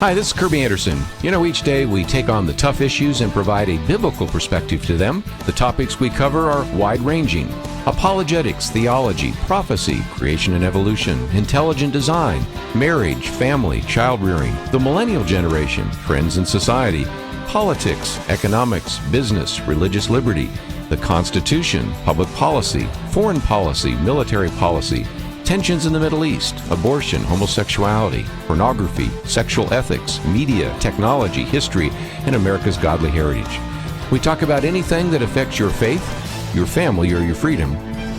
Hi, this is Kirby Anderson. You know, each day we take on the tough issues and provide a biblical perspective to them. The topics we cover are wide-ranging: apologetics, theology, prophecy, creation and evolution, intelligent design, marriage, family, child-rearing, the millennial generation, trends in society, politics, economics, business, religious liberty, the Constitution, public policy, foreign policy, military policy, tensions in the Middle East, abortion, homosexuality, pornography, sexual ethics, media, technology, history, and America's godly heritage. We talk about anything that affects your faith, your family, or your freedom.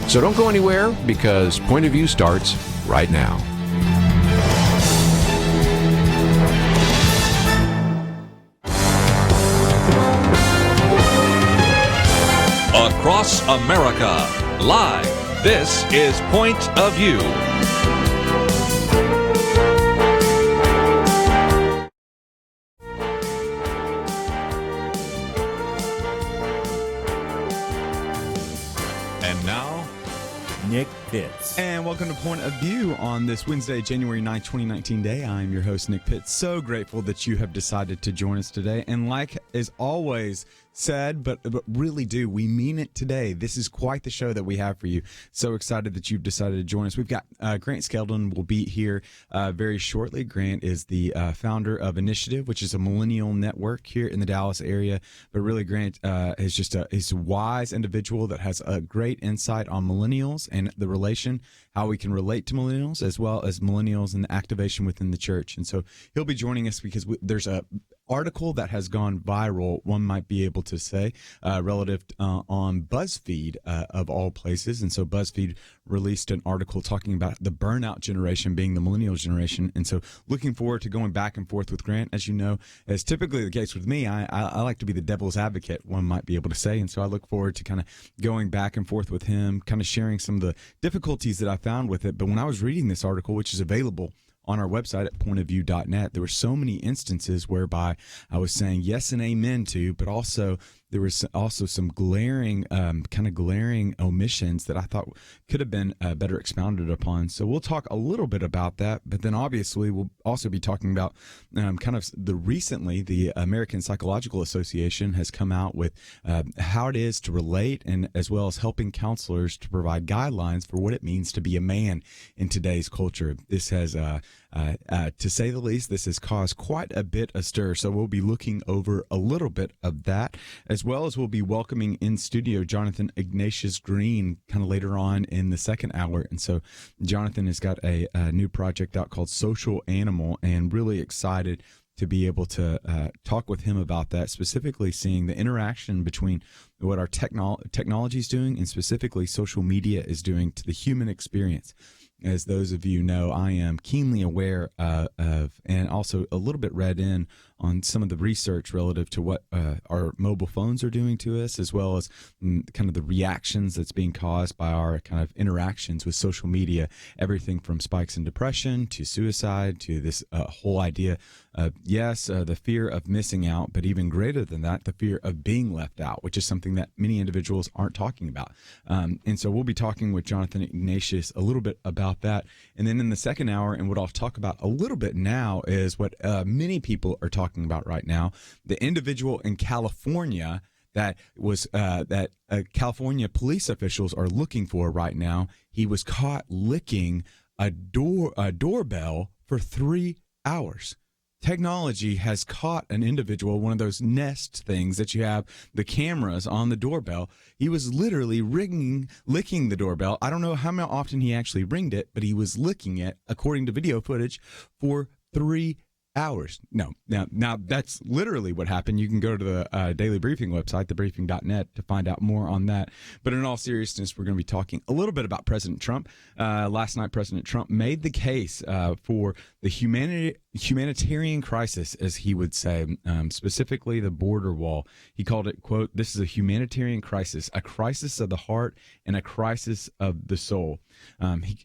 So don't go anywhere, because Point of View starts right now. Across America, live. This is Point of View. And now, Nick Pitts. And welcome to Point of View on this Wednesday, January 9th, 2019 day. I'm your host, Nick Pitts. So grateful that you have decided to join us today. And like is always said, but really do, we mean it today. This is quite the show that we have for you. So excited that you've decided to join us. We've got Grant Skeldon will be here very shortly. Grant is the founder of Initiative, which is a millennial network here in the Dallas area. But really, Grant is just he's a wise individual that has a great insight on millennials and the relation, how we can relate to millennials, as well as millennials and the activation within the church. And so he'll be joining us because there's a article that has gone viral, one might be able to say, relative on BuzzFeed of all places. And so BuzzFeed released an article talking about the burnout generation being the millennial generation. And so looking forward to going back and forth with Grant. As you know, as typically the case with me, I like to be the devil's advocate, one might be able to say. And so I look forward to kind of going back and forth with him, kind of sharing some of the difficulties that I found with it. But when I was reading this article, which is available on our website at pointofview.net, there were so many instances whereby I was saying yes and amen to, but also there was also some glaring omissions that I thought could have been better expounded upon. So we'll talk a little bit about that, but then obviously we'll also be talking about the American Psychological Association has come out with how it is to relate, and as well as helping counselors to provide guidelines for what it means to be a man in today's culture. This has to say the least, this has caused quite a bit of stir. So we'll be looking over a little bit of that, as well as we'll be welcoming in studio Jonathan Ignatius Green kind of later on in the second hour. And so Jonathan has got a new project out called Social Animal, and really excited to be able to talk with him about that, specifically seeing the interaction between what our technology is doing and specifically social media is doing to the human experience. As those of you know, I am keenly aware of, and also a little bit read in on some of the research relative to what our mobile phones are doing to us, as well as kind of the reactions that's being caused by our kind of interactions with social media, everything from spikes in depression to suicide to this whole idea of, the fear of missing out, but even greater than that, the fear of being left out, which is something that many individuals aren't talking about. And so we'll be talking with Jonathan Ignatius a little bit about that. And then in the second hour, and what I'll talk about a little bit now, is what many people are talking about right now, the individual in California that was California police officials are looking for right now. He was caught licking a doorbell for 3 hours. Technology has caught an individual, one of those Nest things that you have, the cameras on the doorbell. He was literally licking the doorbell. I don't know how often he actually ringed it, but he was licking it, according to video footage, for 3 hours. No, now that's literally what happened. You can go to the Daily Briefing website, thebriefing.net, to find out more on that. But in all seriousness, we're going to be talking a little bit about President Trump. Last night, President Trump made the case for the humanitarian crisis, as he would say, specifically the border wall. He called it, quote, "This is a humanitarian crisis, a crisis of the heart and a crisis of the soul."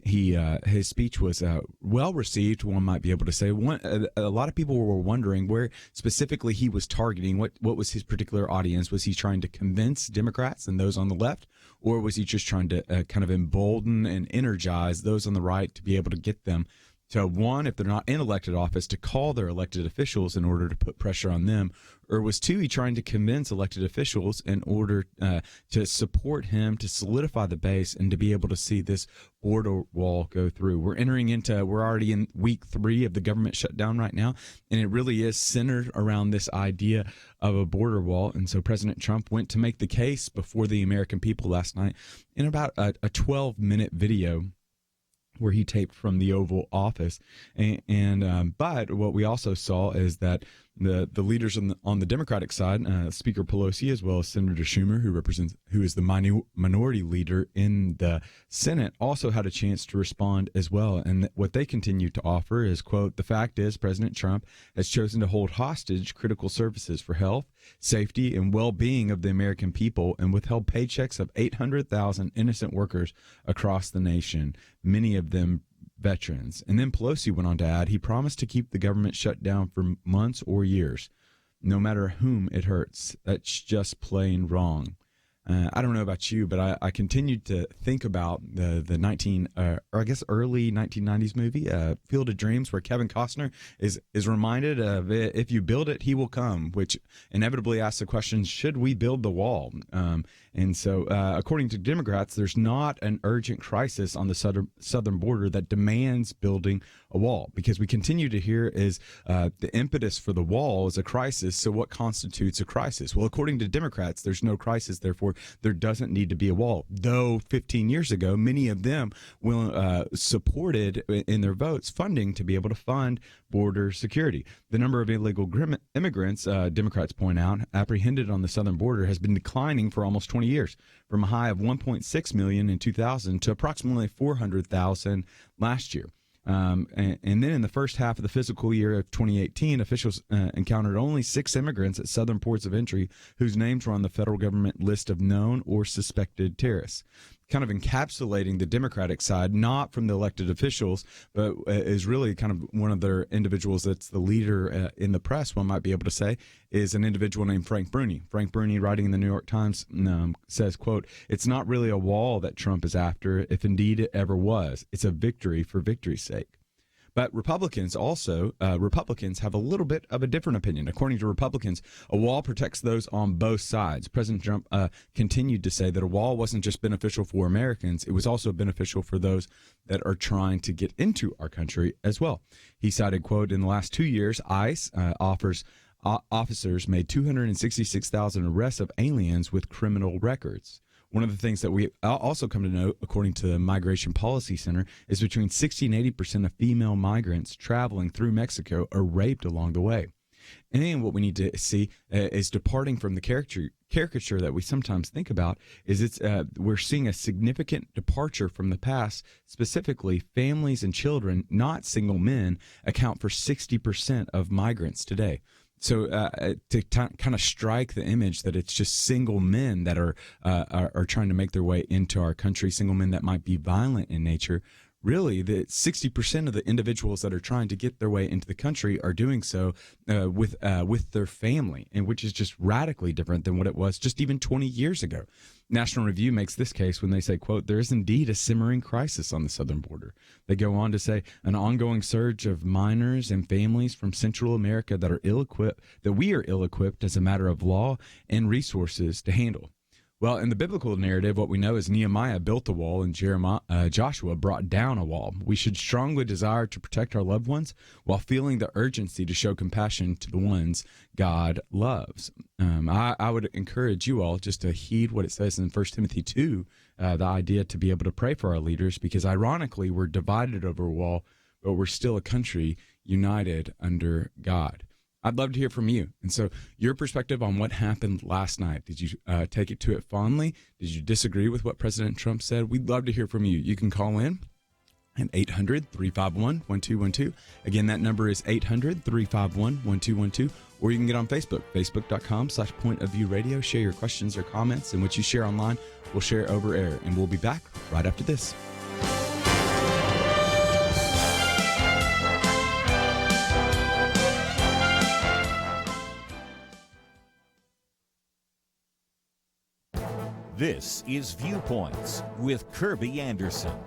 His speech was well received, one might be able to say. A lot of people were wondering where specifically he was targeting. What was his particular audience? Was he trying to convince Democrats and those on the left, or was he just trying to kind of embolden and energize those on the right to be able to get them So one, if they're not in elected office, to call their elected officials in order to put pressure on them, or was two, he trying to convince elected officials in order to support him, to solidify the base, and to be able to see this border wall go through. We're already in week 3 of the government shutdown right now, and it really is centered around this idea of a border wall. And so President Trump went to make the case before the American people last night in about a 12-minute video where he taped from the Oval Office. But what we also saw is that the leaders on the Democratic side, Speaker Pelosi, as well as Senator Schumer, who is the minority leader in the Senate, also had a chance to respond as well. And what they continue to offer is, quote, "The fact is President Trump has chosen to hold hostage critical services for health, safety, and well-being of the American people, and withheld paychecks of 800,000 innocent workers across the nation, many of them veterans." And then Pelosi went on to add, he promised to keep the government shut down for months or years, no matter whom it hurts. That's just plain wrong. I don't know about you, but I continued to think about the early 1990s movie, Field of Dreams, where Kevin Costner is reminded of, if you build it, he will come, which inevitably asks the question, should we build the wall? And so according to Democrats, there's not an urgent crisis on the southern border that demands building a wall, because we continue to hear is the impetus for the wall is a crisis. So what constitutes a crisis? Well, according to Democrats, there's no crisis. Therefore, there doesn't need to be a wall. Though 15 years ago, many of them supported in their votes funding to be able to fund border security. The number of illegal immigrants, Democrats point out, apprehended on the southern border has been declining for almost 20 years, from a high of 1.6 million in 2000 to approximately 400,000 last year. And then in the first half of the fiscal year of 2018, officials encountered only 6 immigrants at southern ports of entry whose names were on the federal government list of known or suspected terrorists. Kind of encapsulating the Democratic side, not from the elected officials, but is really kind of one of their individuals that's the leader in the press, one might be able to say, is an individual named Frank Bruni. Frank Bruni, writing in the New York Times, says, quote, "It's not really a wall that Trump is after, if indeed it ever was. It's a victory for victory's sake." But Republicans have a little bit of a different opinion. According to Republicans, a wall protects those on both sides. President Trump continued to say that a wall wasn't just beneficial for Americans, it was also beneficial for those that are trying to get into our country as well. He cited, quote, "In the last 2 years, ICE officers made 266,000 arrests of aliens with criminal records." One of the things that we also come to know, according to the Migration Policy Center, is between 60 and 80% of female migrants traveling through Mexico are raped along the way. And what we need to see is departing from the caricature that we sometimes think about, is we're seeing a significant departure from the past. Specifically, families and children, not single men, account for 60% of migrants today. So to kind of strike the image that it's just single men that are trying to make their way into our country, single men that might be violent in nature, really the 60% of the individuals that are trying to get their way into the country are doing so with their family, and which is just radically different than what it was just even 20 years ago. National Review makes this case when they say, quote, "There is indeed a simmering crisis on the southern border." They go on to say, "An ongoing surge of minors and families from Central America that we are ill-equipped as a matter of law and resources to handle." Well, in the biblical narrative, what we know is Nehemiah built the wall and Joshua brought down a wall. We should strongly desire to protect our loved ones while feeling the urgency to show compassion to the ones God loves. I would encourage you all just to heed what it says in 1 Timothy 2, the idea to be able to pray for our leaders, because ironically, we're divided over a wall, but we're still a country united under God. I'd love to hear from you. And so your perspective on what happened last night. Did you take it to it fondly? Did you disagree with what President Trump said? We'd love to hear from you. You can call in at 800-351-1212. Again, that number is 800-351-1212. Or you can get on Facebook, facebook.com/pointofviewradio. Share your questions or comments, and what you share online, we'll share over air. And we'll be back right after this. This is Viewpoints with Kirby Anderson.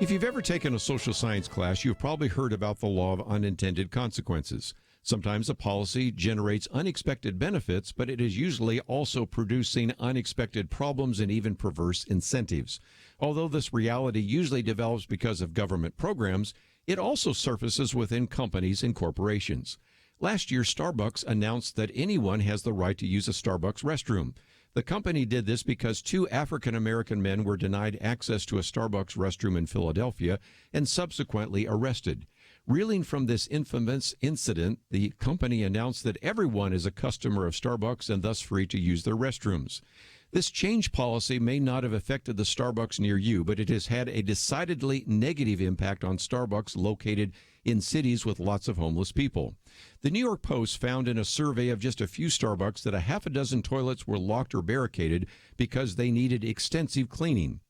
If you've ever taken a social science class, you've probably heard about the law of unintended consequences. Sometimes a policy generates unexpected benefits, but it is usually also producing unexpected problems and even perverse incentives. Although this reality usually develops because of government programs, it also surfaces within companies and corporations. Last year, Starbucks announced that anyone has the right to use a Starbucks restroom. The company did this because 2 African-American men were denied access to a Starbucks restroom in Philadelphia and subsequently arrested. Reeling from this infamous incident, the company announced that everyone is a customer of Starbucks and thus free to use their restrooms. This change policy may not have affected the Starbucks near you, but it has had a decidedly negative impact on Starbucks located in cities with lots of homeless people. The New York Post found in a survey of just a few Starbucks that a half a dozen toilets were locked or barricaded because they needed extensive cleaning.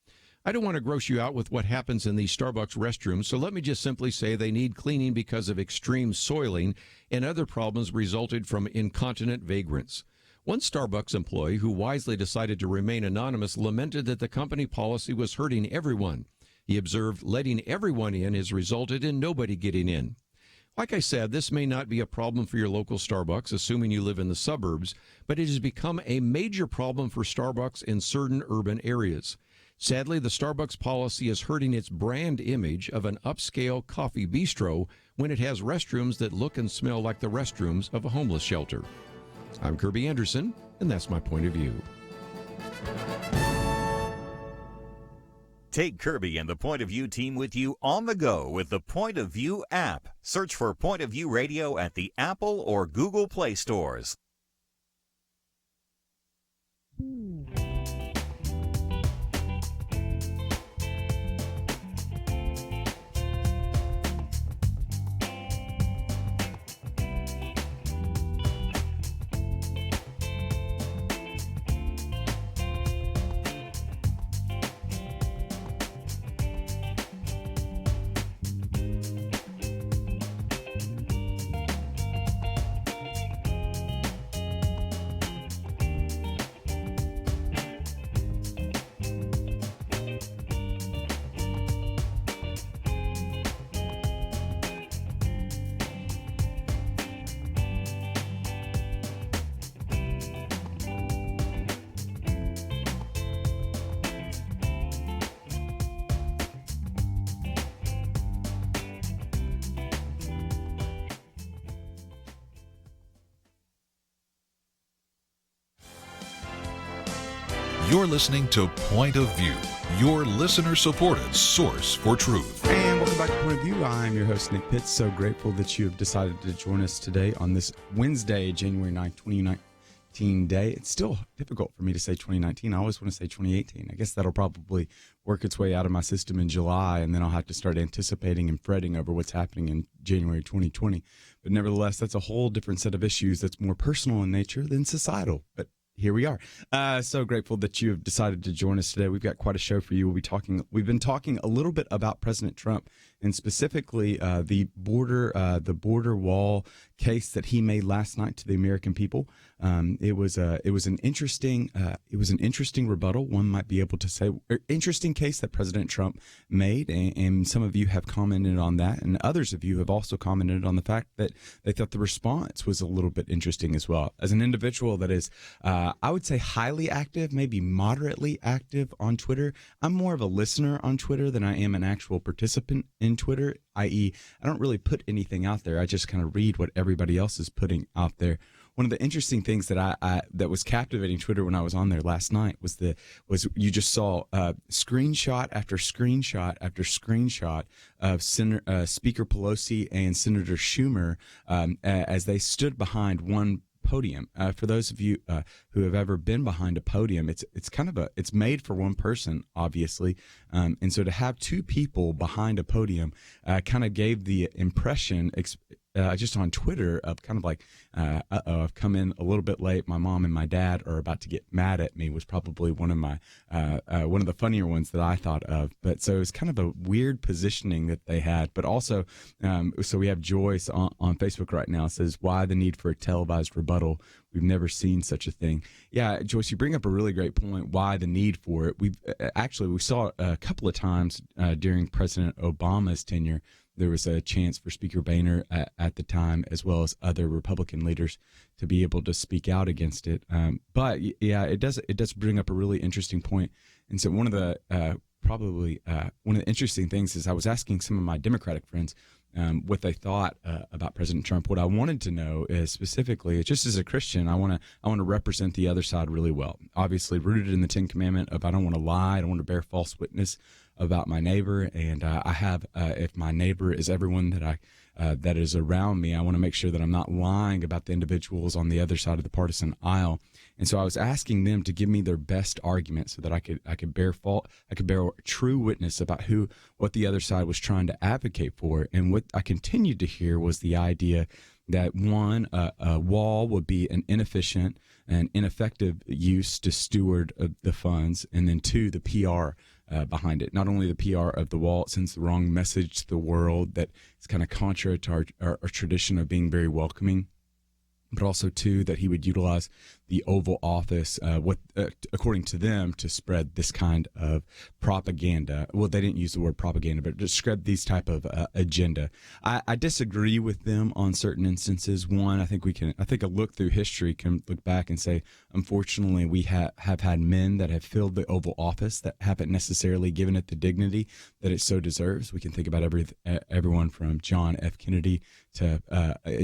I don't want to gross you out with what happens in these Starbucks restrooms, so let me just simply say they need cleaning because of extreme soiling and other problems resulted from incontinent vagrants. One Starbucks employee who wisely decided to remain anonymous lamented that the company policy was hurting everyone. He observed letting everyone in has resulted in nobody getting in. Like I said, this may not be a problem for your local Starbucks, assuming you live in the suburbs, but it has become a major problem for Starbucks in certain urban areas. Sadly, the Starbucks policy is hurting its brand image of an upscale coffee bistro when it has restrooms that look and smell like the restrooms of a homeless shelter. I'm Kirby Anderson, and that's my point of view. Take Kirby and the Point of View team with you on the go with the Point of View app. Search for Point of View Radio at the Apple or Google Play stores. You're listening to Point of View, your listener-supported source for truth. And welcome back to Point of View. I'm your host, Nick Pitts. So grateful that you have decided to join us today on this Wednesday, January 9th, 2019 day. It's still difficult for me to say 2019. I always want to say 2018. I guess that'll probably work its way out of my system in July, and then I'll have to start anticipating and fretting over what's happening in January 2020. But nevertheless, that's a whole different set of issues that's more personal in nature than societal. But here we are. So grateful that you have decided to join us today. We've got quite a show for you. We've been talking a little bit about President Trump and specifically the border wall case that he made last night to the American people. It was an interesting rebuttal. One might be able to say interesting case that President Trump made, and some of you have commented on that, and others of you have also commented on the fact that they thought the response was a little bit interesting as well. As an individual that is, I would say highly active, maybe moderately active on Twitter. I'm more of a listener on Twitter than I am an actual participant in Twitter, i.e., I don't really put anything out there. I just kind of read what everybody else is putting out there. One of the interesting things that that was captivating Twitter when I was on there last night was you just saw screenshot after screenshot after screenshot of Speaker Pelosi and Senator Schumer as they stood behind one podium. For those of you who have ever been behind a podium, it's made for one person, obviously, and so to have two people behind a podium kind of gave the impression, just on Twitter of kind of like, I've come in a little bit late. My mom and my dad are about to get mad at me was probably one of the funnier ones that I thought of. But so it's kind of a weird positioning that they had. But also, so we have Joyce on Facebook right now says, why the need for a televised rebuttal? We've never seen such a thing. Yeah, Joyce, you bring up a really great point. Why the need for it? We saw a couple of times during President Obama's tenure. There was a chance for Speaker Boehner at the time, as well as other Republican leaders, to be able to speak out against it. But yeah, it does bring up a really interesting point. And so one of the interesting things is I was asking some of my Democratic friends what they thought about President Trump. What I wanted to know is specifically, just as a Christian, I want to represent the other side really well. Obviously, rooted in the Ten Commandment of I don't want to lie, I don't want to bear false witness about my neighbor, and I have if my neighbor is everyone that is around me, I want to make sure that I'm not lying about the individuals on the other side of the partisan aisle. And so I was asking them to give me their best argument so that I could bear true witness about what the other side was trying to advocate for. And what I continued to hear was the idea that one, a wall would be an inefficient and ineffective use to steward the funds, and then two, the PR behind it. Not only the PR of the wall, it sends the wrong message to the world that is kind of contrary to our tradition of being very welcoming, but also two, that he would utilize the Oval Office, according to them, to spread this kind of propaganda. Well, they didn't use the word propaganda, but describe these type of agenda. I disagree with them on certain instances. One, I think a look through history can look back and say, unfortunately, we have had men that have filled the Oval Office that haven't necessarily given it the dignity that it so deserves. We can think about everyone from John F. Kennedy to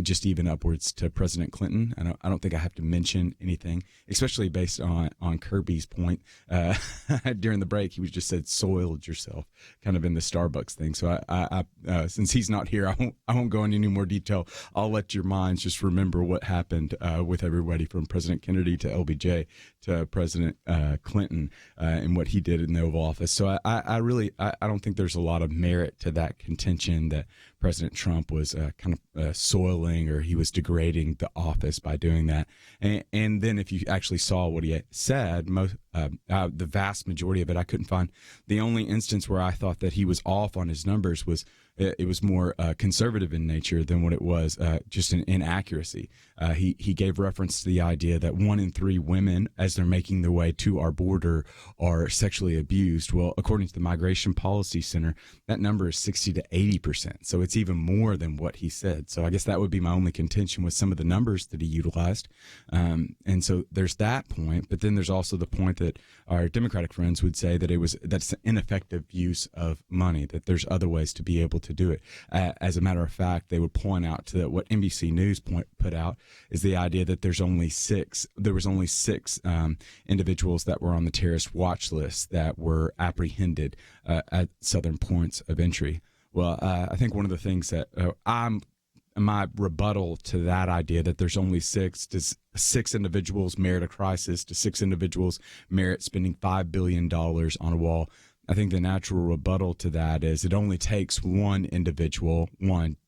just even upwards to President Clinton. I don't think I have to mention anything, especially based on Kirby's point during the break. He just said "soiled yourself," kind of in the Starbucks thing. So I since he's not here, I won't go into any more detail. I'll let your minds just remember what happened with everybody from President Kennedy to LBJ to President Clinton and what he did in the Oval Office. So I don't think there's a lot of merit to that contention that President Trump was kind of soiling, or he was degrading the office by doing that. And then if you actually saw what he said, the vast majority of it, I couldn't find. The only instance where I thought that he was off on his numbers was it was more conservative in nature than what it was just an inaccuracy. He gave reference to the idea that 1 in 3 women, as they're making their way to our border, are sexually abused. Well, according to the Migration Policy Center, that number is 60 to 80%. So it's even more than what he said. So I guess that would be my only contention with some of the numbers that he utilized. And so there's that point. But then there's also the point that our Democratic friends would say that that's an ineffective use of money, that there's other ways to be able to do it. As a matter of fact, they would point out to what NBC News put out is the idea that there was only six individuals that were on the terrorist watch list that were apprehended at southern points of entry. Well, I think one of the things that my rebuttal to that idea that there's only does 6 individuals merit a crisis? Do 6 individuals merit spending $5 billion on a wall? I think the natural rebuttal to that is it only takes one individual,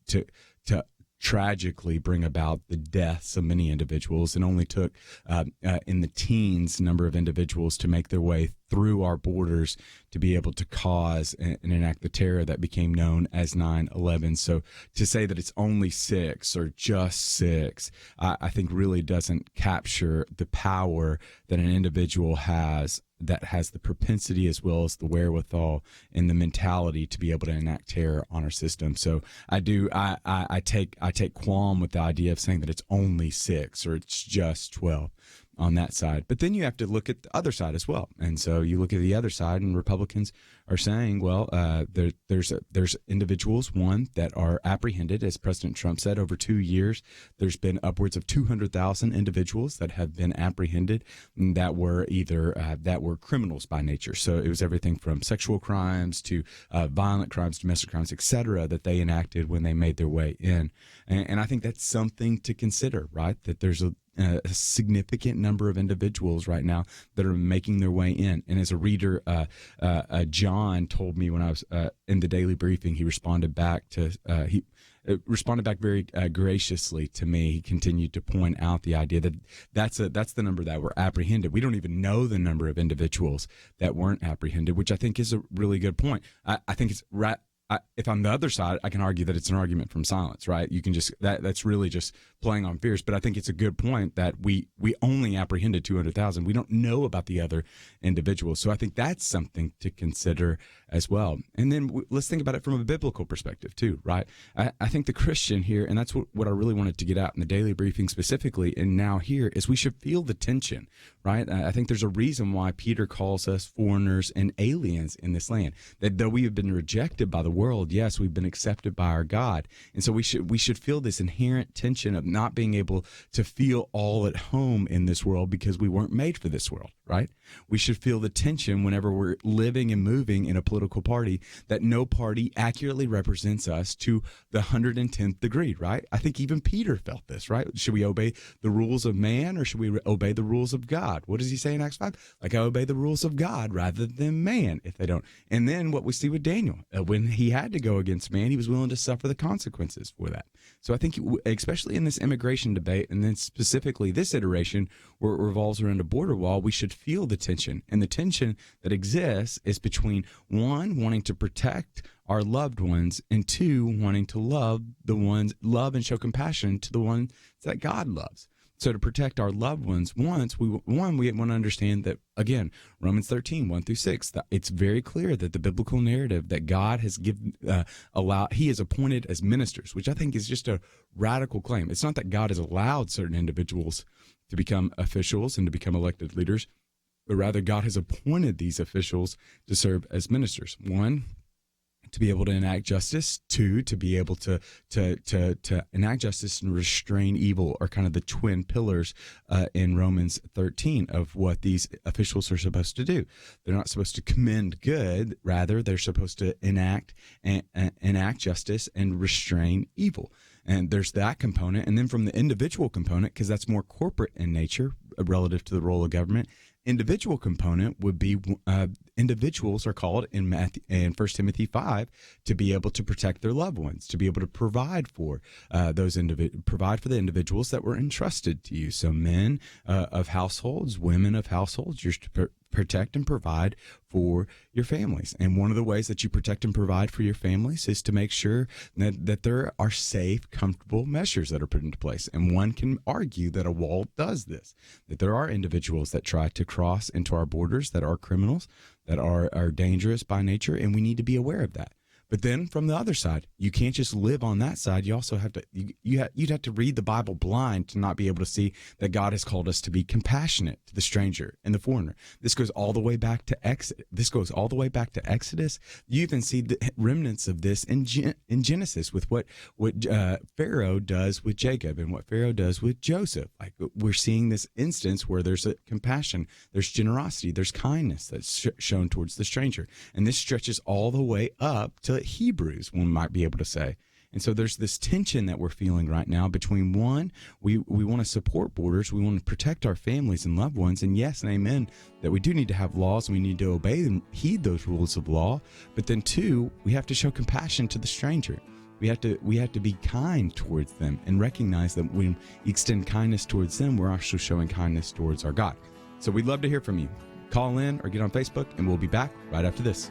to tragically bring about the deaths of many individuals. It only took in the teens number of individuals to make their way through our borders to be able to cause and enact the terror that became known as 9/11. So to say that it's only 6 or just 6, I think really doesn't capture the power that an individual has, that has the propensity as well as the wherewithal and the mentality to be able to enact terror on our system. So I take qualm with the idea of saying that it's only 6 or it's just 12 on that side. But then you have to look at the other side as well. And so you look at the other side, and Republicans are saying, well, there's individuals, one, that are apprehended, as President Trump said, over 2 years. There's been upwards of 200,000 individuals that have been apprehended that were that were criminals by nature. So it was everything from sexual crimes to violent crimes, domestic crimes, et cetera, that they enacted when they made their way in. And I think that's something to consider, right? That there's a significant number of individuals right now that are making their way in. And as a reader, John told me when I was in the daily briefing, he responded back to responded back very graciously to me. He continued to point out the idea that that's the number that were apprehended. We don't even know the number of individuals that weren't apprehended, which I think is a really good point. I think it's right. If I'm the other side, I can argue that it's an argument from silence, right? You can just that's really just playing on fears. But I think it's a good point that we only apprehended 200,000. We don't know about the other individuals, so I think that's something to consider as well. And then let's think about it from a biblical perspective too, right? I think the Christian here, and that's what I really wanted to get out in the daily briefing specifically, and now here is we should feel the tension, right? I think there's a reason why Peter calls us foreigners and aliens in this land. That though we have been rejected by the world, yes, we've been accepted by our God. And so we should feel this inherent tension of not being able to feel all at home in this world because we weren't made for this world, right? We should feel the tension whenever we're living and moving in a political party that no party accurately represents us to the 110th degree, right? I think even Peter felt this, right? Should we obey the rules of man or should we obey the rules of God? What does he say in Acts 5? Like, I obey the rules of God rather than man if they don't. And then what we see with Daniel, when he had to go against man, he was willing to suffer the consequences for that. So I think, especially in this immigration debate, and then specifically this iteration where it revolves around a border wall, we should feel the tension. And the tension that exists is between, one, wanting to protect our loved ones, and two, wanting to love and show compassion to the ones that God loves. So to protect our loved ones, we want to understand that, again, Romans 13, 1-6, that it's very clear that the biblical narrative that God has he has appointed as ministers, which I think is just a radical claim. It's not that God has allowed certain individuals to become officials and to become elected leaders, but rather God has appointed these officials to serve as ministers. One, to be able to enact justice. Two, to be able to enact justice and restrain evil are kind of the twin pillars in Romans 13 of what these officials are supposed to do. They're not supposed to commend good, rather they're supposed to enact justice and restrain evil. And there's that component. And then from the individual component, because that's more corporate in nature relative to the role of government, individual component would be individuals are called in 1 Timothy 5 to be able to protect their loved ones, to be able to provide for provide for the individuals that were entrusted to you. So men of households, women of households, you're to protect and provide for your families. And one of the ways that you protect and provide for your families is to make sure that there are safe, comfortable measures that are put into place. And one can argue that a wall does this, that there are individuals that try to cross into our borders that are criminals, that are dangerous by nature, and we need to be aware of that. But then from the other side, you can't just live on that side. You also have to, you'd have to read the Bible blind to not be able to see that God has called us to be compassionate to the stranger and the foreigner. This goes all the way back to Exodus. You even see the remnants of this in Genesis with what Pharaoh does with Jacob and what Pharaoh does with Joseph. Like, we're seeing this instance where there's a compassion, there's generosity, there's kindness that's shown towards the stranger. And this stretches all the way up to Hebrews, one might be able to say. And so there's this tension that we're feeling right now between, one, we want to support borders, we want to protect our families and loved ones, and yes and amen, that we do need to have laws and we need to obey and heed those rules of law. But then two, we have to show compassion to the stranger. We have to be kind towards them and recognize that when we extend kindness towards them, we're also showing kindness towards our God. So we'd love to hear from you. Call in or get on Facebook, and we'll be back right after this.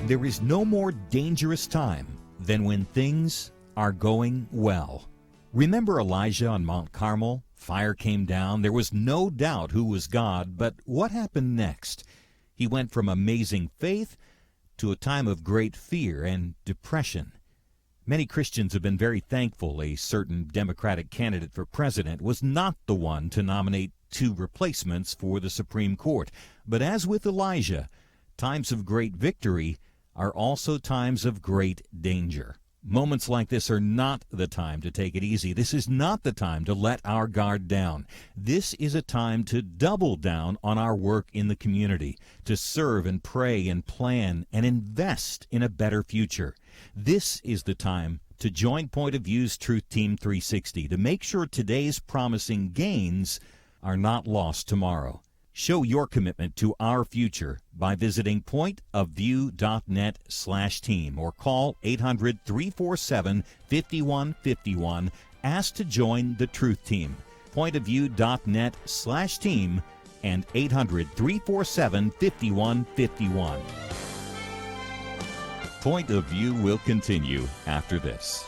There is no more dangerous time than when things are going well. Remember Elijah on Mount Carmel? Fire came down. There was no doubt who was God, but what happened next? He went from amazing faith to a time of great fear and depression. Many Christians have been very thankful a certain Democratic candidate for president was not the one to nominate two replacements for the Supreme Court. But as with Elijah, times of great victory are also times of great danger. Moments like this are not the time to take it easy. This is not the time to let our guard down. This is a time to double down on our work in the community, to serve and pray and plan and invest in a better future. This is the time to join Point of View's Truth Team 360 to make sure today's promising gains are not lost tomorrow. Show your commitment to our future by visiting pointofview.net/team or call 800-347-5151. Ask to join the Truth Team. Pointofview.net/team and 800-347-5151. Point of View will continue after this.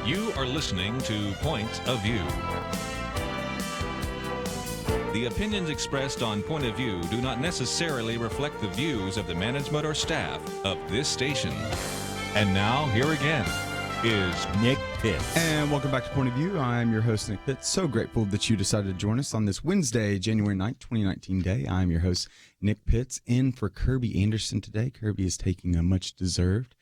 You are listening to Point of View. The opinions expressed on Point of View do not necessarily reflect the views of the management or staff of this station. And now, here again is Nick Pitts. And welcome back to Point of View. I'm your host, Nick Pitts. So grateful that you decided to join us on this Wednesday, January 9th, 2019 day. I'm your host, Nick Pitts, in for Kirby Anderson today. Kirby is taking a much-deserved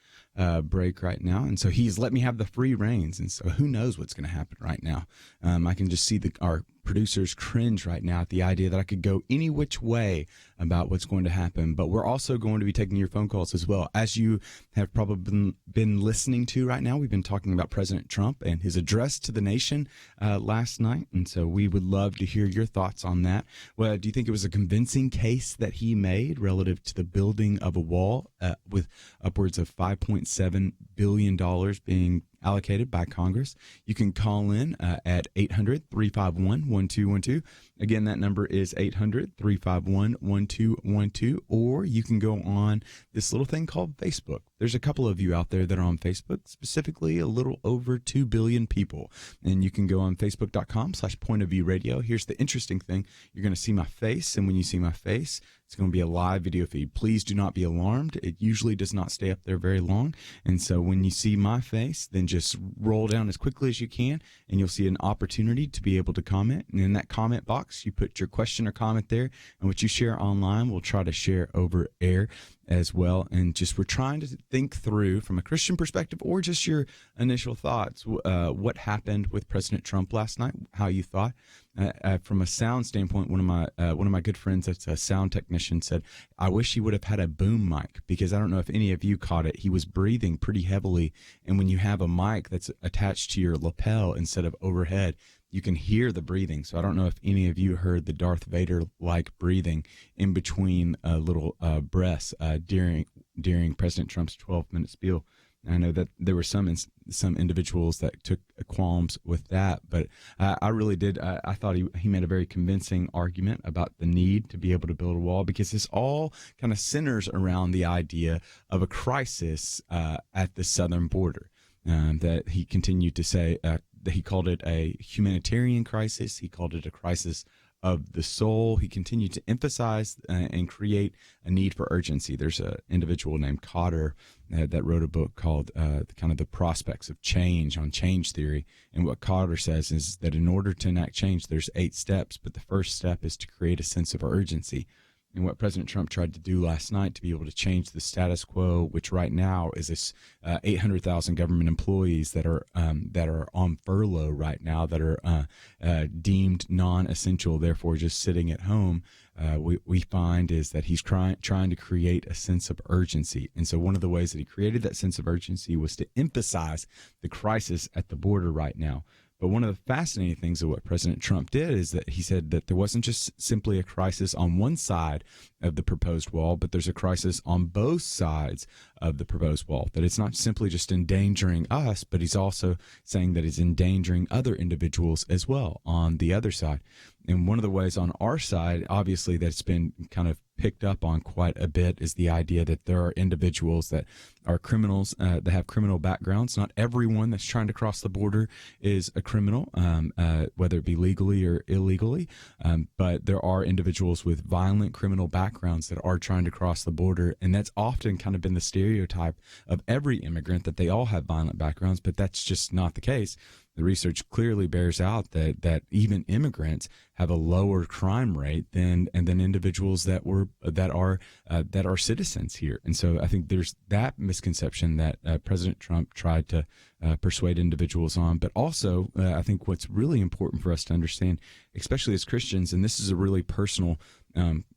break right now. And so he's let me have the free reins. And so who knows what's going to happen right now. I can just see our producers cringe right now at the idea that I could go any which way about what's going to happen. But we're also going to be taking your phone calls as well. As you have probably been listening to right now, we've been talking about President Trump and his address to the nation last night. And so we would love to hear your thoughts on that. Well, do you think it was a convincing case that he made relative to the building of a wall with upwards of $5.7 billion being allocated by Congress? You can call in at 800-351-1212. Again, that number is 800-351-1212. Or you can go on this little thing called Facebook. There's a couple of you out there that are on Facebook, specifically a little over 2 billion people. And you can go on facebook.com/pointofviewradio. Here's the interesting thing. You're going to see my face. And when you see my face, it's going to be a live video feed. Please do not be alarmed. It usually does not stay up there very long. And so when you see my face, then just roll down as quickly as you can, and you'll see an opportunity to be able to comment. And in that comment box, you put your question or comment there, and what you share online, we'll try to share over air as well. And just we're trying to think through from a Christian perspective, or just your initial thoughts, what happened with President Trump last night, how you thought. From a sound standpoint, one of my good friends that's a sound technician said, I wish he would have had a boom mic, because I don't know if any of you caught it. He was breathing pretty heavily. And when you have a mic that's attached to your lapel instead of overhead, you can hear the breathing. So I don't know if any of you heard the Darth Vader-like breathing in between little breaths during President Trump's 12-minute spiel. I know that there were some individuals that took qualms with that, but I really did. I thought he made a very convincing argument about the need to be able to build a wall, because this all kind of centers around the idea of a crisis at the southern border. That he continued to say that he called it a humanitarian crisis. He called it a crisis of the soul. He continued to emphasize and create a need for urgency. There's an individual named Cotter that wrote a book called kind of the prospects of change, on change theory. And what Cotter says is that in order to enact change, there's 8 steps, but the first step is to create a sense of urgency. And what President Trump tried to do last night to be able to change the status quo, which right now is this 800,000 government employees that are on furlough right now, that are deemed non-essential, therefore just sitting at home, we find is that he's trying to create a sense of urgency. And so one of the ways that he created that sense of urgency was to emphasize the crisis at the border right now. But one of the fascinating things of what President Trump did is that he said that there wasn't just simply a crisis on one side of the proposed wall, but there's a crisis on both sides of the proposed wall, that it's not simply just endangering us, but he's also saying that it's endangering other individuals as well on the other side. And one of the ways on our side, obviously, that's been kind of picked up on quite a bit is the idea that there are individuals that are criminals, that have criminal backgrounds. Not everyone that's trying to cross the border is a criminal, whether it be legally or illegally. But there are individuals with violent criminal backgrounds that are trying to cross the border. And that's often kind of been the stereotype of every immigrant, that they all have violent backgrounds, but that's just not the case. The research clearly bears out that even immigrants have a lower crime rate than individuals that are citizens here. And so I think there's that misconception that President Trump tried to persuade individuals on. But also, I think what's really important for us to understand, especially as Christians, and this is a really personal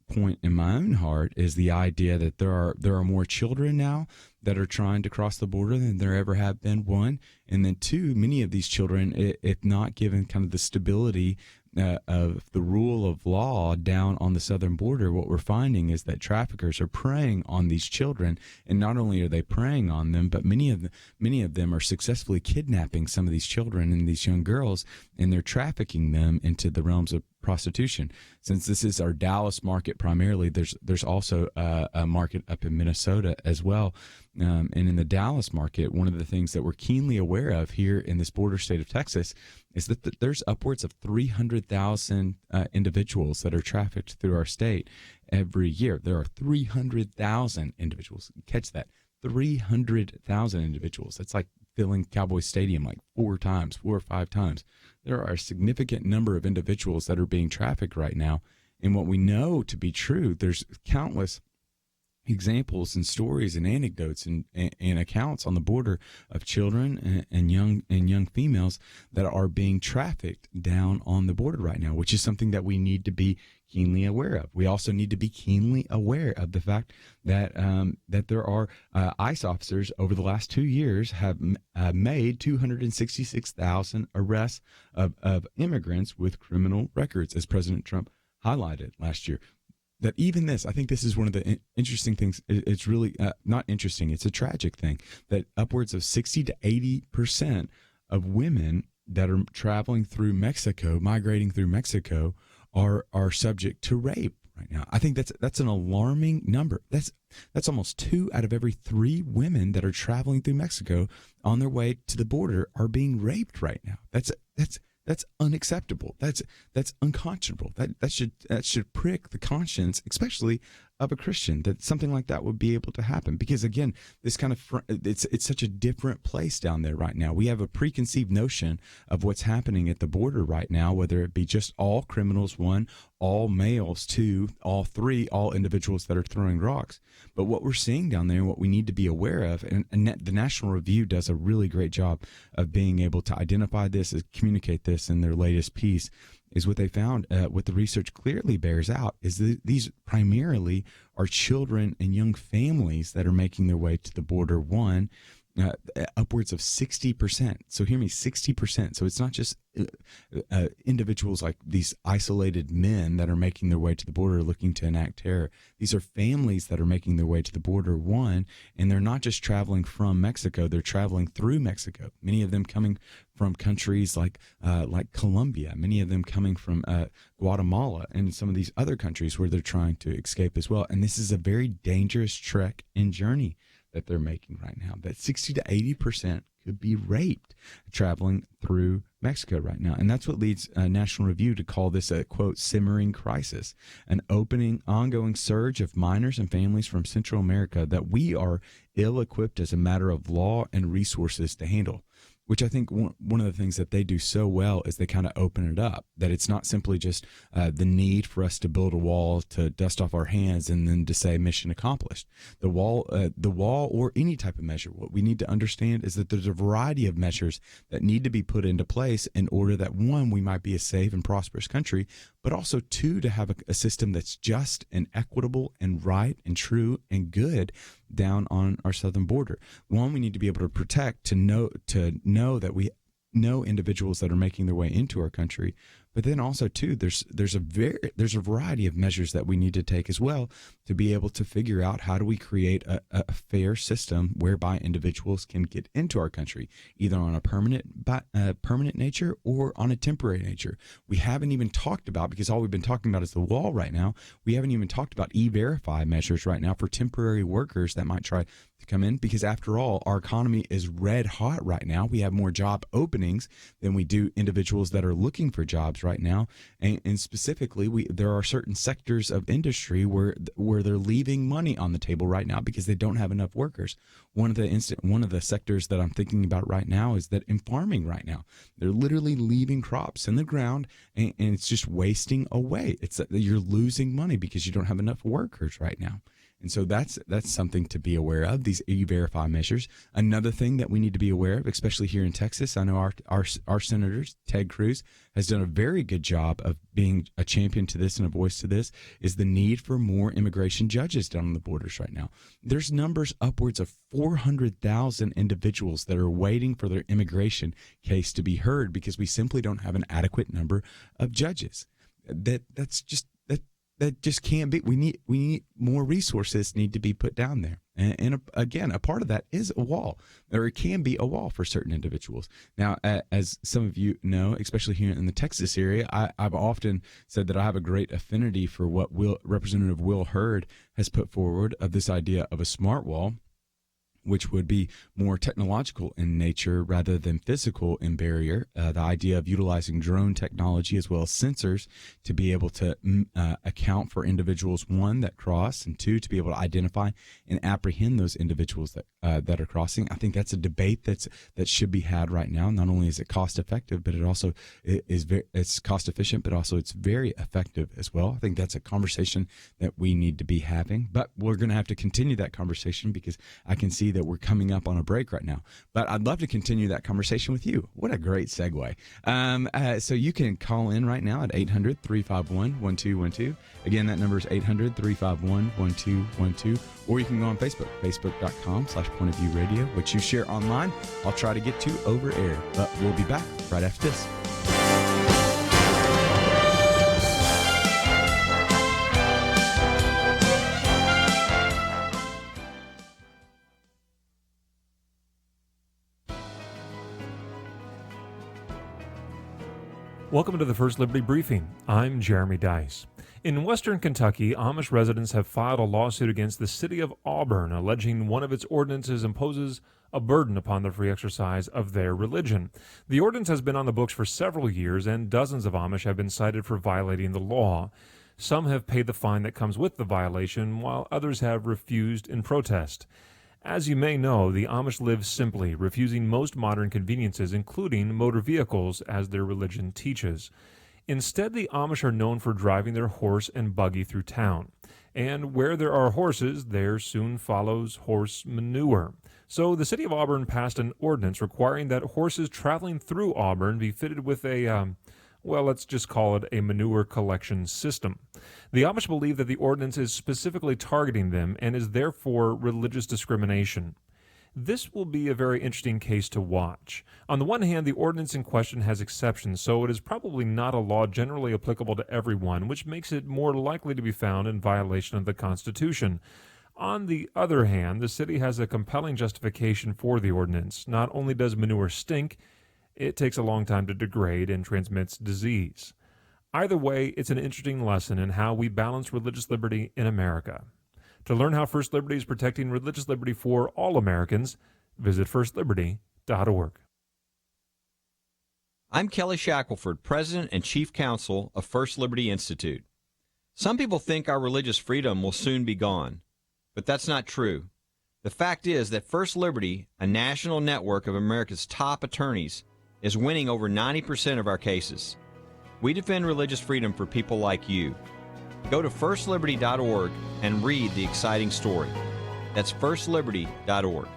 point in my own heart, is the idea that there are more children now that are trying to cross the border than there ever have been, one. And then two, many of these children, if not given kind of the stability of the rule of law down on the southern border, what we're finding is that traffickers are preying on these children. And not only are they preying on them, but many of them are successfully kidnapping some of these children and these young girls, and they're trafficking them into the realms of prostitution. Since this is our Dallas market primarily, there's also a market up in Minnesota as well. And in the Dallas market, one of the things that we're keenly aware of here in this border state of Texas is that there's upwards of 300,000 individuals that are trafficked through our state every year. There are 300,000 individuals. Catch that. 300,000 individuals. That's like filling Cowboy Stadium like 4 or 5 times. There are a significant number of individuals that are being trafficked right now. And what we know to be true, there's countless examples and stories and anecdotes and accounts on the border of children and young females that are being trafficked down on the border right now, which is something that we need to be keenly aware of. We also need to be keenly aware of the fact that that there are ICE officers over the last 2 years have made 266,000 arrests of immigrants with criminal records, as President Trump highlighted last year. That even this, I think this is one of the interesting things. It's really not interesting. It's a tragic thing that upwards of 60 to 80% of women that are traveling through Mexico, migrating through Mexico, are subject to rape right now. I think that's an alarming number. That's almost 2 out of every 3 women that are traveling through Mexico on their way to the border are being raped right now. That's unacceptable. That's unconscionable. That should prick the conscience, especially of a Christian, that something like that would be able to happen. Because again, this kind of it's such a different place down there right now. We have a preconceived notion of what's happening at the border right now, whether it be just all criminals, 1, all males, 2, all 3, all individuals that are throwing rocks. But what we're seeing down there, and what we need to be aware of, and the National Review does a really great job of being able to identify this, communicate this in their latest piece, is what they found, what the research clearly bears out, is that these primarily are children and young families that are making their way to the border. Upwards of 60%. So hear me, 60%. So it's not just individuals like these isolated men that are making their way to the border looking to enact terror. These are families that are making their way to the border, and they're not just traveling from Mexico, they're traveling through Mexico. Many of them coming from countries like Colombia, many of them coming from Guatemala and some of these other countries where they're trying to escape as well. And this is a very dangerous trek and journey that they're making right now, that 60 to 80% could be raped traveling through Mexico right now. And that's what leads National Review to call this a, quote, simmering crisis, an ongoing surge of minors and families from Central America that we are ill-equipped as a matter of law and resources to handle. Which I think one of the things that they do so well is they kind of open it up, that it's not simply just the need for us to build a wall to dust off our hands and then to say mission accomplished. The wall or any type of measure, what we need to understand is that there's a variety of measures that need to be put into place in order that, 1, we might be a safe and prosperous country, but also 2, to have a system that's just and equitable and right and true and good down on our southern border. 1, we need to be able to protect, to know that we know individuals that are making their way into our country, but then also 2, there's a variety of measures that we need to take as well to be able to figure out how do we create a fair system whereby individuals can get into our country, either on a permanent nature or on a temporary nature. We haven't even talked about, because all we've been talking about is the wall right now, we haven't even talked about e-verify measures right now for temporary workers that might try to come in, because after all, our economy is red hot right now. We have more job openings than we do individuals that are looking for jobs right now, and specifically, there are certain sectors of industry where they're leaving money on the table right now because they don't have enough workers. One of the sectors that I'm thinking about right now is that in farming right now, they're literally leaving crops in the ground, and it's just wasting away. It's that you're losing money because you don't have enough workers right now. And so that's something to be aware of, these e-verify measures. Another thing that we need to be aware of, especially here in Texas, I know our senators, Ted Cruz, has done a very good job of being a champion to this and a voice to this, is the need for more immigration judges down on the borders right now. There's numbers upwards of 400,000 individuals that are waiting for their immigration case to be heard because we simply don't have an adequate number of judges. That just can't be. We need more resources need to be put down there. And again, a part of that is a wall, or it can be a wall for certain individuals. Now, as some of you know, especially here in the Texas area, I've often said that I have a great affinity for what Representative Will Hurd has put forward of this idea of a smart wall. which would be more technological in nature rather than physical in barrier. The idea of utilizing drone technology as well as sensors to be able to account for individuals, one, that cross, and two, to be able to identify and apprehend those individuals that are crossing. I think that's a debate that should be had right now. Not only is it cost effective, but it also it's cost efficient, but also it's very effective as well. I think that's a conversation that we need to be having, but we're going to have to continue that conversation because I can see that we're coming up on a break right now. But I'd love to continue that conversation with you. What a great segue. So you can call in right now at 800-351-1212. Again, that number is 800-351-1212. Or you can go on Facebook, facebook.com/pointofviewradio, which you share online. I'll try to get to over air, but we'll be back right after this. Welcome to the First Liberty Briefing. I'm Jeremy Dice. In western Kentucky, Amish residents have filed a lawsuit against the city of Auburn, alleging one of its ordinances imposes a burden upon the free exercise of their religion. The ordinance has been on the books for several years, and dozens of Amish have been cited for violating the law. Some have paid the fine that comes with the violation, while others have refused in protest. As you may know, the Amish live simply, refusing most modern conveniences, including motor vehicles, as their religion teaches. Instead, the Amish are known for driving their horse and buggy through town. And where there are horses, there soon follows horse manure. So the city of Auburn passed an ordinance requiring that horses traveling through Auburn be fitted with a, let's just call it a manure collection system. The Amish believe that the ordinance is specifically targeting them and is therefore religious discrimination. This will be a very interesting case to watch. On the one hand, the ordinance in question has exceptions, so it is probably not a law generally applicable to everyone, which makes it more likely to be found in violation of the Constitution. On the other hand, the city has a compelling justification for the ordinance. Not only does manure stink, it takes a long time to degrade and transmits disease. Either way, it's an interesting lesson in how we balance religious liberty in America. To learn how First Liberty is protecting religious liberty for all Americans, visit firstliberty.org. I'm Kelly Shackelford, President and Chief Counsel of First Liberty Institute. Some people think our religious freedom will soon be gone, but that's not true. The fact is that First Liberty, a national network of America's top attorneys, is winning over 90% of our cases. We defend religious freedom for people like you. Go to firstliberty.org and read the exciting story. That's firstliberty.org.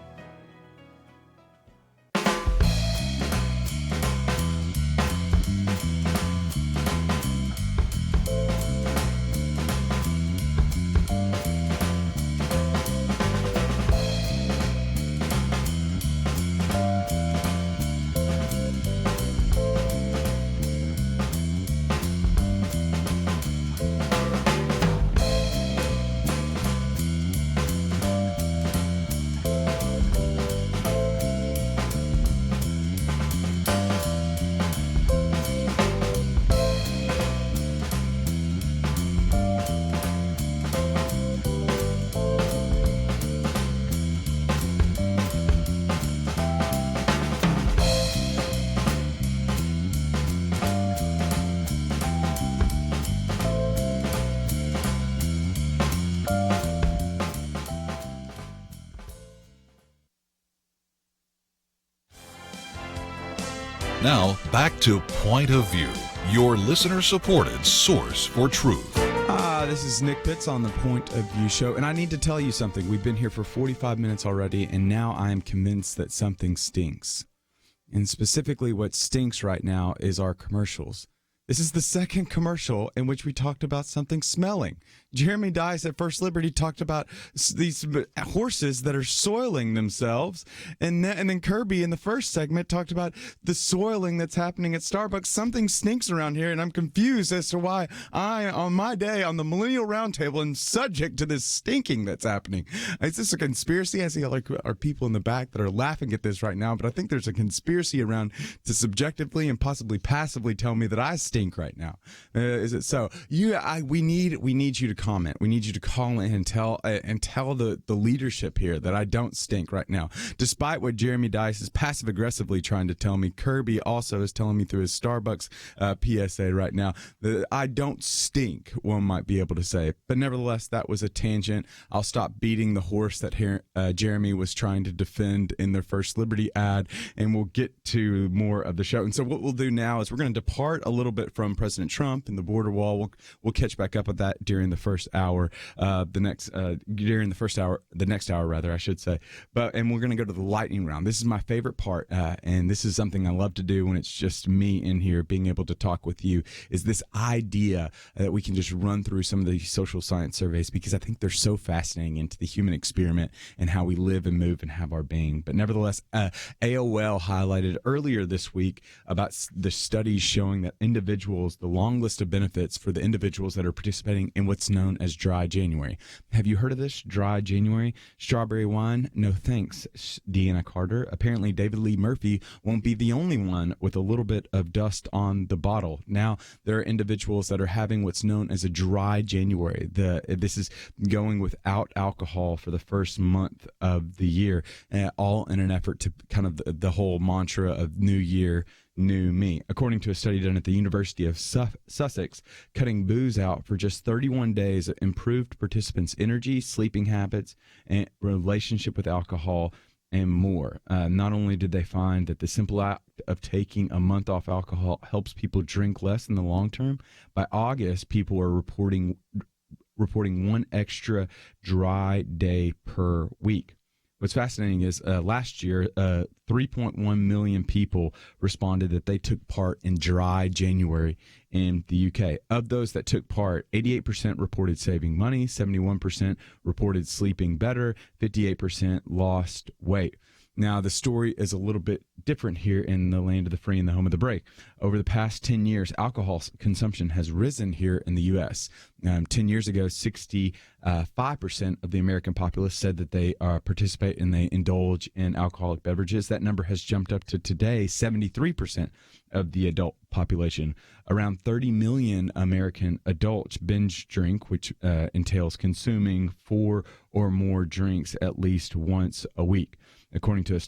Now, back to Point of View, your listener-supported source for truth. This is Nick Pitts on the Point of View show, and I need to tell you something. We've been here for 45 minutes already, and now I am convinced that something stinks. And specifically what stinks right now is our commercials. This is the second commercial in which we talked about something smelling. Jeremy Dice at First Liberty talked about these horses that are soiling themselves. And then Kirby in the first segment talked about the soiling that's happening at Starbucks. Something stinks around here, and I'm confused as to why I, on my day on the Millennial Round Table, am subject to this stinking that's happening. Is this a conspiracy? I see our people in the back that are laughing at this right now, but I think there's a conspiracy around to subjectively and possibly passively tell me that I stink right now. Is it so? We need you to comment. We need you to call in and tell the leadership here that I don't stink right now. Despite what Jeremy Dice is passive aggressively trying to tell me, Kirby also is telling me through his Starbucks PSA right now that I don't stink, one might be able to say. But nevertheless, that was a tangent. I'll stop beating the horse that Jeremy was trying to defend in their First Liberty ad, and we'll get to more of the show. And so what we'll do now is we're going to depart a little bit from President Trump and the border wall. We'll catch back up with that during the first hour, the next hour rather, I should say. And we're going to go to the lightning round. This is my favorite part, and this is something I love to do when it's just me in here being able to talk with you, is this idea that we can just run through some of the social science surveys, because I think they're so fascinating into the human experiment and how we live and move and have our being. But nevertheless, AOL highlighted earlier this week about the studies showing that the long list of benefits for the individuals that are participating in what's known as dry January. Have you heard of this? Dry January? Strawberry wine? No thanks, Deanna Carter. Apparently, David Lee Murphy won't be the only one with a little bit of dust on the bottle. Now, there are individuals that are having what's known as a dry January. This is going without alcohol for the first month of the year, all in an effort to kind of the whole mantra of New Year, New Me. According to a study done at the University of Sussex, cutting booze out for just 31 days improved participants' energy, sleeping habits, and relationship with alcohol, and more. Not only did they find that the simple act of taking a month off alcohol helps people drink less in the long term, by August, people are reporting one extra dry day per week. What's fascinating is last year, 3.1 million people responded that they took part in dry January in the UK. Of those that took part, 88% reported saving money, 71% reported sleeping better, 58% lost weight. Now, the story is a little bit different here in the land of the free and the home of the brave. Over the past 10 years, alcohol consumption has risen here in the U.S. 10 years ago, 65% of the American populace said that they participate and they indulge in alcoholic beverages. That number has jumped up to today, 73% of the adult population. Around 30 million American adults binge drink, which entails consuming 4 or more drinks at least once a week, according to a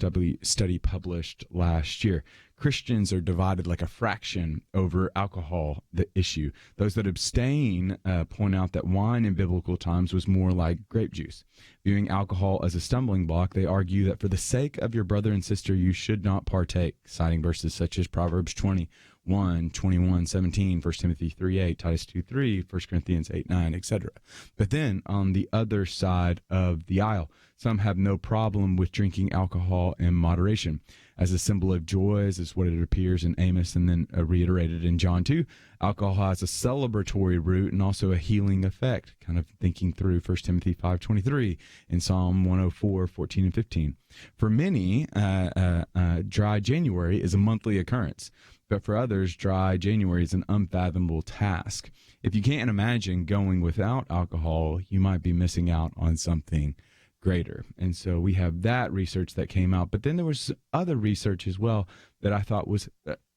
study published last year. Christians are divided like a fraction over alcohol, the issue. Those that abstain point out that wine in biblical times was more like grape juice. Viewing alcohol as a stumbling block, they argue that for the sake of your brother and sister, you should not partake, citing verses such as Proverbs 21, 21, 17, 1 Timothy 3:8, Titus 2:3, 1 Corinthians 8:9, etc. But then on the other side of the aisle, some have no problem with drinking alcohol in moderation. As a symbol of joy, as is what it appears in Amos and then reiterated in John 2, alcohol has a celebratory root and also a healing effect, kind of thinking through 1 Timothy 5:23 and Psalm 104, 14 and 15. For many, dry January is a monthly occurrence. But for others, dry January is an unfathomable task. If you can't imagine going without alcohol, you might be missing out on something greater. And so we have that research that came out. But then there was other research as well that I thought was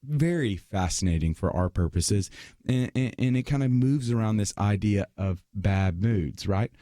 very fascinating for our purposes. And it kind of moves around this idea of bad moods, right?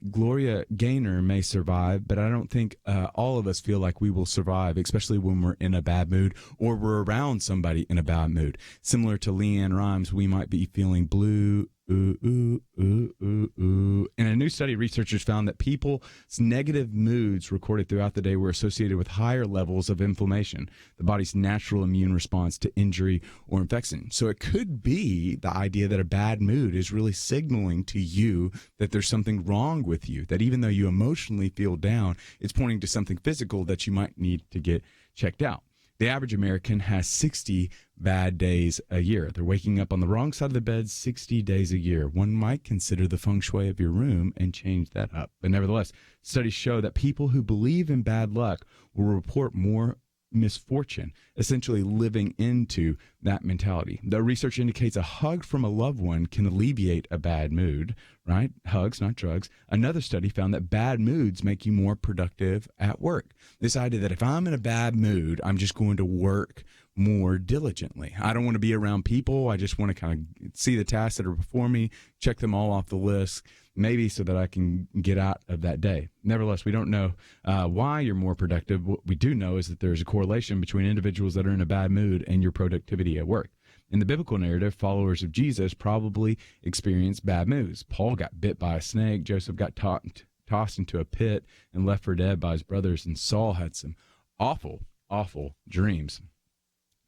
Gloria Gaynor may survive, but I don't think all of us feel like we will survive, especially when we're in a bad mood or we're around somebody in a bad mood. Similar to Leanne Rimes, we might be feeling blue, ooh, ooh, ooh, ooh, ooh. In a new study, researchers found that people's negative moods recorded throughout the day were associated with higher levels of inflammation, the body's natural immune response to injury or infection. So it could be the idea that a bad mood is really signaling to you that there's something wrong with you, that even though you emotionally feel down, it's pointing to something physical that you might need to get checked out. The average American has 60 bad days a year. They're waking up on the wrong side of the bed 60 days a year. One might consider the feng shui of your room and change that up. But nevertheless, studies show that people who believe in bad luck will report more misfortune, essentially living into that mentality. The research indicates a hug from a loved one can alleviate a bad mood, right? Hugs, not drugs. Another study found that bad moods make you more productive at work. This idea that if I'm in a bad mood, I'm just going to work more diligently. I don't want to be around people. I just want to kind of see the tasks that are before me, check them all off the list, maybe so that I can get out of that day. Nevertheless, we don't know why you're more productive. What we do know is that there's a correlation between individuals that are in a bad mood and your productivity at work. In the biblical narrative, followers of Jesus probably experienced bad moods. Paul got bit by a snake. Joseph got tossed into a pit and left for dead by his brothers. And Saul had some awful, awful dreams.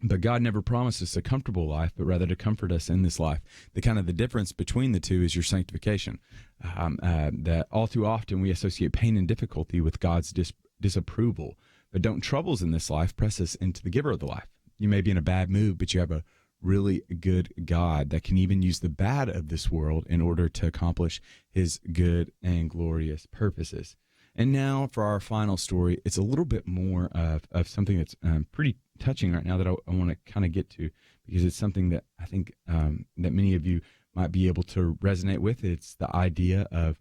But God never promised us a comfortable life, but rather to comfort us in this life. The difference between the two is your sanctification. That all too often we associate pain and difficulty with God's disapproval. But don't troubles in this life press us into the giver of the life. You may be in a bad mood, but you have a really good God that can even use the bad of this world in order to accomplish his good and glorious purposes. And now for our final story, it's a little bit more of something that's pretty touching right now that I want to kind of get to, because it's something that I think that many of you might be able to resonate with. It's the idea of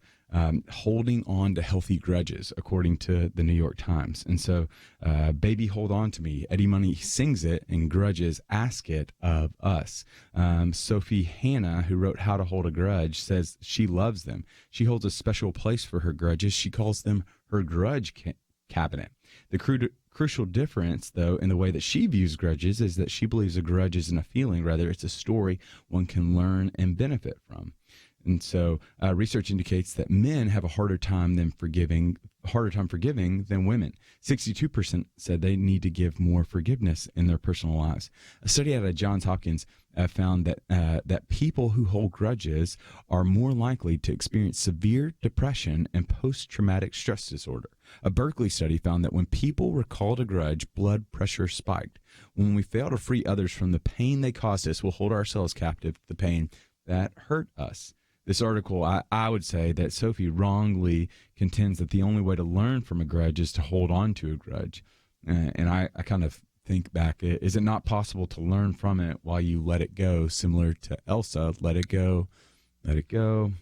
holding on to healthy grudges, according to the New York Times. And so, Baby Hold On to Me, Eddie Money sings it, and grudges ask it of us. Sophie Hannah, who wrote How to Hold a Grudge, says she loves them. She holds a special place for her grudges. She calls them her grudge cabinet. The crucial difference, though, in the way that she views grudges is that she believes a grudge isn't a feeling. Rather, it's a story one can learn and benefit from. And so research indicates that men have a harder time forgiving than women. 62% said they need to give more forgiveness in their personal lives. A study out of Johns Hopkins found that people who hold grudges are more likely to experience severe depression and post-traumatic stress disorder. A Berkeley study found that when people recalled a grudge, blood pressure spiked. When we fail to free others from the pain they caused us, we'll hold ourselves captive to the pain that hurt us. This article, I would say that Sophie wrongly contends that the only way to learn from a grudge is to hold on to a grudge. And I kind of think back, is it not possible to learn from it while you let it go, similar to Elsa, let it go. I'm going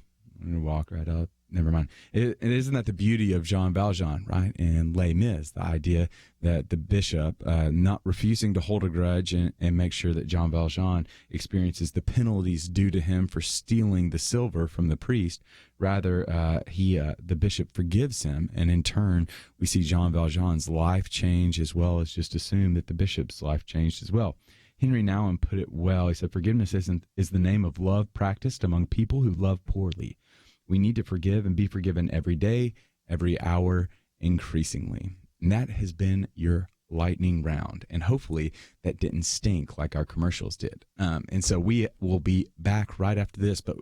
to walk right up. Never mind. It isn't that the beauty of Jean Valjean, right? And Les Mis, the idea that the bishop not refusing to hold a grudge and make sure that Jean Valjean experiences the penalties due to him for stealing the silver from the priest. Rather, the bishop forgives him, and in turn, we see Jean Valjean's life change, as well as just assume that the bishop's life changed as well. Henry Nouwen put it well. He said, "Forgiveness is the name of love practiced among people who love poorly. We need to forgive and be forgiven every day, every hour, increasingly." And that has been your lightning round. And hopefully that didn't stink like our commercials did. And so we will be back right after this, but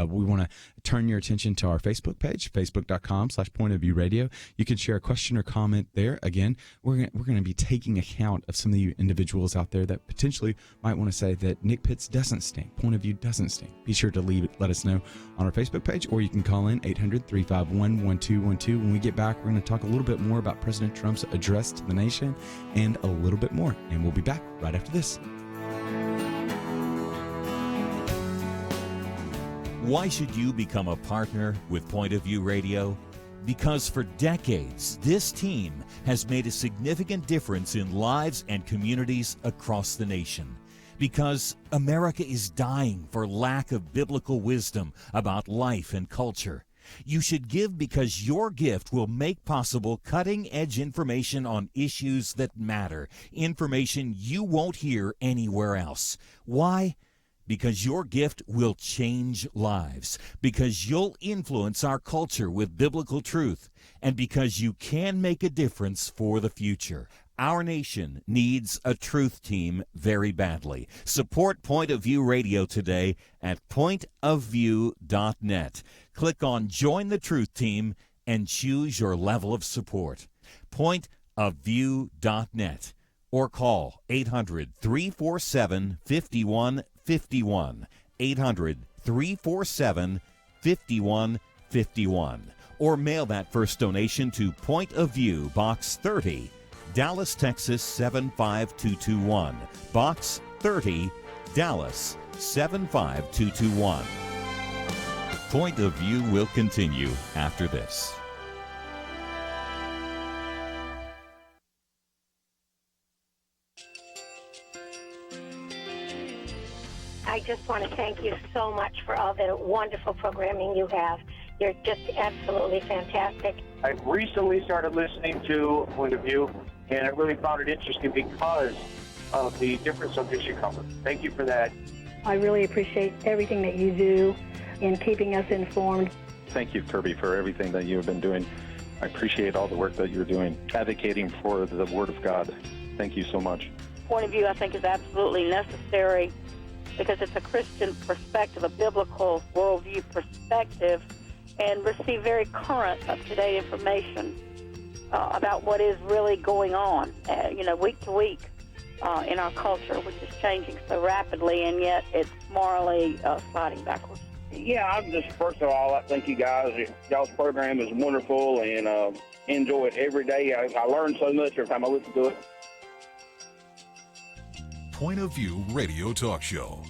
we want to turn your attention to our Facebook page, facebook.com/pointofviewradio. You can share a question or comment there. Again, we're going to be taking account of some of you individuals out there that potentially might want to say that Nick Pitts doesn't stink, Point of View doesn't stink. Be sure to let us know on our Facebook page, or you can call in 800-351-1212. When we get back, we're going to talk a little bit more about President Trump's address to the nation and a little bit more. And we'll be back right after this. Why should you become a partner with Point of View Radio? Because for decades, this team has made a significant difference in lives and communities across the nation. Because America is dying for lack of biblical wisdom about life and culture. You should give because your gift will make possible cutting-edge information on issues that matter, information you won't hear anywhere else. Why? Because your gift will change lives, because you'll influence our culture with biblical truth, and because you can make a difference for the future. Our nation needs a truth team very badly. Support Point of View Radio today at pointofview.net. Click on Join the Truth Team and choose your level of support. Pointofview.net, or call 800-347-5151, 800-347-5151, or mail that first donation to Point of View, Box 30, Dallas, Texas 75221, Box 30, Dallas 75221. Point of View will continue after this. I just want to thank you so much for all the wonderful programming you have. You're just absolutely fantastic. I recently started listening to Point of View, and I really found it interesting because of the different subjects you cover. Thank you for that. I really appreciate everything that you do in keeping us informed. Thank you, Kirby, for everything that you have been doing. I appreciate all the work that you're doing, advocating for the Word of God. Thank you so much. Point of View, I think, is absolutely necessary because it's a Christian perspective, a biblical worldview perspective, and receive very current, up-to-date information about what is really going on, week to week in our culture, which is changing so rapidly, and yet it's morally sliding backwards. Yeah, I'm just, first of all, I thank you guys. Y'all's program is wonderful, and enjoy it every day. I learn so much every time I listen to it. Point of View Radio Talk Show.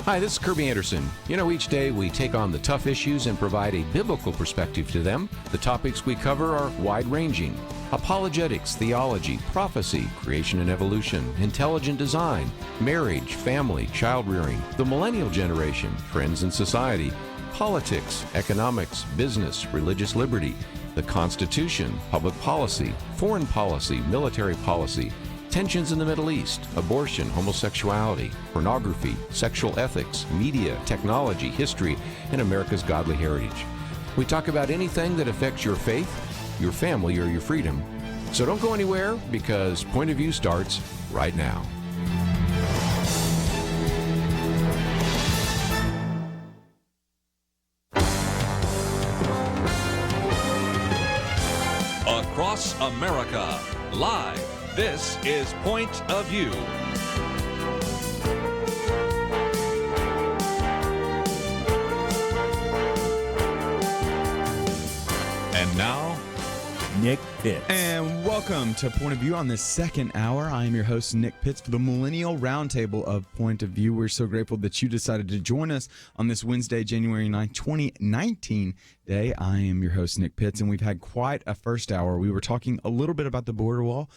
Hi, this is Kirby Anderson. Each day we take on the tough issues and provide a biblical perspective to them. The topics we cover are wide-ranging. Apologetics, theology, prophecy, creation and evolution, intelligent design, marriage, family, child-rearing, the millennial generation, trends in society, politics, economics, business, religious liberty, the Constitution, public policy, foreign policy, military policy, tensions in the Middle East, abortion, homosexuality, pornography, sexual ethics, media, technology, history, and America's godly heritage. We talk about anything that affects your faith, your family, or your freedom. So don't go anywhere, because Point of View starts right now. Across America, live. This is Point of View. And now, Nick Pitts. And welcome to Point of View on this second hour. I am your host, Nick Pitts, for the Millennial Round Table of Point of View. We're so grateful that you decided to join us on this Wednesday, January 9th, 2019 day. I am your host, Nick Pitts, and we've had quite a first hour. We were talking a little bit about the border wall,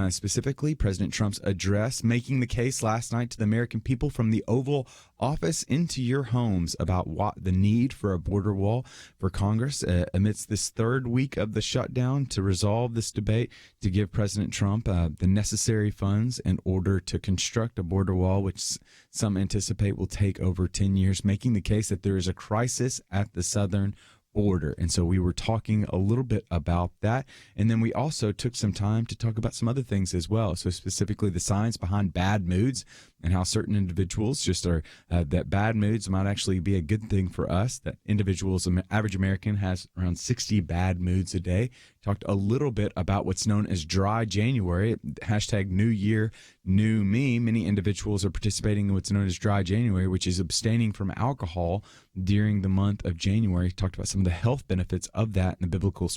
specifically President Trump's address, making the case last night to the American people from the Oval Office into your homes about what the need for a border wall for Congress amidst this third week of the shutdown to resolve this debate, to give President Trump the necessary funds in order to construct a border wall, which some anticipate will take over 10 years, making the case that there is a crisis at the southern border. And so we were talking a little bit about that. And then we also took some time to talk about some other things as well. So specifically the science behind bad moods and how certain individuals just are, that bad moods might actually be a good thing for us, that individuals, an average American has around 60 bad moods a day. Talked a little bit about what's known as dry January, hashtag New Year, New Me. Many individuals are participating in what's known as dry January, which is abstaining from alcohol during the month of January. Talked about some of the health benefits of that and the biblical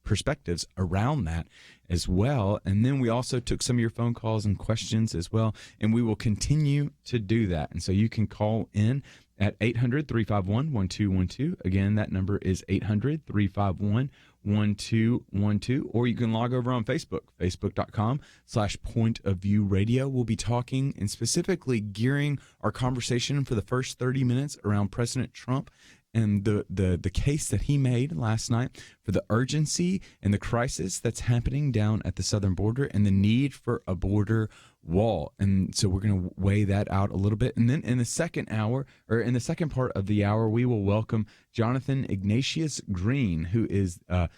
perspectives around that as well. And then we also took some of your phone calls and questions as well, and we will continue to do that. And so you can call in at 800-351-1212. Again, that number is 800-351-1212, or you can log over on Facebook, facebook.com/Point of View Radio. We'll be talking and specifically gearing our conversation for the first 30 minutes around President Trump and the case that he made last night for the urgency and the crisis that's happening down at the southern border and the need for a border wall. And so we're going to weigh that out a little bit. And then in the second hour, or in the second part of the hour, we will welcome Jonathan Ignatius Green, who is a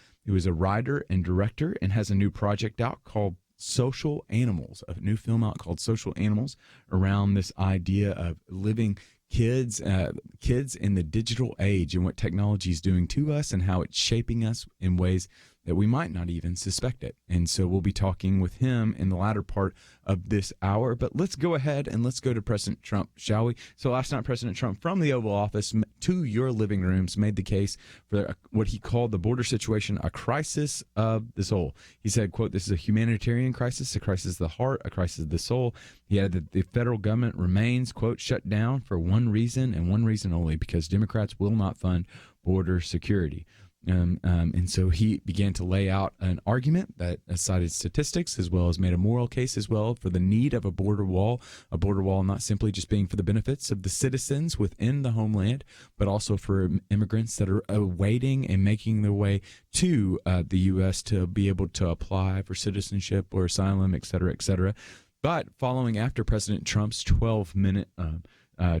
writer and director and has a new project out called Social Animals, a new film out called Social Animals, around this idea of living kids in the digital age and what technology is doing to us and how it's shaping us in ways that we might not even suspect it. And so we'll be talking with him in the latter part of this hour. But let's go ahead and let's go to President Trump, shall we? So last night, President Trump from the Oval Office to your living rooms made the case for what he called the border situation a crisis of the soul. He said, quote, "This is a humanitarian crisis, a crisis of the heart, a crisis of the soul." He added that the federal government remains, quote, "shut down for one reason and one reason only, because Democrats will not fund border security." And so he began to lay out an argument that cited statistics as well as made a moral case as well for the need of a border wall not simply just being for the benefits of the citizens within the homeland, but also for immigrants that are awaiting and making their way to the U.S. to be able to apply for citizenship or asylum, et cetera, et cetera. But following after President Trump's 12-minute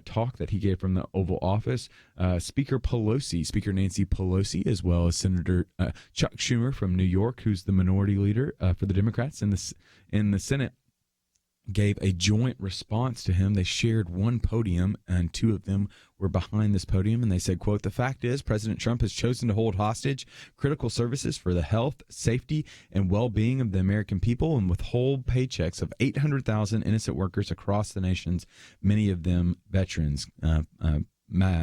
talk that he gave from the Oval Office, Speaker Nancy Pelosi, as well as Senator Chuck Schumer from New York, who's the minority leader for the Democrats in the Senate, gave a joint response to him. They shared one podium, and two of them were behind this podium, and they said, quote, "The fact is, President Trump has chosen to hold hostage critical services for the health, safety, and well-being of the American people and withhold paychecks of 800,000 innocent workers across the nations, many of them veterans."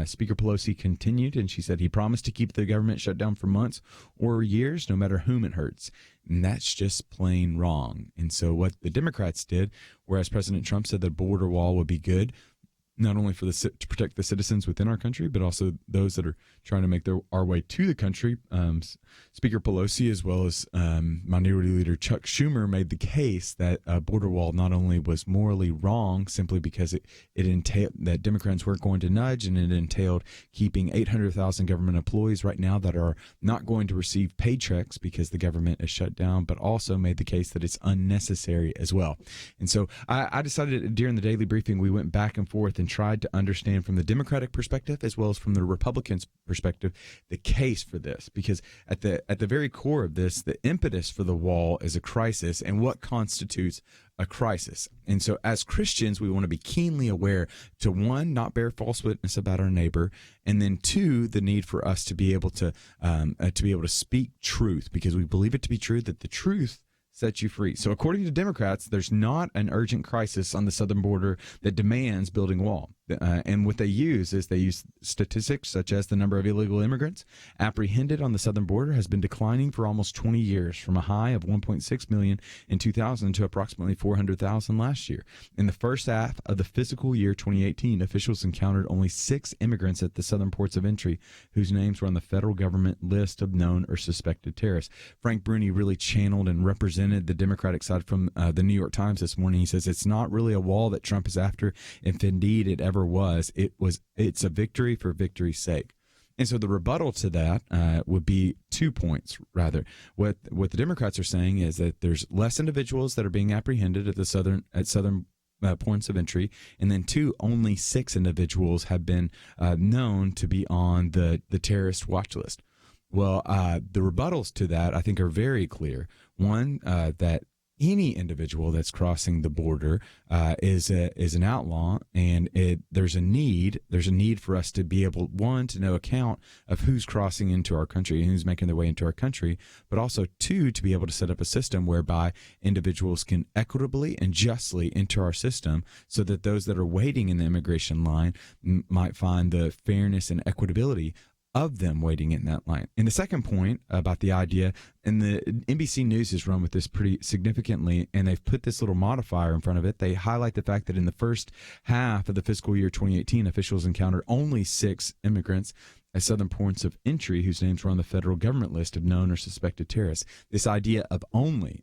Speaker Pelosi continued, and she said he promised to keep the government shut down for months or years, no matter whom it hurts. And that's just plain wrong. And so what the Democrats did, whereas President Trump said the border wall would be good, not only for to protect the citizens within our country, but also those that are trying to make our way to the country. Speaker Pelosi, as well as Minority Leader Chuck Schumer, made the case that a border wall not only was morally wrong simply because it entailed that Democrats weren't going to nudge, and it entailed keeping 800,000 government employees right now that are not going to receive paychecks because the government is shut down, but also made the case that it's unnecessary as well. And so I decided during the daily briefing, we went back and forth and tried to understand from the Democratic perspective as well as from the Republicans' perspective the case for this, because at the very core of this, the impetus for the wall is a crisis, and what constitutes a crisis. And so as Christians, we want to be keenly aware to, one, not bear false witness about our neighbor, and then two, the need for us to be able to speak truth, because we believe it to be true that the truth sets you free. So according to Democrats, there's not an urgent crisis on the southern border that demands building a wall. And what they use statistics such as the number of illegal immigrants apprehended on the southern border has been declining for almost 20 years, from a high of 1.6 million in 2000 to approximately 400,000 last year. In the first half of the fiscal year 2018, officials encountered only 6 immigrants at the southern ports of entry whose names were on the federal government list of known or suspected terrorists. Frank Bruni really channeled and represented the Democratic side from the New York Times this morning. He says it's not really a wall that Trump is after. If indeed it ever was, it's a victory for victory's sake. And so the rebuttal to that would be 2 points, rather. What the Democrats are saying is that there's less individuals that are being apprehended at southern points of entry, and then 2, only 6 individuals have been known to be on the terrorist watch list. Well, the rebuttals to that, I think, are very clear. One, that any individual that's crossing the border is an outlaw, and there's a need for us to be able, one, to know account of who's crossing into our country and who's making their way into our country, but also 2, to be able to set up a system whereby individuals can equitably and justly enter our system, so that those that are waiting in the immigration line might find the fairness and equitability of them waiting in that line. And the second point about the idea, and the NBC News has run with this pretty significantly, and they've put this little modifier in front of it. They highlight the fact that in the first half of the fiscal year 2018, officials encountered only 6 immigrants at southern points of entry whose names were on the federal government list of known or suspected terrorists. This idea of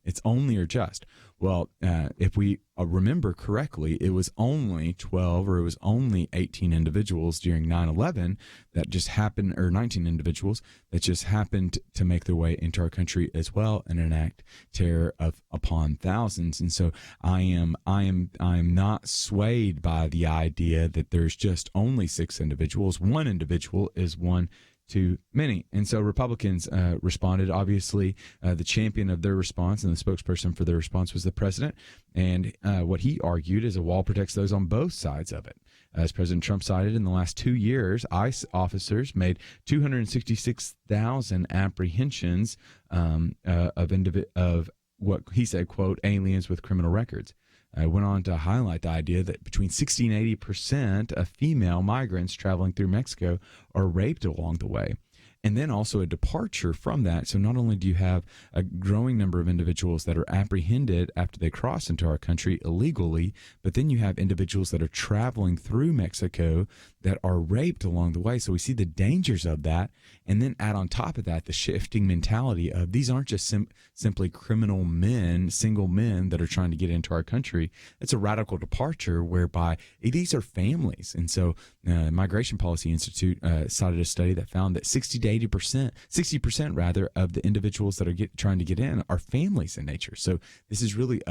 it's only or just. Well, if we remember correctly, it was only 12 or it was only 18 individuals during 9/11 that just happened, or 19 individuals that just happened to make their way into our country as well and enact terror upon thousands. And so I am not swayed by the idea that there's just only 6 individuals. One individual is one too many. And so Republicans responded. Obviously, the champion of their response and the spokesperson for their response was the president. And what he argued is a wall protects those on both sides of it. As President Trump cited, in the last 2 years, ICE officers made 266,000 apprehensions of what he said, quote, aliens with criminal records. Went on to highlight the idea that between 60 and 80% of female migrants traveling through Mexico are raped along the way. And then also a departure from that. So not only do you have a growing number of individuals that are apprehended after they cross into our country illegally, but then you have individuals that are traveling through Mexico that are raped along the way. So we see the dangers of that. And then add on top of that the shifting mentality of these aren't just simply criminal men, single men that are trying to get into our country. It's a radical departure whereby these are families. And so Migration Policy Institute cited a study that found that 60% rather of the individuals that are trying to get in are families in nature. So this is really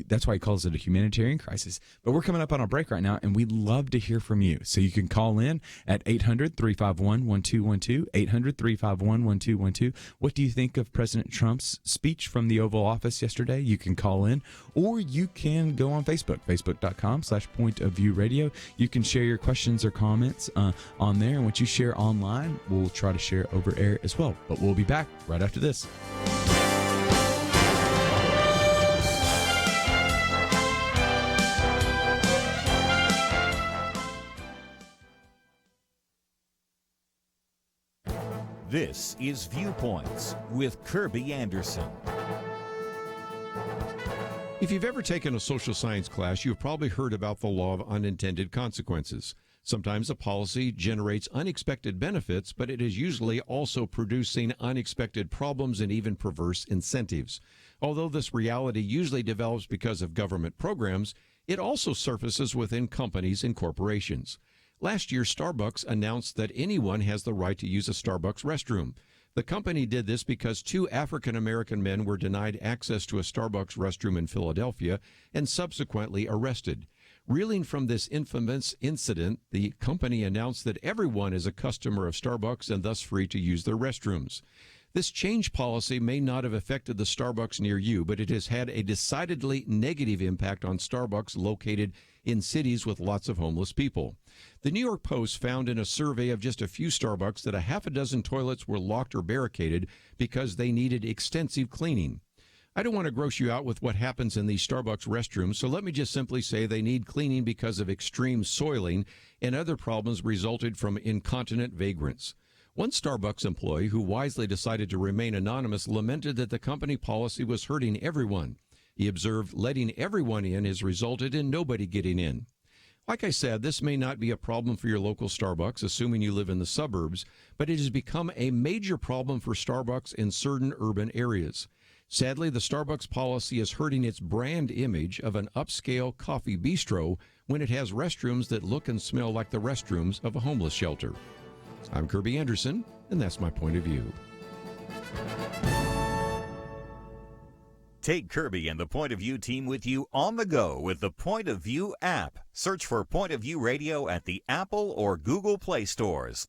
that's why he calls it a humanitarian crisis. But we're coming up on a break right now, and we'd love to hear from you. So you can call in at 800-351-1212, 800-351-1212. What do you think of President Trump's speech from the Oval Office yesterday? You can call in, or you can go on Facebook, facebook.com/pointofviewradio. You can share your questions or comments on there, and what you share online, we'll try to share over air as well. But we'll be back right after this. This is Viewpoints with Kirby Anderson. If you've ever taken a social science class, you've probably heard about the law of unintended consequences. Sometimes a policy generates unexpected benefits, but it is usually also producing unexpected problems and even perverse incentives. Although this reality usually develops because of government programs, it also surfaces within companies and corporations. Last year, Starbucks announced that anyone has the right to use a Starbucks restroom. The company did this because 2 African-American men were denied access to a Starbucks restroom in Philadelphia and subsequently arrested. Reeling from this infamous incident, the company announced that everyone is a customer of Starbucks and thus free to use their restrooms. This change policy may not have affected the Starbucks near you, but it has had a decidedly negative impact on Starbucks located in cities with lots of homeless people. The New York Post found in a survey of just a few Starbucks that a half a dozen toilets were locked or barricaded because they needed extensive cleaning. I don't want to gross you out with what happens in these Starbucks restrooms, so let me just simply say they need cleaning because of extreme soiling and other problems resulted from incontinent vagrants. One Starbucks employee who wisely decided to remain anonymous lamented that the company policy was hurting everyone. He observed letting everyone in has resulted in nobody getting in. Like I said, this may not be a problem for your local Starbucks, assuming you live in the suburbs, but it has become a major problem for Starbucks in certain urban areas. Sadly, the Starbucks policy is hurting its brand image of an upscale coffee bistro when it has restrooms that look and smell like the restrooms of a homeless shelter. I'm Kirby Anderson, and that's my point of view. Take Kirby and the Point of View team with you on the go with the Point of View app. Search for Point of View Radio at the Apple or Google Play stores.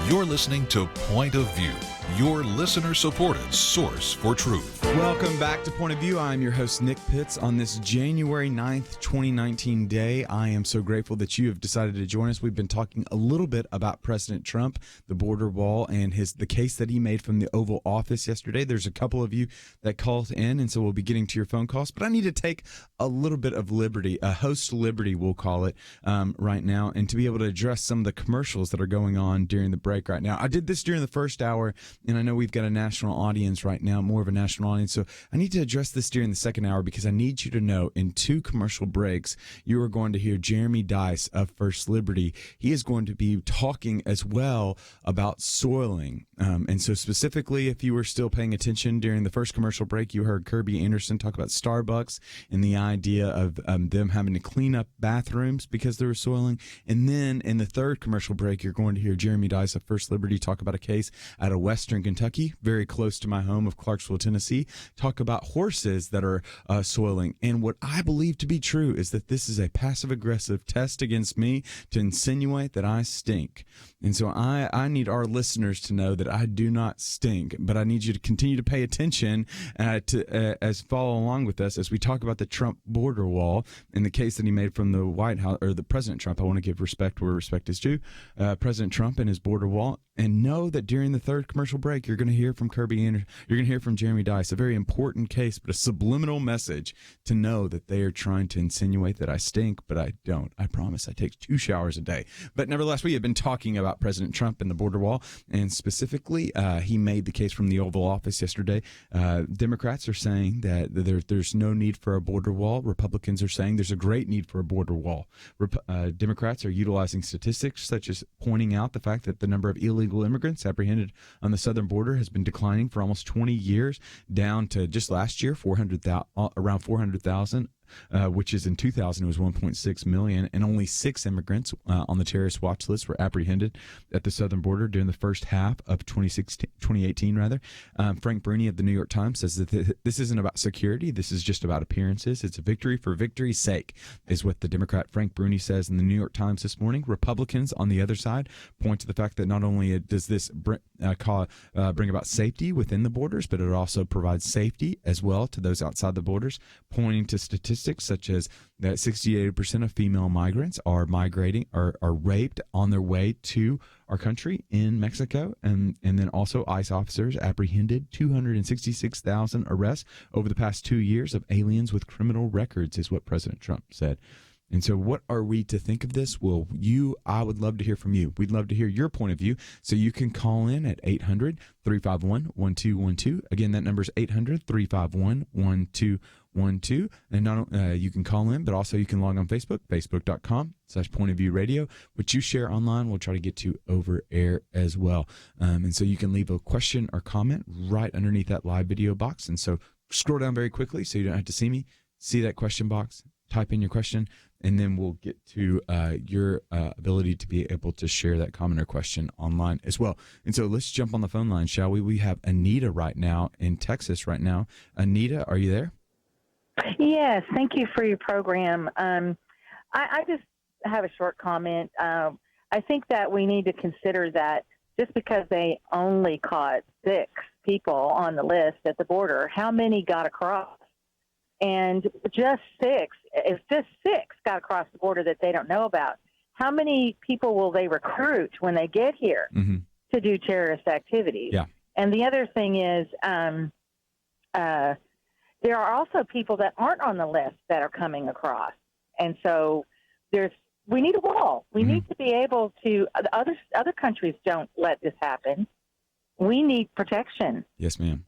You're listening to Point of View, your listener-supported source for truth. Welcome back to Point of View. I'm your host, Nick Pitts. On this January 9th, 2019 day, I am so grateful that you have decided to join us. We've been talking a little bit about President Trump, the border wall, and the case that he made from the Oval Office yesterday. There's a couple of you that called in, and so we'll be getting to your phone calls. But I need to take a little bit of liberty, a host liberty, we'll call it, right now, and to be able to address some of the commercials that are going on during the break right now. I did this during the first hour, and I know we've got a national audience right now, more of a national audience, so I need to address this during the second hour because I need you to know in 2 commercial breaks, you are going to hear Jeremy Dice of First Liberty. He is going to be talking as well about soiling. And so specifically, if you were still paying attention during the first commercial break, you heard Kirby Anderson talk about Starbucks and the idea of them having to clean up bathrooms because they were soiling. And then in the third commercial break, you're going to hear Jeremy Dice of First Liberty talk about a case out of Western Kentucky, very close to my home of Clarksville, Tennessee, talk about horses that are soiling. And what I believe to be true is that this is a passive-aggressive test against me to insinuate that I stink. And so I need our listeners to know that I do not stink, but I need you to continue to pay attention as follow along with us as we talk about the Trump border wall and the case that he made from the White House, or the President Trump. I want to give respect where respect is due. President Trump and his border wall. And know that during the third commercial break, you're going to hear from Kirby Anderson. You're going to hear from Jeremy Dice, a very important case, but a subliminal message to know that they are trying to insinuate that I stink, but I don't. I promise I take 2 showers a day. But nevertheless, we have been talking about President Trump and the border wall, and specifically, he made the case from the Oval Office yesterday. Democrats are saying that there's no need for a border wall. Republicans are saying there's a great need for a border wall. Democrats are utilizing statistics such as pointing out the fact that the number of illegal immigrants apprehended on the southern border has been declining for almost 20 years, down to just last year, around 400,000. Which is in 2000, it was 1.6 million, and only 6 immigrants on the terrorist watch list were apprehended at the southern border during the first half of 2018. Frank Bruni of the New York Times says that this isn't about security. This is just about appearances. It's a victory for victory's sake, is what the Democrat Frank Bruni says in the New York Times this morning. Republicans on the other side point to the fact that not only does this bring about safety within the borders, but it also provides safety as well to those outside the borders, pointing to statistics such as that 68% of female migrants are migrating or are raped on their way to our country in Mexico. And then also ICE officers apprehended 266,000 arrests over the past 2 years of aliens with criminal records, is what President Trump said. And so what are we to think of this? Well, I would love to hear from you. We'd love to hear your point of view. So you can call in at 800-351-1212. Again, that number is 800-351-1212. And you can call in, but also you can log on Facebook, facebook.com/Point of View Radio, which you share online. We'll try to get to over air as well. And so you can leave a question or comment right underneath that live video box. And so scroll down very quickly so you don't have to see me. See that question box, type in your question, and then we'll get to your ability to be able to share that comment or question online as well. And so let's jump on the phone line, shall we? We have Anita right now in Texas right now. Anita, are you there? Yes, thank you for your program. I just have a short comment. I think that we need to consider that just because they only caught 6 people on the list at the border, how many got across? And just 6, if just 6 got across the border that they don't know about, how many people will they recruit when they get here to do terrorist activities? Yeah. And the other thing is there are also people that aren't on the list that are coming across. And so we need a wall. We need to be able to, other countries don't let this happen. We need protection. Yes, ma'am.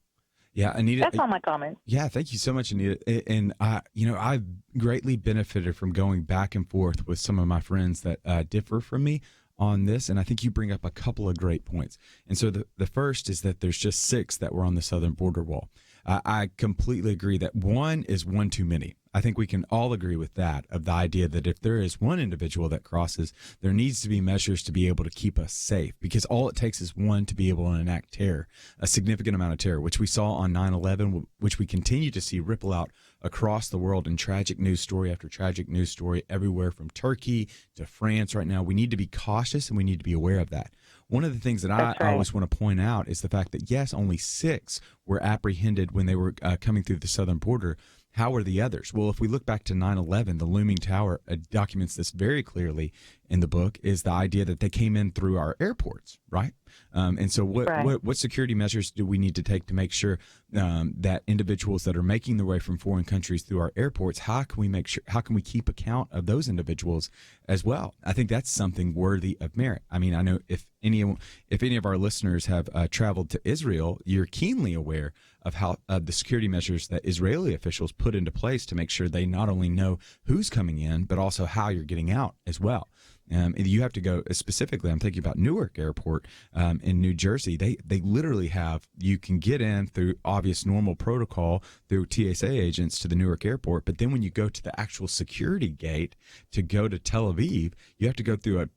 Yeah, Anita. That's all my comments. Yeah, thank you so much, Anita. And I've greatly benefited from going back and forth with some of my friends that differ from me on this, and I think you bring up a couple of great points. And so the first is that there's just 6 that were on the southern border wall. I completely agree that 1 is one too many. I think we can all agree with that, of the idea that if there is one individual that crosses, there needs to be measures to be able to keep us safe, because all it takes is one to be able to enact terror, a significant amount of terror, which we saw on 9/11, which we continue to see ripple out across the world in tragic news story after tragic news story everywhere from Turkey to France right now. We need to be cautious and we need to be aware of that. One of the things that I always want to point out is the fact that, yes, only 6 were apprehended when they were coming through the southern border. How are the others? Well, if we look back to 9/11, the looming tower documents this very clearly in the book, is the idea that they came in through our airports, right? And so what security measures do we need to take to make sure that individuals that are making their way from foreign countries through our airports, how can we keep account of those individuals as well? I think that's something worthy of merit. I mean, I know if any of our listeners have traveled to Israel, you're keenly aware of how the security measures that Israeli officials put into place to make sure they not only know who's coming in, but also how you're getting out as well. You have to go specifically, I'm thinking about Newark Airport in New Jersey. They literally have, you can get in through obvious normal protocol through TSA agents to the Newark Airport, but then when you go to the actual security gate to go to Tel Aviv, you have to go through a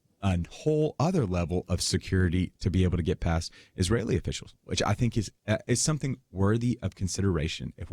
whole other level of security to be able to get past Israeli officials, which I think is something worthy of consideration. If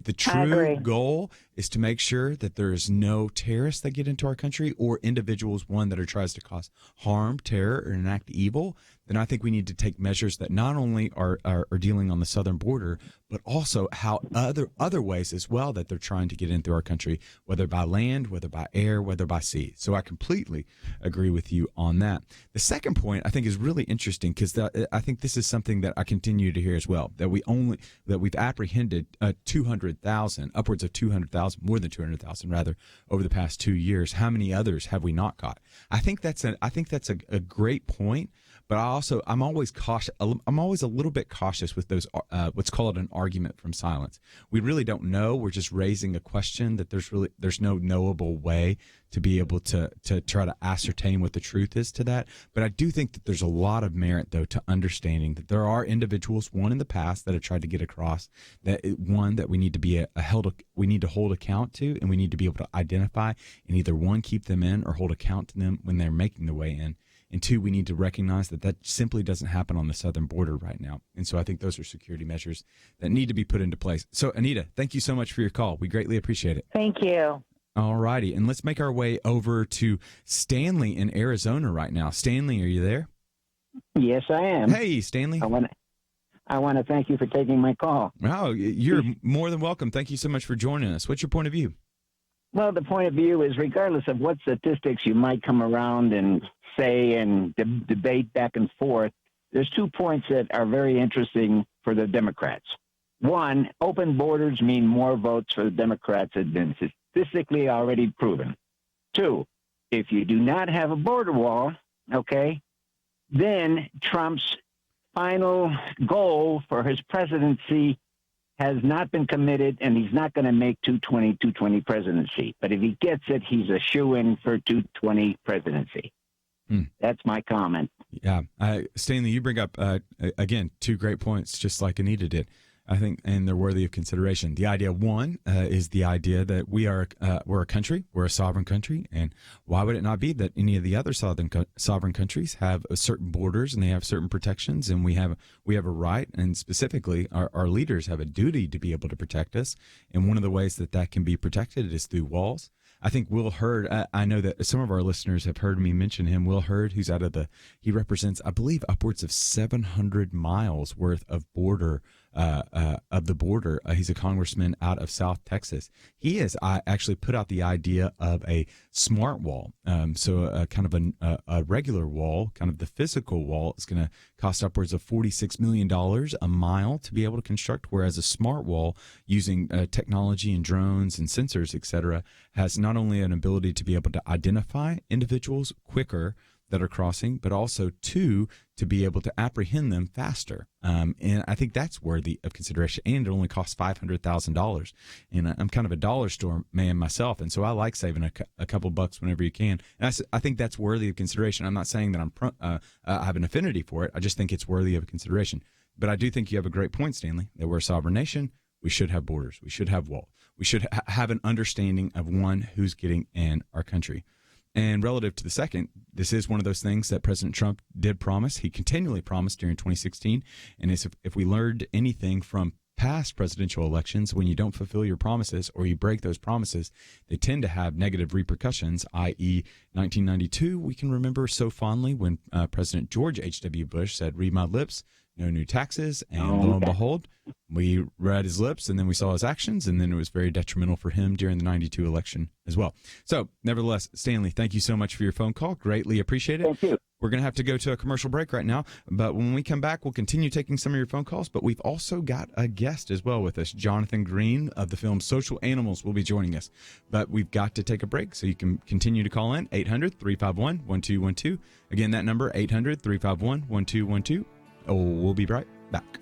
the true goal is to make sure that there is no terrorists that get into our country, or individuals, that tries to cause harm, terror, or enact evil, then I think we need to take measures that not only are dealing on the southern border, but also how other ways as well that they're trying to get in through our country, whether by land, whether by air, whether by sea. So I completely agree with you on that. The second point I think is really interesting, because I think this is something that I continue to hear as well, that we've apprehended 200,000, upwards of 200,000, more than 200,000 rather, over the past 2 years. How many others have we not caught? I think that's a great point. But I'm always cautious. I'm always a little bit cautious with those what's called an argument from silence. We really don't know. We're just raising a question that there's no knowable way to be able to try to ascertain what the truth is to that. But I do think that there's a lot of merit, though, to understanding that there are individuals, one in the past, that have tried to get across that we need to be we need to hold account to, and we need to be able to identify and either one, keep them in, or hold account to them when they're making the way in. And two, we need to recognize that simply doesn't happen on the southern border right now. And so I think those are security measures that need to be put into place. So, Anita, thank you so much for your call. We greatly appreciate it. Thank you. All righty. And let's make our way over to Stanley in Arizona right now. Stanley, are you there? Yes, I am. Hey, Stanley. I want to thank you for taking my call. Wow, you're more than welcome. Thank you so much for joining us. What's your point of view? Well, the point of view is regardless of what statistics you might come around and say and debate back and forth, there's 2 points that are very interesting for the Democrats. One, open borders mean more votes for the Democrats have been statistically already proven. Two, if you do not have a border wall, okay, then Trump's final goal for his presidency has not been committed, and he's not going to make 220 presidency. But if he gets it, he's a shoo-in for 220 presidency. That's my comment. Yeah. Stanley, you bring up, again, 2 great points, just like Anita did. I think, and they're worthy of consideration. The idea, one, is the idea that we're a country, we're a sovereign country, and why would it not be that any of the other sovereign countries have certain borders and they have certain protections, and we have a right, and specifically our leaders have a duty to be able to protect us, and one of the ways that can be protected is through walls. I think Will Hurd, I know that some of our listeners have heard me mention him. Will Hurd, who's he represents, I believe, upwards of 700 miles worth of border, he's a congressman out of South Texas. He has actually put out the idea of a smart wall. So a kind of a regular wall, kind of the physical wall, is going to cost upwards of $46 million a mile to be able to construct, whereas a smart wall using technology and drones and sensors, et cetera, has not only an ability to be able to identify individuals quicker that are crossing, but also to be able to apprehend them faster. And I think that's worthy of consideration. And it only costs $500,000. And I'm kind of a dollar store man myself, and so I like saving a couple bucks whenever you can. And I think that's worthy of consideration. I'm not saying that I have an affinity for it. I just think it's worthy of consideration. But I do think you have a great point, Stanley, that we're a sovereign nation. We should have borders. We should have walls. We should have an understanding of one, who's getting in our country. And relative to the second, this is one of those things that President Trump did promise. He continually promised during 2016. And if we learned anything from past presidential elections, when you don't fulfill your promises or you break those promises, they tend to have negative repercussions, i.e. 1992, we can remember so fondly when President George H.W. Bush said, "Read my lips, no new taxes," and lo and behold, we read his lips and then we saw his actions, and then it was very detrimental for him during the 92 election as well. So nevertheless, Stanley, thank you so much for your phone call. Greatly appreciate it. Thank you. We're going to have to go to a commercial break right now, but when we come back, we'll continue taking some of your phone calls, but we've also got a guest as well with us. Jonathan Green of the film Social Animals will be joining us, but we've got to take a break, so you can continue to call in 800-351-1212. Again, that number, 800-351-1212. Oh, we'll be right back.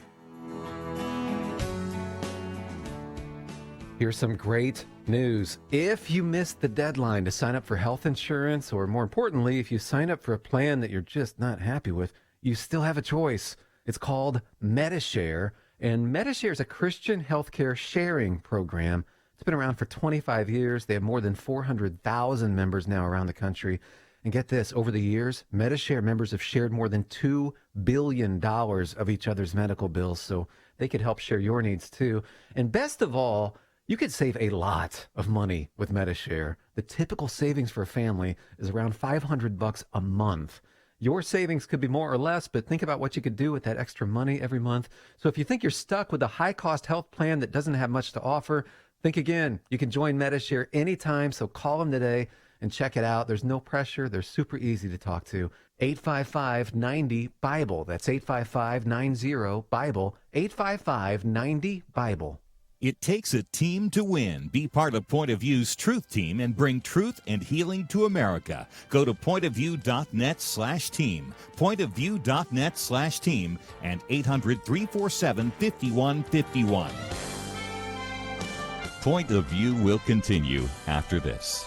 Here's some great news. If you missed the deadline to sign up for health insurance, or more importantly, if you sign up for a plan that you're just not happy with, you still have a choice. It's called MediShare, and MediShare is a Christian healthcare sharing program. It's been around for 25 years. They have more than 400,000 members now around the country. And get this, over the years, MediShare members have shared more than $2 billion of each other's medical bills, so they could help share your needs too. And best of all, you could save a lot of money with MediShare. The typical savings for a family is around $500 a month. Your savings could be more or less, but think about what you could do with that extra money every month. So if you think you're stuck with a high-cost health plan that doesn't have much to offer, think again. You can join MediShare anytime, so call them today and check it out. There's no pressure. They're super easy to talk to. 855-90-BIBLE. That's 855-90-BIBLE. 855-90-BIBLE. It takes a team to win. Be part of Point of View's Truth Team and bring truth and healing to America. Go to pointofview.net/team, pointofview.net/team, and 800-347-5151. Point of View will continue after this.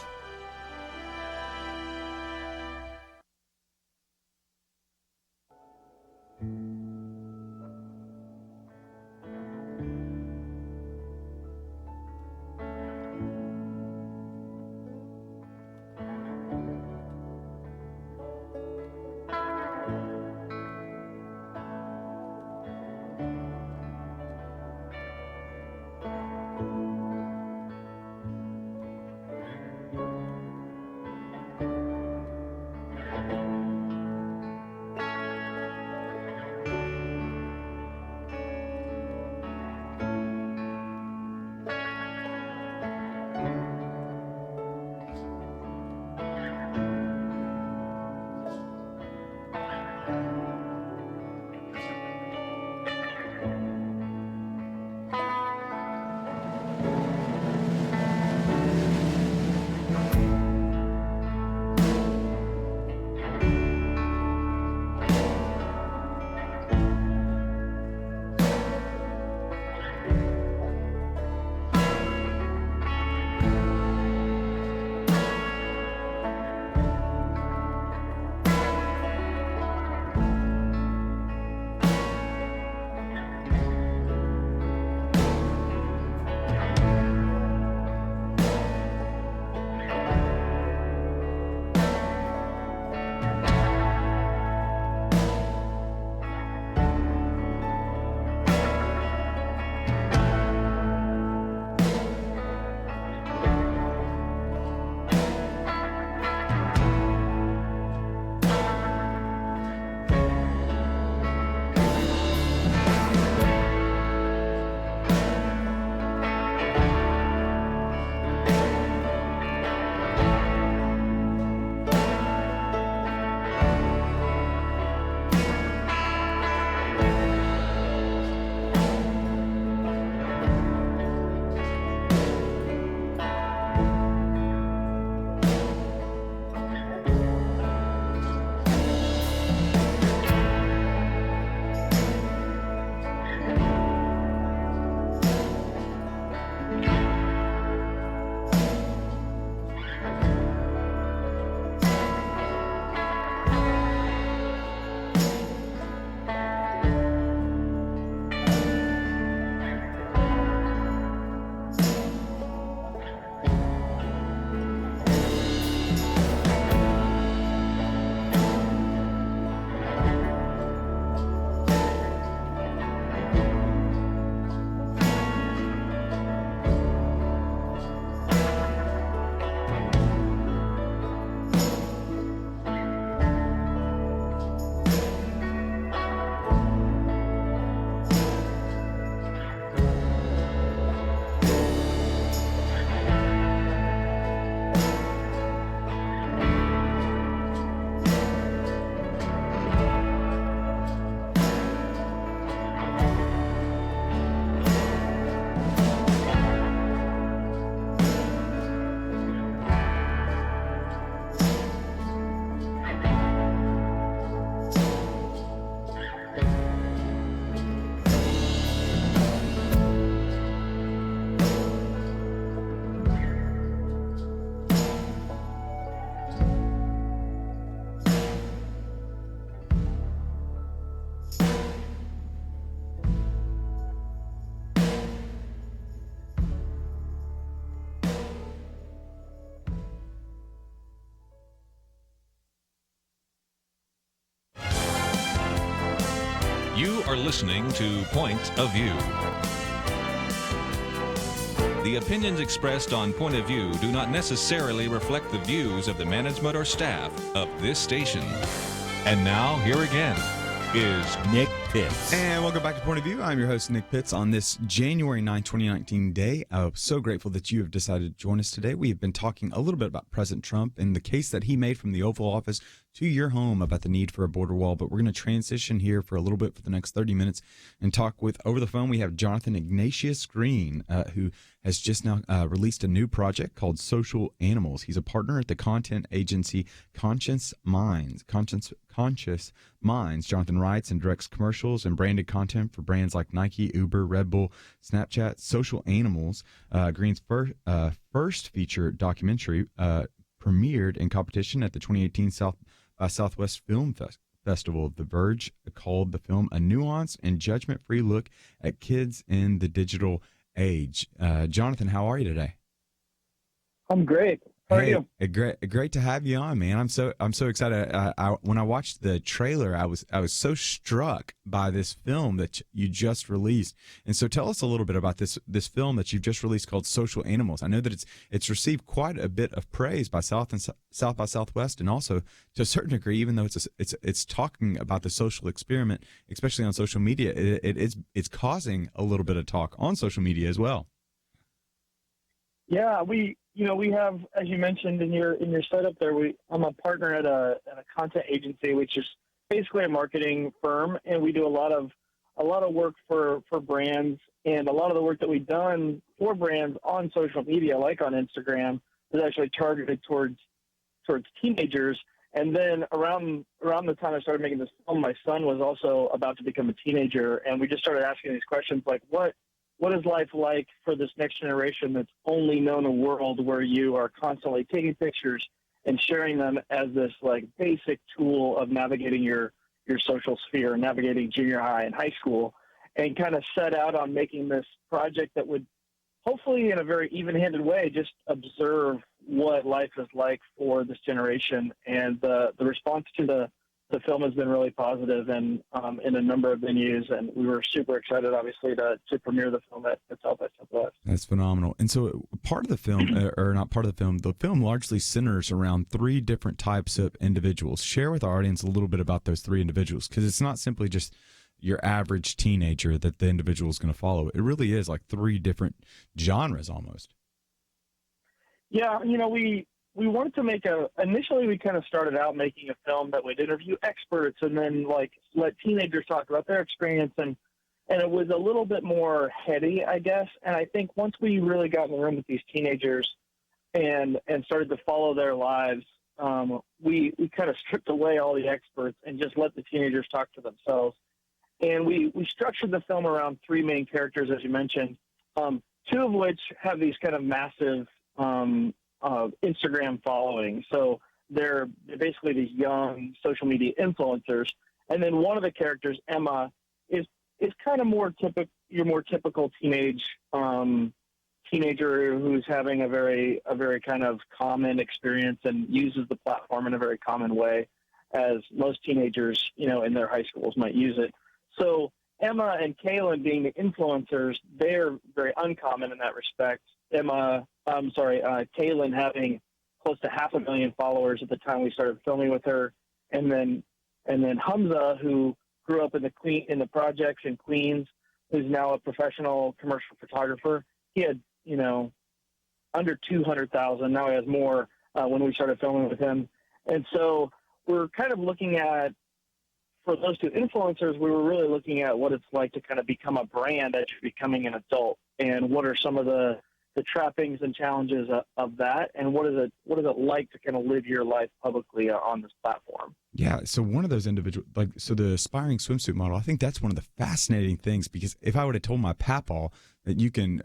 You are listening to Point of View. The opinions expressed on Point of View do not necessarily reflect the views of the management or staff of this station. And now, here again is Nick Pitts. And welcome back to Point of View. I'm your host, Nick Pitts. On this January 9, 2019 day, I'm so grateful that you have decided to join us today. We have been talking a little bit about President Trump and the case that he made from the Oval Office to your home about the need for a border wall. But we're going to transition here for a little bit for the next 30 minutes and talk with, over the phone, we have Jonathan Ignatius Green, who has just now released a new project called Social Animals. He's a partner at the content agency Conscious Minds. Jonathan writes and directs commercials and branded content for brands like Nike, Uber, Red Bull, Snapchat. Social Animals, Green's first feature documentary, premiered in competition at the 2018 South by Southwest Film Festival. The Verge called the film a nuanced and judgment-free look at kids in the digital age. Jonathan, how are you today? I'm great. How are you? Great to have you on, man. I'm so excited. When I watched the trailer, I was so struck by this film that you just released. And so, tell us a little bit about this film that you've just released called Social Animals. I know that it's received quite a bit of praise by South by Southwest, and also to a certain degree, even though it's talking about the social experiment, especially on social media, it's causing a little bit of talk on social media as well. Yeah, we have, as you mentioned in your setup there, I'm a partner at a content agency, which is basically a marketing firm, and we do a lot of work for brands, and a lot of the work that we've done for brands on social media, like on Instagram, is actually targeted towards teenagers. And then around the time I started making this film, my son was also about to become a teenager, and we just started asking these questions like, what is life like for this next generation that's only known a world where you are constantly taking pictures and sharing them as this like basic tool of navigating your social sphere, navigating junior high and high school, and kind of set out on making this project that would hopefully in a very even-handed way just observe what life is like for this generation. And the response to the film has been really positive, and in a number of venues, and we were super excited, obviously, to premiere the film at South by Southwest. That's phenomenal. And so part of the film, or not part of the film largely centers around three different types of individuals. Share with our audience a little bit about those three individuals, because it's not simply just your average teenager that the individual is going to follow. It really is like three different genres almost. Yeah, we wanted to initially we kind of started out making a film that would interview experts and then like let teenagers talk about their experience, and it was a little bit more heady, I guess. And I think once we really got in the room with these teenagers and started to follow their lives, we kind of stripped away all the experts and just let the teenagers talk to themselves. And we structured the film around three main characters, as you mentioned, two of which have these kind of massive Instagram following. So they're basically these young social media influencers. And then one of the characters, Emma, is kind of your more typical teenager who's having a very kind of common experience and uses the platform in a very common way, as most teenagers, in their high schools might use it. So Emma and Kaylin being the influencers, they're very uncommon in that respect. Kaylin having close to 500,000 followers at the time we started filming with her, and then Hamza, who grew up in the projects in Queens, who's now a professional commercial photographer. He had under 200,000. Now he has more when we started filming with him, and so we're kind of looking at, for those two influencers, we were really looking at what it's like to kind of become a brand as you're becoming an adult, and what are some of the trappings and challenges of that, and what is it like to kind of live your life publicly on this platform. Yeah, so one of those individuals, the aspiring swimsuit model, I think that's one of the fascinating things, because if I would have told my papaw that you can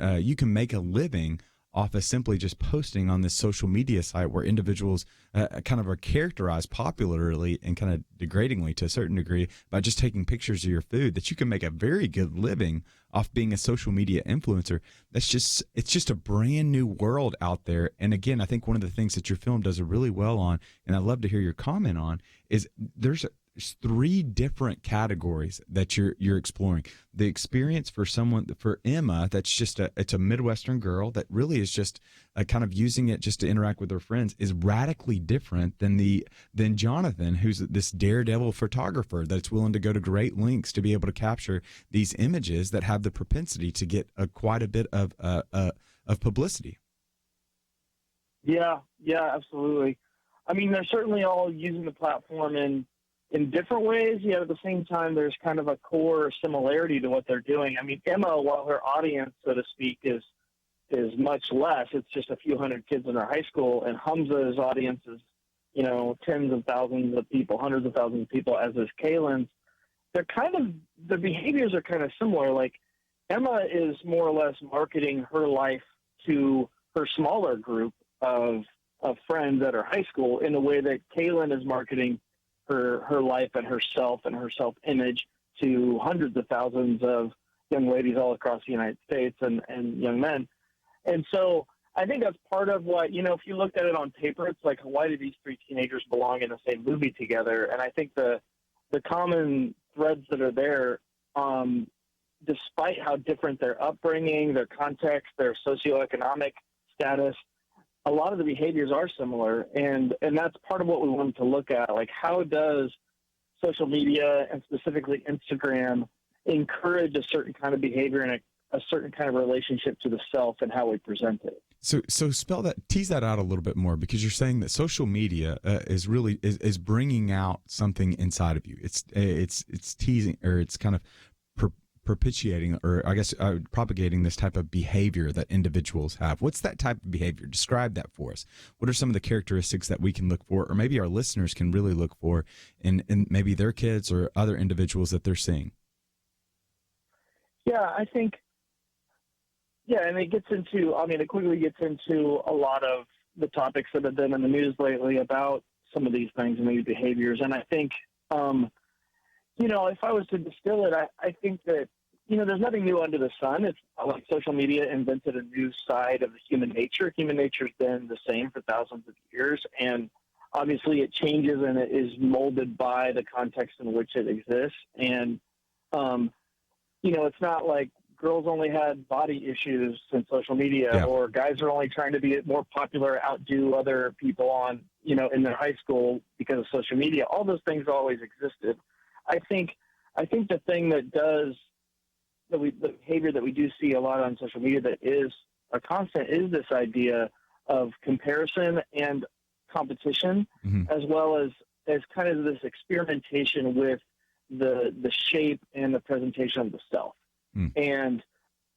make a living off of simply just posting on this social media site where individuals kind of are characterized popularly and kind of degradingly to a certain degree by just taking pictures of your food, that you can make a very good living off being a social media influencer. It's just a brand new world out there. And again, I think one of the things that your film does really well on, and I'd love to hear your comment on, is there's three different categories that you're exploring. The experience for Emma, it's a Midwestern girl that really is just kind of using it just to interact with her friends, is radically different than Jonathan, who's this daredevil photographer that's willing to go to great lengths to be able to capture these images that have the propensity to get quite a bit of publicity. Yeah, absolutely. I mean, they're certainly all using the platform in different ways, yet at the same time, there's kind of a core similarity to what they're doing. I mean, Emma, while her audience, so to speak, is much less, it's just a few hundred kids in her high school, and Hamza's audience is, tens of thousands of people, hundreds of thousands of people, as is Kaylin's. The behaviors are kind of similar. Like, Emma is more or less marketing her life to her smaller group of friends at her high school in a way that Kaylin is marketing her life and herself and her self-image to hundreds of thousands of young ladies all across the United States and young men. And so I think that's part of what, if you looked at it on paper, it's like, why do these three teenagers belong in the same movie together? And I think the common threads that are there, despite how different their upbringing, their context, their socioeconomic status, a lot of the behaviors are similar, and that's part of what we wanted to look at. Like, how does social media, and specifically Instagram, encourage a certain kind of behavior and a certain kind of relationship to the self and how we present it? So tease that out a little bit more, because you're saying that social media is really bringing out something inside of you. It's teasing, or it's kind of perpetuating, or I guess propagating this type of behavior that individuals have. What's that type of behavior? Describe that for us. What are some of the characteristics that we can look for, or maybe our listeners can really look for in maybe their kids or other individuals that they're seeing? Yeah, I think, and it quickly gets into a lot of the topics that have been in the news lately about some of these things and these behaviors. And I think, if I was to distill it, I think that, there's nothing new under the sun. It's like social media invented a new side of the human nature. Human nature's been the same for thousands of years, and obviously it changes and it is molded by the context in which it exists. And, it's not like girls only had body issues in social media, or guys are only trying to be more popular, outdo other people on, in their high school because of social media. All those things always existed. I think the thing that does the behavior that we do see a lot on social media that is a constant is this idea of comparison and competition, as well as kind of this experimentation with the shape and the presentation of the self. And,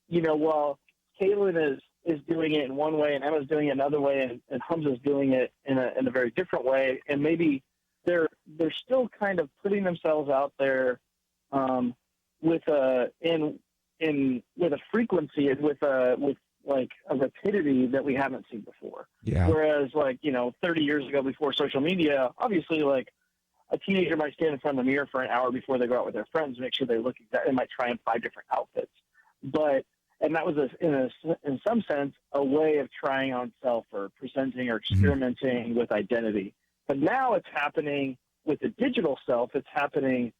while Kaylin is doing it in one way and Emma's doing it another way, and Hamza's doing it in a very different way, and maybe they're still kind of putting themselves out there with a frequency and with like a rapidity that we haven't seen before. Yeah. Whereas 30 years ago, before social media, obviously like a teenager might stand in front of the mirror for an hour before they go out with their friends, make sure they look exactly. They might try on 5 different outfits, and that was in some sense a way of trying on self or presenting or experimenting with identity. But now it's happening with the digital self. It's happening,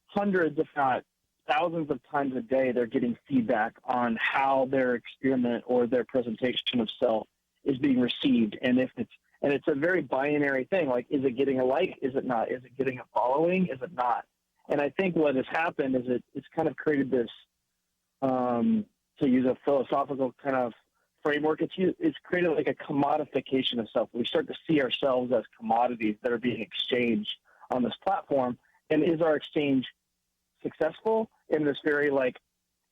hundreds, if not thousands of times a day. They're getting feedback on how their experiment or their presentation of self is being received. And it's a very binary thing. Like, is it getting a like? Is it not? Is it getting a following? Is it not? And I think what has happened is it's kind of created this, to use a philosophical kind of framework, it's created like a commodification of self. We start to see ourselves as commodities that are being exchanged on this platform. And is our exchange successful in this very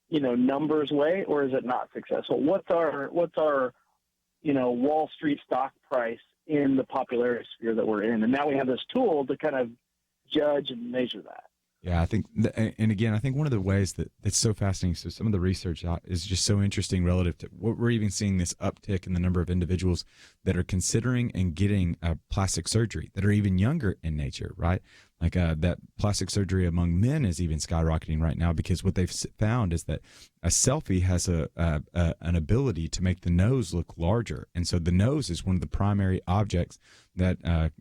numbers way, or is it not successful? What's our Wall Street stock price in the popularity sphere that we're in? And now we have this tool to kind of judge and measure that. Yeah, I think, and again, I think one of the ways that's so fascinating, so some of the research is just so interesting relative to what we're even seeing, this uptick in the number of individuals that are considering and getting plastic surgery that are even younger in nature, right? Like that plastic surgery among men is even skyrocketing right now, because what they've found is that a selfie has an ability to make the nose look larger. And so the nose is one of the primary objects that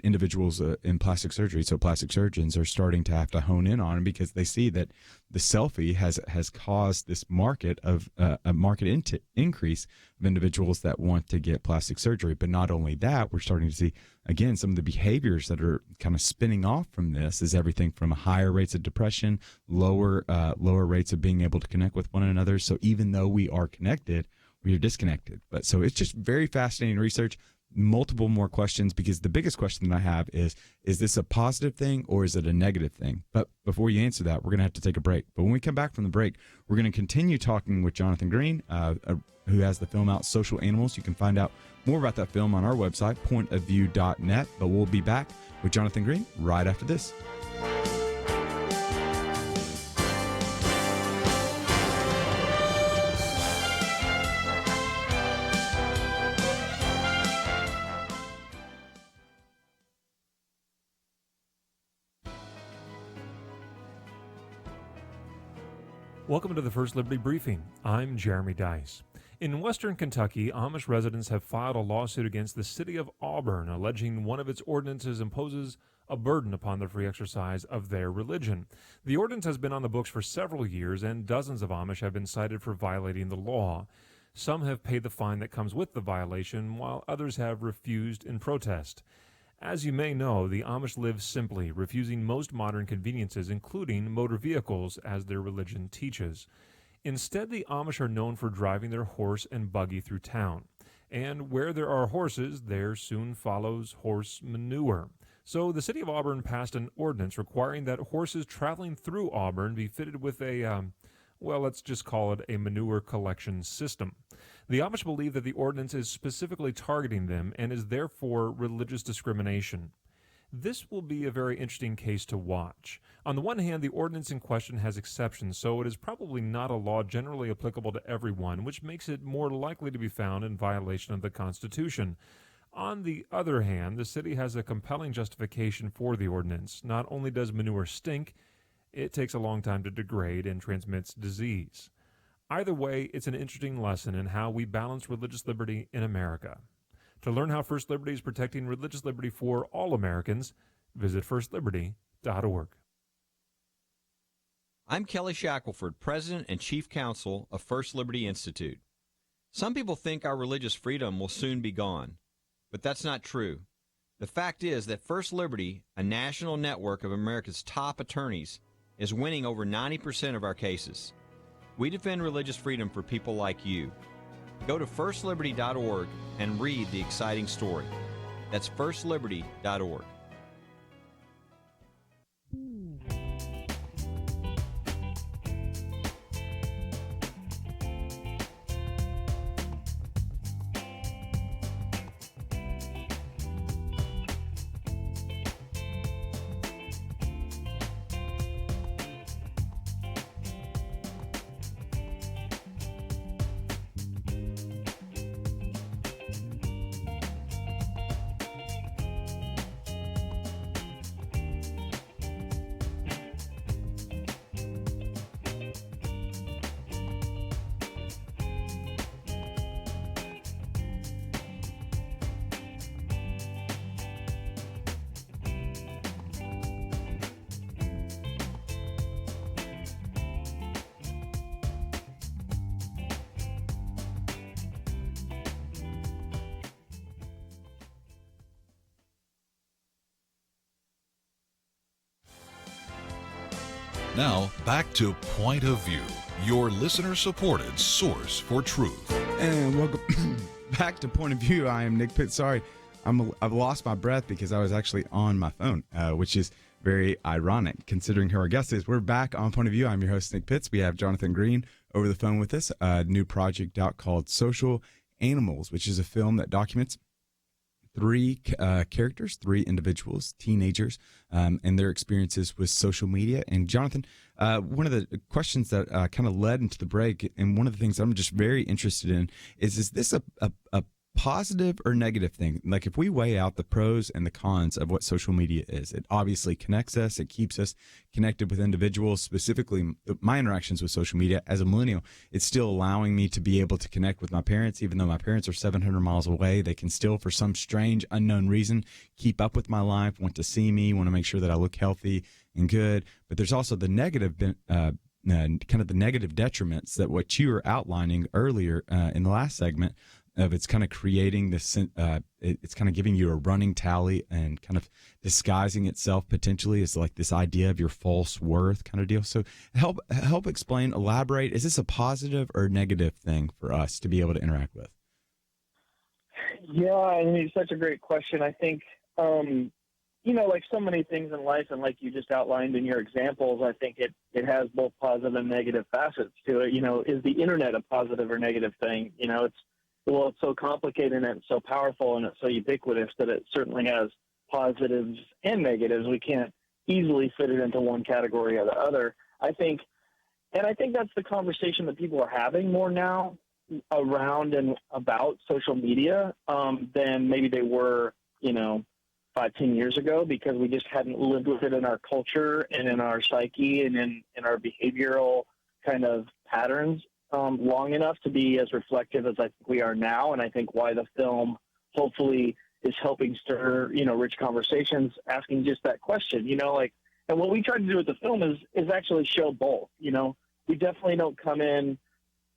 individuals in plastic surgery, so plastic surgeons, are starting to have to hone in on, because they see that the selfie has caused this market of a market increase of individuals that want to get plastic surgery. But not only that, we're starting to see, again, some of the behaviors that are kind of spinning off from this is everything from higher rates of depression, lower rates of being able to connect with one another. So even though we are connected, we are disconnected. But so it's just very fascinating research. Multiple more questions, because the biggest question that I have is this a positive thing or is it a negative thing? But before you answer that, we're going to have to take a break. But when we come back from the break, we're going to continue talking with Jonathan Green, who has the film out, Social Animals. You can find out more about that film on our website, pointofview.net. But we'll be back with Jonathan Green right after this. Welcome to the First Liberty Briefing. I'm Jeremy Dice. In western Kentucky, Amish residents have filed a lawsuit against the city of Auburn, alleging one of its ordinances imposes a burden upon the free exercise of their religion. The ordinance has been on the books for several years, and dozens of Amish have been cited for violating the law. Some have paid the fine that comes with the violation, while others have refused in protest. As you may know, the Amish live simply, refusing most modern conveniences, including motor vehicles, as their religion teaches. Instead, the Amish are known for driving their horse and buggy through town. And where there are horses, there soon follows horse manure. So the city of Auburn passed an ordinance requiring that horses traveling through Auburn be fitted with a, let's just call it a manure collection system. The Amish believe that the ordinance is specifically targeting them and is therefore religious discrimination. This will be a very interesting case to watch. On the one hand, the ordinance in question has exceptions, so it is probably not a law generally applicable to everyone, which makes it more likely to be found in violation of the Constitution. On the other hand, the city has a compelling justification for the ordinance. Not only does manure stink, it takes a long time to degrade and transmits disease. Either way, it's an interesting lesson in how we balance religious liberty in America. To learn how First Liberty is protecting religious liberty for all Americans, visit firstliberty.org. I'm Kelly Shackelford, President and Chief Counsel of First Liberty Institute. Some people think our religious freedom will soon be gone, but that's not true. The fact is that First Liberty, a national network of America's top attorneys, is winning over 90% of our cases. We defend religious freedom for people like you. Go to firstliberty.org and read the exciting story. That's firstliberty.org. Now, back to Point of View, your listener-supported source for truth. And welcome back to Point of View. I am Nick Pitt. Sorry, I've lost my breath because I was actually on my phone, which is very ironic considering who our guest is. We're back on Point of View. I'm your host, Nick Pitts. We have Jonathan Green over the phone with us, a new project out called Social Animals, which is a film that documents three characters, three individuals, teenagers, and their experiences with social media. And Jonathan, one of the questions that kind of led into the break, and one of the things I'm just very interested in is this a positive or negative thing? Like if we weigh out the pros and the cons of what social media is, it obviously connects us. It keeps us connected with individuals. Specifically, my interactions with social media as a millennial, it's still allowing me to be able to connect with my parents, even though my parents are 700 miles away. They can still, for some strange, unknown reason, keep up with my life, want to see me, want to make sure that I look healthy and good. But there's also the negative kind of the negative detriments that what you were outlining earlier in the last segment of it's kind of creating this, it's kind of giving you a running tally and kind of disguising itself potentially as like this idea of your false worth kind of deal. So help explain, elaborate. Is this a positive or negative thing for us to be able to interact with? Yeah, I mean, it's such a great question. I think, like so many things in life, and like you just outlined in your examples, I think it has both positive and negative facets to it. Is the internet a positive or negative thing? It's so complicated and it's so powerful and it's so ubiquitous that it certainly has positives and negatives. We can't easily fit it into one category or the other. I think that's the conversation that people are having more now around and about social media than maybe they were, 5-10 years ago, because we just hadn't lived with it in our culture and in our psyche and in our behavioral kind of patterns long enough to be as reflective as I think we are now. And I think why the film hopefully is helping stir, rich conversations, asking just that question, and what we try to do with the film is actually show both. We definitely don't come in,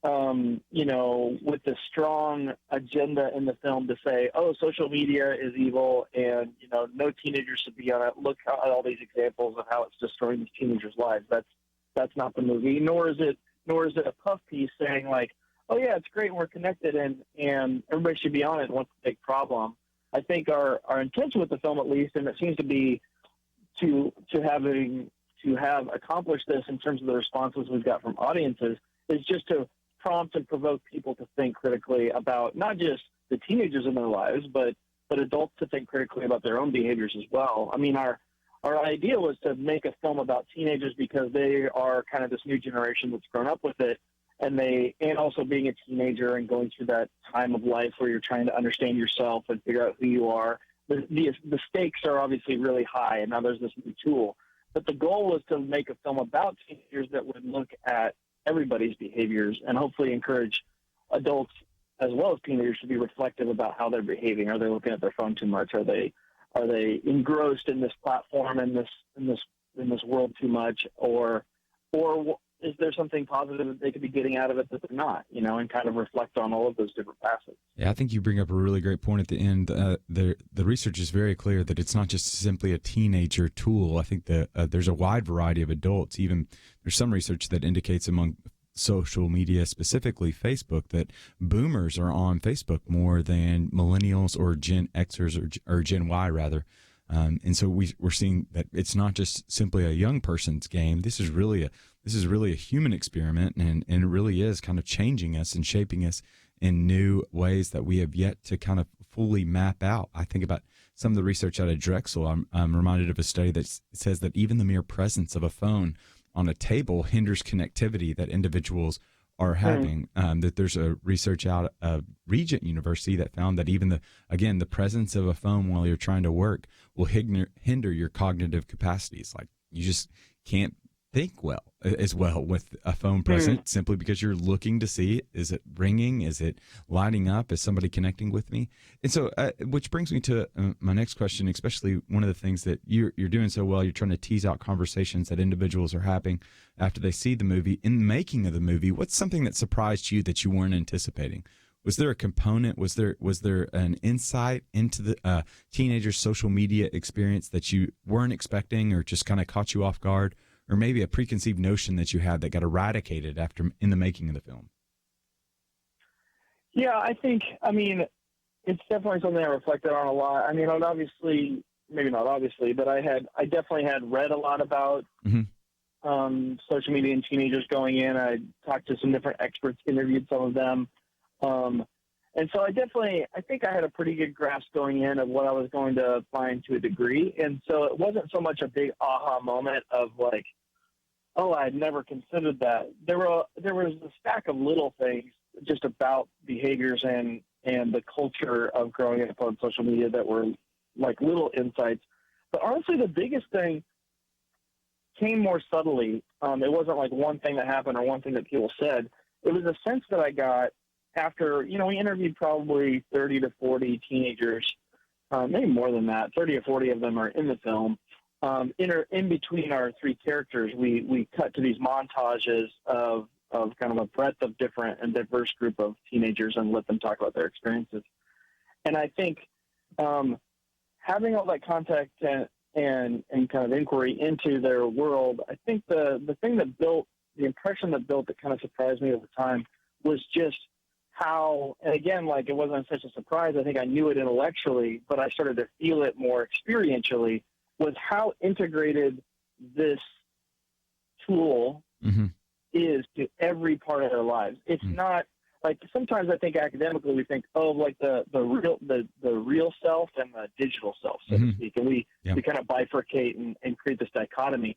with the strong agenda in the film to say, oh, social media is evil and, no teenagers should be on it. Look at all these examples of how it's destroying these teenagers' lives. That's not the movie, nor is it a puff piece saying like, oh yeah, it's great, we're connected and everybody should be on it and what's the big problem. I think our intention with the film, at least, and it seems to be to have accomplished this in terms of the responses we've got from audiences, is just to prompt and provoke people to think critically about not just the teenagers in their lives, but adults to think critically about their own behaviors as well. I mean, our idea was to make a film about teenagers because they are kind of this new generation that's grown up with it, and also being a teenager and going through that time of life where you're trying to understand yourself and figure out who you are. The stakes are obviously really high, and now there's this new tool. But the goal was to make a film about teenagers that would look at everybody's behaviors and hopefully encourage adults as well as teenagers to be reflective about how they're behaving. Are they looking at their phone too much? Are they engrossed in this platform and in this world too much, or is there something positive that they could be getting out of it that they're not? And kind of reflect on all of those different facets. Yeah, I think you bring up a really great point at the end. The research is very clear that it's not just simply a teenager tool. I think that there's a wide variety of adults. Even there's some research that indicates among social media, specifically Facebook, that boomers are on Facebook more than millennials or Gen Xers or Gen Y rather. And so we're seeing that it's not just simply a young person's game. This is really a human experiment, and it really is kind of changing us and shaping us in new ways that we have yet to kind of fully map out. I think about some of the research out of Drexel. I'm reminded of a study that says that even the mere presence of a phone on a table hinders connectivity that individuals are having. That there's a research out of Regent University that found that even the presence of a phone while you're trying to work will hinder your cognitive capacities. Like you just can't think as well with a phone present simply because you're looking to see, is it ringing? Is it lighting up? Is somebody connecting with me? And so, which brings me to my next question, especially one of the things that you're doing so well, you're trying to tease out conversations that individuals are having after they see the movie. In the making of the movie, what's something that surprised you that you weren't anticipating? Was there a component? Was there an insight into the teenager's social media experience that you weren't expecting, or just kind of caught you off guard? Or maybe a preconceived notion that you had that got eradicated in the making of the film? Yeah, I mean, it's definitely something I reflected on a lot. I mean, maybe not obviously, but I definitely had read a lot about social media and teenagers going in. I talked to some different experts, interviewed some of them. And so I think I had a pretty good grasp going in of what I was going to find to a degree. And so it wasn't so much a big aha moment of like, oh, I had never considered that. There was a stack of little things just about behaviors and and the culture of growing up on social media that were like little insights. But honestly, the biggest thing came more subtly. It wasn't like one thing that happened or one thing that people said. It was a sense that I got after, we interviewed probably 30 to 40 teenagers, maybe more than that. 30 or 40 of them are in the film. In between our three characters, we cut to these montages of kind of a breadth of different and diverse group of teenagers and let them talk about their experiences. And I think having all that contact and kind of inquiry into their world, I think the thing that built, the impression that built that kind of surprised me over time was just how, and again, like it wasn't such a surprise, I think I knew it intellectually, but I started to feel it more experientially, was how integrated this tool is to every part of their lives. It's not like, sometimes I think academically we think, like the real self and the digital self, so to speak, and we kind of bifurcate and create this dichotomy.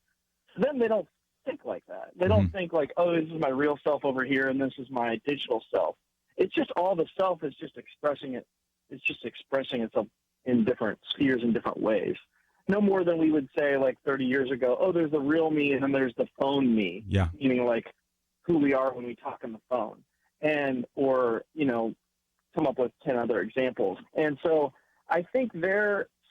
For them, they don't think like that. They don't think like, this is my real self over here and this is my digital self. It's just all the self is just expressing it. It's just expressing itself in different spheres in different ways. No more than we would say like 30 years ago, there's the real me and then there's the phone me. Yeah. Meaning like who we are when we talk on the phone. And, or, come up with 10 other examples. And so I think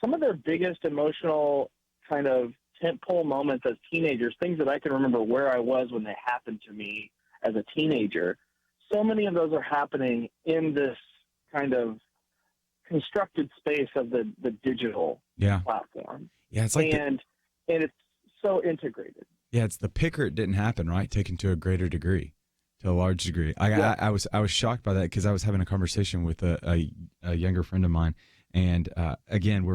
some of their biggest emotional kind of tentpole moments as teenagers, things that I can remember where I was when they happened to me as a teenager, so many of those are happening in this kind of constructed space of the digital platform. Yeah, it's like and it's so integrated. Yeah, it's the picker. It didn't happen, right? Taken to a greater degree, to a large degree. I was shocked by that because I was having a conversation with a younger friend of mine, and again,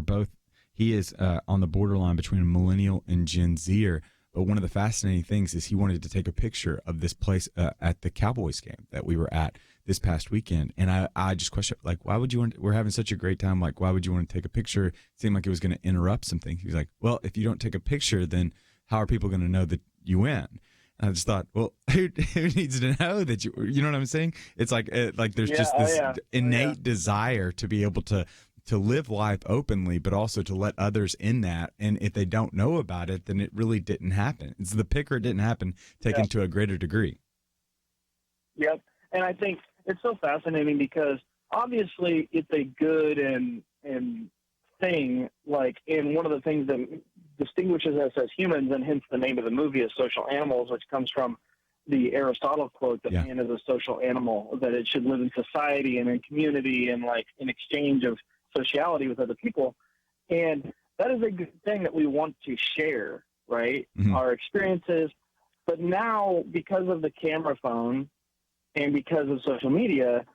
he is on the borderline between a millennial and Gen Zer. But one of the fascinating things is he wanted to take a picture of this place at the Cowboys game that we were at this past weekend. And I just questioned, like, why would you want, we're having such a great time. Like, why would you want to take a picture? It seemed like it was going to interrupt something. He was like, well, if you don't take a picture, then how are people going to know that you win? And I just thought, well, who needs to know that you know what I'm saying? It's like there's just this innate desire to be able to live life openly, but also to let others in that. And if they don't know about it, then it really didn't happen. It's the picker. It didn't happen, taken to a greater degree. Yep. And I think it's so fascinating because obviously it's a good and thing, like, and one of the things that distinguishes us as humans, and hence the name of the movie is Social Animals, which comes from the Aristotle quote that man is a social animal, that it should live in society and in community and like in exchange of sociality with other people. And that is a good thing that we want to share, right? Our experiences. But now, because of the camera phone and because of social media,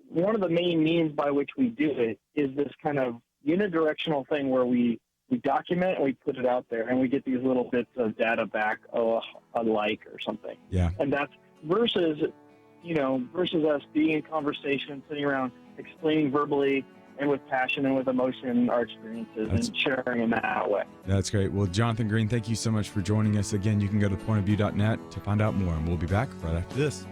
one of the main means by which we do it is this kind of unidirectional thing where we document and we put it out there and we get these little bits of data back, a like or something. Yeah. And that's versus us being in conversation, sitting around explaining verbally and with passion and with emotion our experiences and sharing in that way. That's great. Well, Jonathan Green, thank you so much for joining us. Again, you can go to pointofview.net to find out more, and we'll be back right after this.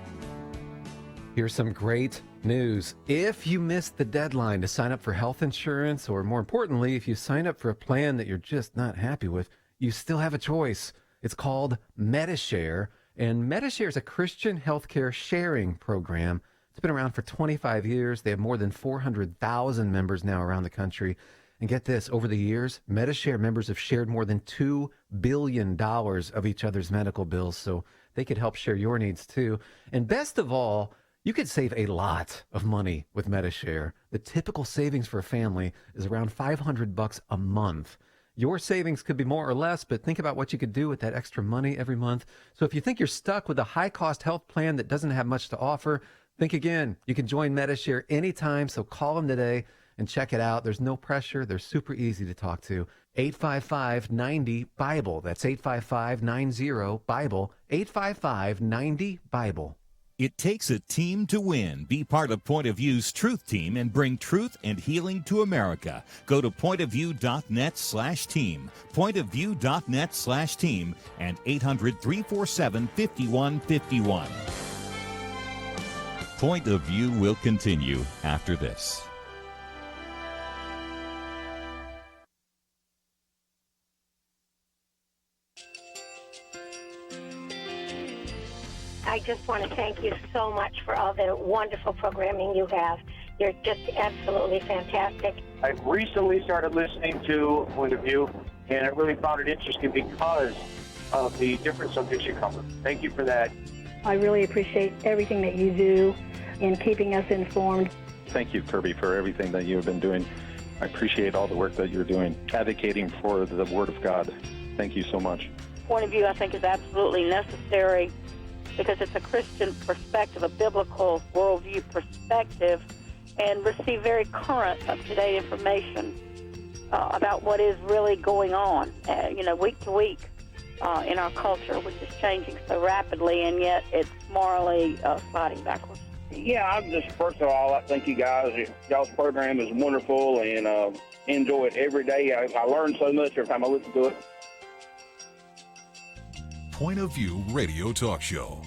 Here's some great news. If you missed the deadline to sign up for health insurance, or more importantly, if you sign up for a plan that you're just not happy with, you still have a choice. It's called MediShare, and MediShare is a Christian healthcare sharing program. It's been around for 25 years. They have more than 400,000 members now around the country. And get this, over the years, MediShare members have shared more than $2 billion of each other's medical bills, so they could help share your needs too. And best of all, you could save a lot of money with MediShare. The typical savings for a family is around $500 a month. Your savings could be more or less, but think about what you could do with that extra money every month. So if you think you're stuck with a high-cost health plan that doesn't have much to offer, think again. You can join MediShare anytime, so call them today and check it out. There's no pressure. They're super easy to talk to. 855-90-BIBLE. That's 855-90-BIBLE. 855-90-BIBLE. It takes a team to win. Be part of Point of View's Truth Team and bring truth and healing to America. Go to pointofview.net/team, pointofview.net/team, and 800-347-5151. Point of View will continue after this. I just want to thank you so much for all the wonderful programming you have. You're just absolutely fantastic. I recently started listening to Point of View, and I really found it interesting because of the different subjects you cover. Thank you for that. I really appreciate everything that you do in keeping us informed. Thank you, Kirby, for everything that you have been doing. I appreciate all the work that you're doing, advocating for the Word of God. Thank you so much. Point of view, I think, is absolutely necessary because it's a Christian perspective, a biblical worldview perspective, and receive very current, up-to-date information about what is really going on, week to week in our culture, which is changing so rapidly, and yet it's morally sliding backwards. Yeah, I'm just, first of all, I thank you guys. Y'all's program is wonderful, and enjoy it every day. I learn so much every time I listen to it. Point of View Radio Talk Show.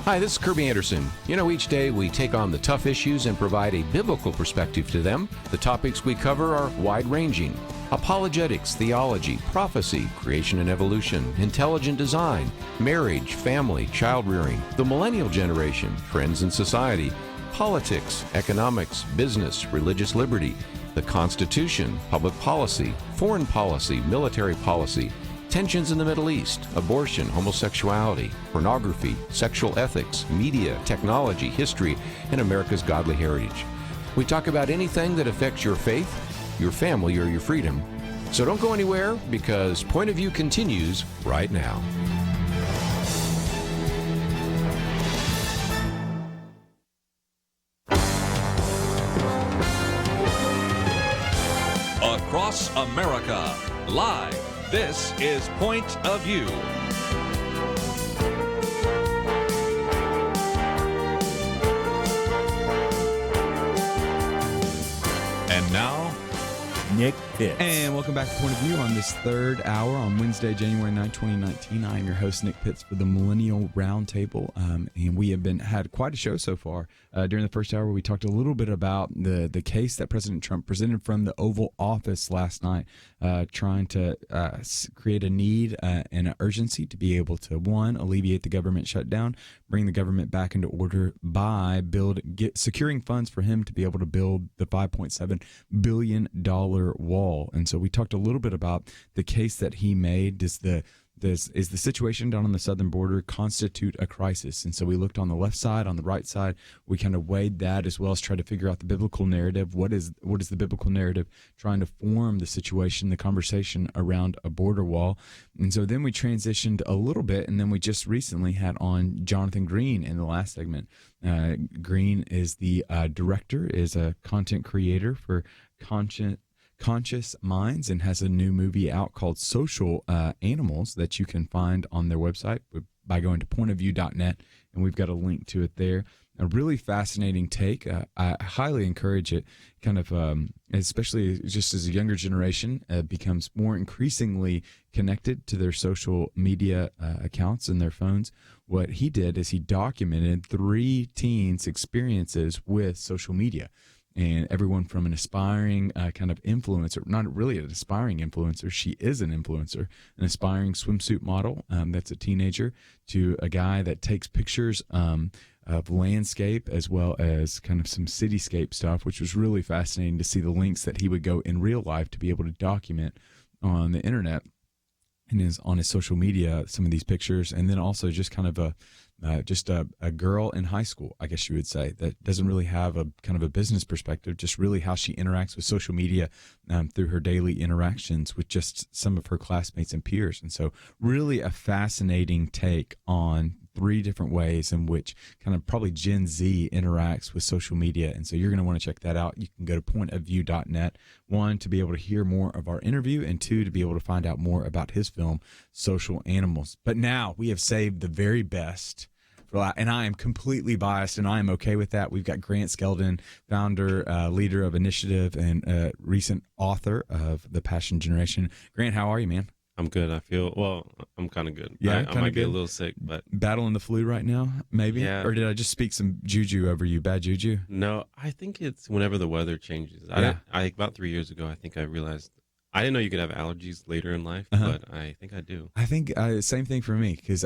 Hi, this is Kirby Anderson. Each day we take on the tough issues and provide a biblical perspective to them. The topics we cover are wide-ranging. Apologetics, theology, prophecy, creation and evolution, intelligent design, marriage, family, child-rearing, the millennial generation, friends and society, politics, economics, business, religious liberty, the Constitution, public policy, foreign policy, military policy, tensions in the Middle East, abortion, homosexuality, pornography, sexual ethics, media, technology, history, and America's godly heritage. We talk about anything that affects your faith, your family, or your freedom. So don't go anywhere, because Point of View continues right now. Across America, live. This is Point of View. And now, Nick Pitts. And welcome back to Point of View on this third hour on Wednesday, January 9, 2019. I am your host, Nick Pitts, for the Millennial Round Table. And we have had quite a show so far. During the first hour, we talked a little bit about the case that President Trump presented from the Oval Office last night, trying to create a need and an urgency to be able to, one, alleviate the government shutdown, bring the government back into order by securing funds for him to be able to build the $5.7 billion wall. And so we talked a little bit about the case that he made. Does the situation down on the southern border constitute a crisis? And so we looked on the left side, on the right side. We kind of weighed that, as well as tried to figure out the biblical narrative. What is the biblical narrative trying to form the situation, the conversation around a border wall? And so then we transitioned a little bit, and then we just recently had on Jonathan Green in the last segment. Green is the director, is a content creator for Conscious Minds, and has a new movie out called Social Animals that you can find on their website by going to pointofview.net, and we've got a link to it there. A really fascinating take. I highly encourage it, kind of, especially just as a younger generation becomes more increasingly connected to their social media accounts and their phones. What he did is he documented 3 teens' experiences with social media. And everyone from an aspiring kind of influencer, not really an aspiring influencer, she is an influencer, an aspiring swimsuit model that's a teenager, to a guy that takes pictures of landscape as well as kind of some cityscape stuff, which was really fascinating to see the lengths that he would go in real life to be able to document on the internet and on his social media some of these pictures. And then also just kind of a girl in high school, I guess you would say, that doesn't really have a kind of a business perspective, just really how she interacts with social media through her daily interactions with just some of her classmates and peers. And so really a fascinating take on 3 different ways in which kind of probably Gen Z interacts with social media. And so you're going to want to check that out. You can go to pointofview.net, 1, to be able to hear more of our interview, and 2, to be able to find out more about his film, Social Animals. But now we have saved the very best, and I am completely biased, and I am okay with that. We've got Grant Skeldon, founder, leader of Initiative, and recent author of The Passion Generation. Grant, how are you, man? I'm good. I'm kind of good. Yeah, I might be a little sick, but battling the flu right now, maybe. Yeah. Or did I just speak some juju over you? Bad juju? No, I think it's whenever the weather changes. Yeah. I about 3 years ago, I think I realized I didn't know you could have allergies later in life, but I think I do. I think same thing for me, because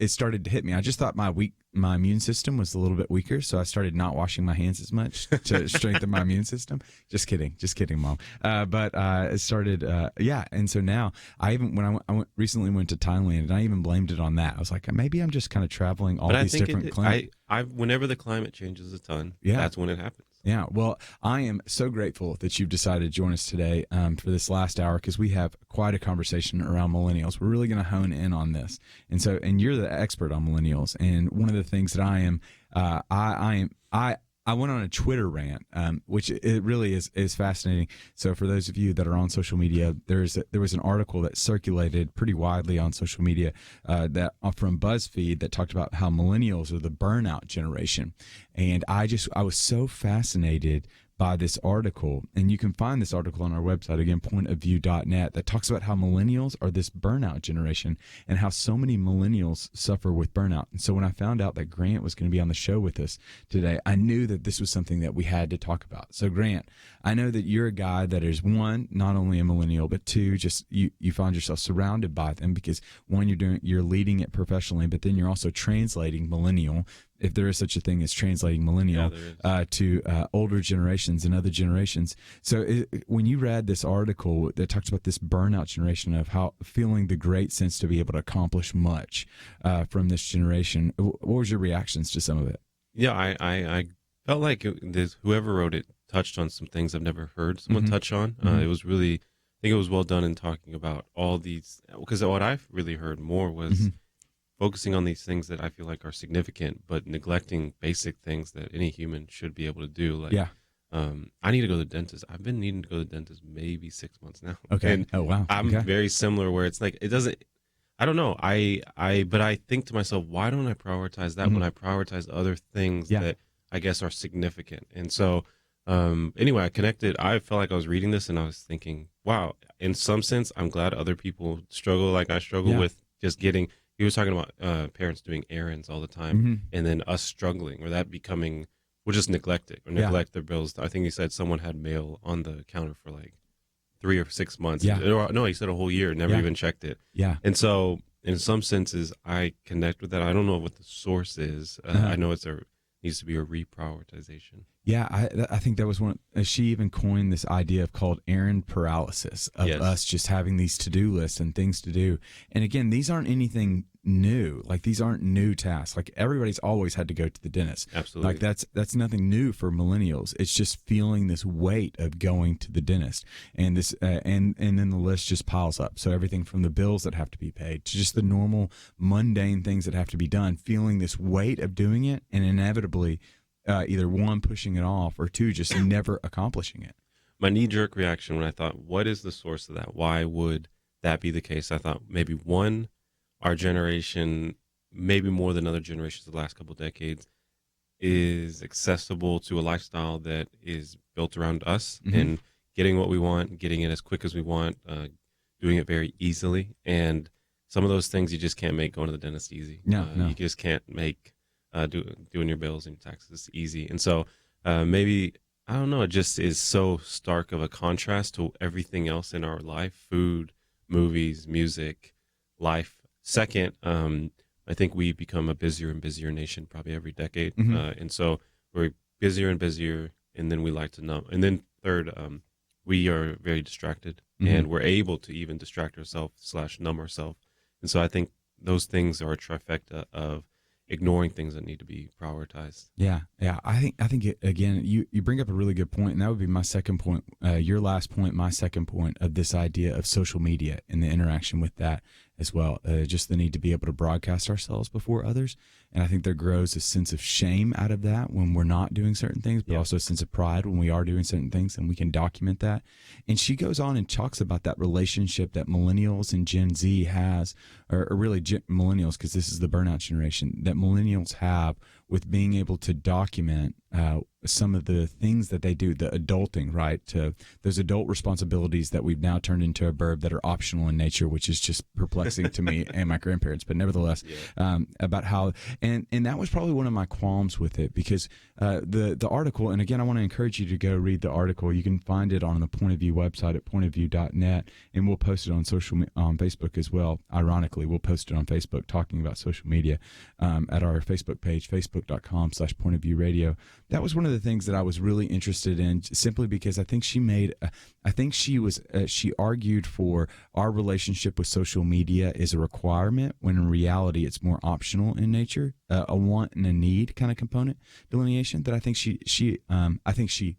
it started to hit me. I just thought my immune system was a little bit weaker, so I started not washing my hands as much to strengthen my immune system. Just kidding, Mom. But it started, and so now when I recently went to Thailand, and I even blamed it on that. I was like, maybe I'm just kind of traveling all these different climates. Whenever the climate changes a ton, Yeah. that's when it happens. Yeah, well, I am so grateful that you've decided to join us today for this last hour, because we have quite a conversation around millennials. We're really going to hone in on this, and you're the expert on millennials. And one of the things that I went on a Twitter rant, which it really is fascinating. So for those of you that are on social media, there was an article that circulated pretty widely on social media that from BuzzFeed that talked about how millennials are the burnout generation. And I was so fascinated by this article, and you can find this article on our website, again, pointofview.net, that talks about how millennials are this burnout generation and how so many millennials suffer with burnout. And so when I found out that Grant was going to be on the show with us today, I knew that this was something that we had to talk about. So Grant, I know that you're a guy that is, one, not only a millennial, but two, just you find yourself surrounded by them because one, you're leading it professionally, but then you're also translating millennial, if there is such a thing as translating millennial, to older generations and other generations. So when you read this article that talks about this burnout generation of how feeling the great sense to be able to accomplish much from this generation, what was your reactions to some of it? Yeah, I felt like whoever wrote it touched on some things I've never heard someone touch on. It was really, I think it was well done in talking about all these, because what I've really heard more was focusing on these things that I feel like are significant, but neglecting basic things that any human should be able to do. Like, I need to go to the dentist. I've been needing to go to the dentist maybe 6 months now. Okay. And oh, wow. I'm very similar where it's like, it doesn't, I don't know. But I think to myself, why don't I prioritize that when I prioritize other things that I guess are significant? And so, anyway, I connected. I felt like I was reading this and I was thinking, wow, in some sense, I'm glad other people struggle like I struggle with just getting. He was talking about parents doing errands all the time, and then us struggling, or that becoming, we'll just neglect it or neglect their bills. I think he said someone had mail on the counter for like 3 or 6 months. No, he said a whole year, never even checked it. And so, in some senses, I connect with that. I don't know what the source is. I know needs to be a reprioritization. Yeah, I think that was one. She even coined this idea of called errand paralysis of us just having these to-do lists and things to do. And again, these aren't anything new. Like these aren't new tasks. Like everybody's always had to go to the dentist. Absolutely. Like that's nothing new for millennials. It's just feeling this weight of going to the dentist, and this and then the list just piles up. So everything from the bills that have to be paid to just the normal mundane things that have to be done, feeling this weight of doing it, and inevitably. Either one, pushing it off, or two, just never accomplishing it. My knee-jerk reaction when I thought, what is the source of that? Why would that be the case? I thought maybe one, our generation, maybe more than other generations the last couple of decades, is accessible to a lifestyle that is built around us and getting what we want, getting it as quick as we want, doing it very easily. And some of those things you just can't make going to the dentist easy. No. You just can't make doing your bills and taxes easy. And so maybe, I don't know, it just is so stark of a contrast to everything else in our life: food, movies, music, life. Second, I think we become a busier and busier nation probably every decade. And so we're busier and busier, and then we like to numb. And then third, we are very distracted, and we're able to even distract ourselves / numb ourselves. And so I think those things are a trifecta of ignoring things that need to be prioritized. Yeah. I think again, you bring up a really good point, and that would be my second point. Your last point, my second point of this idea of social media and the interaction with that as well. Just the need to be able to broadcast ourselves before others, and I think there grows a sense of shame out of that when we're not doing certain things, but also a sense of pride when we are doing certain things, and we can document that. And she goes on and talks about that relationship that millennials and Gen Z has, or really millennials, because this is the burnout generation, that millennials have with being able to document some of the things that they do, the adulting, right? Those adult responsibilities that we've now turned into a verb that are optional in nature, which is just perplexing to me and my grandparents. But nevertheless, about how, and that was probably one of my qualms with it, because the article, and again, I want to encourage you to go read the article. You can find it on the Point of View website at pointofview.net, and we'll post it on on Facebook as well. Ironically, we'll post it on Facebook talking about social media at our Facebook page, facebook.com/pointofviewradio. That was one of the things that I was really interested in, simply because I think she argued for our relationship with social media is a requirement, when in reality it's more optional in nature, a want and a need kind of component delineation that I think she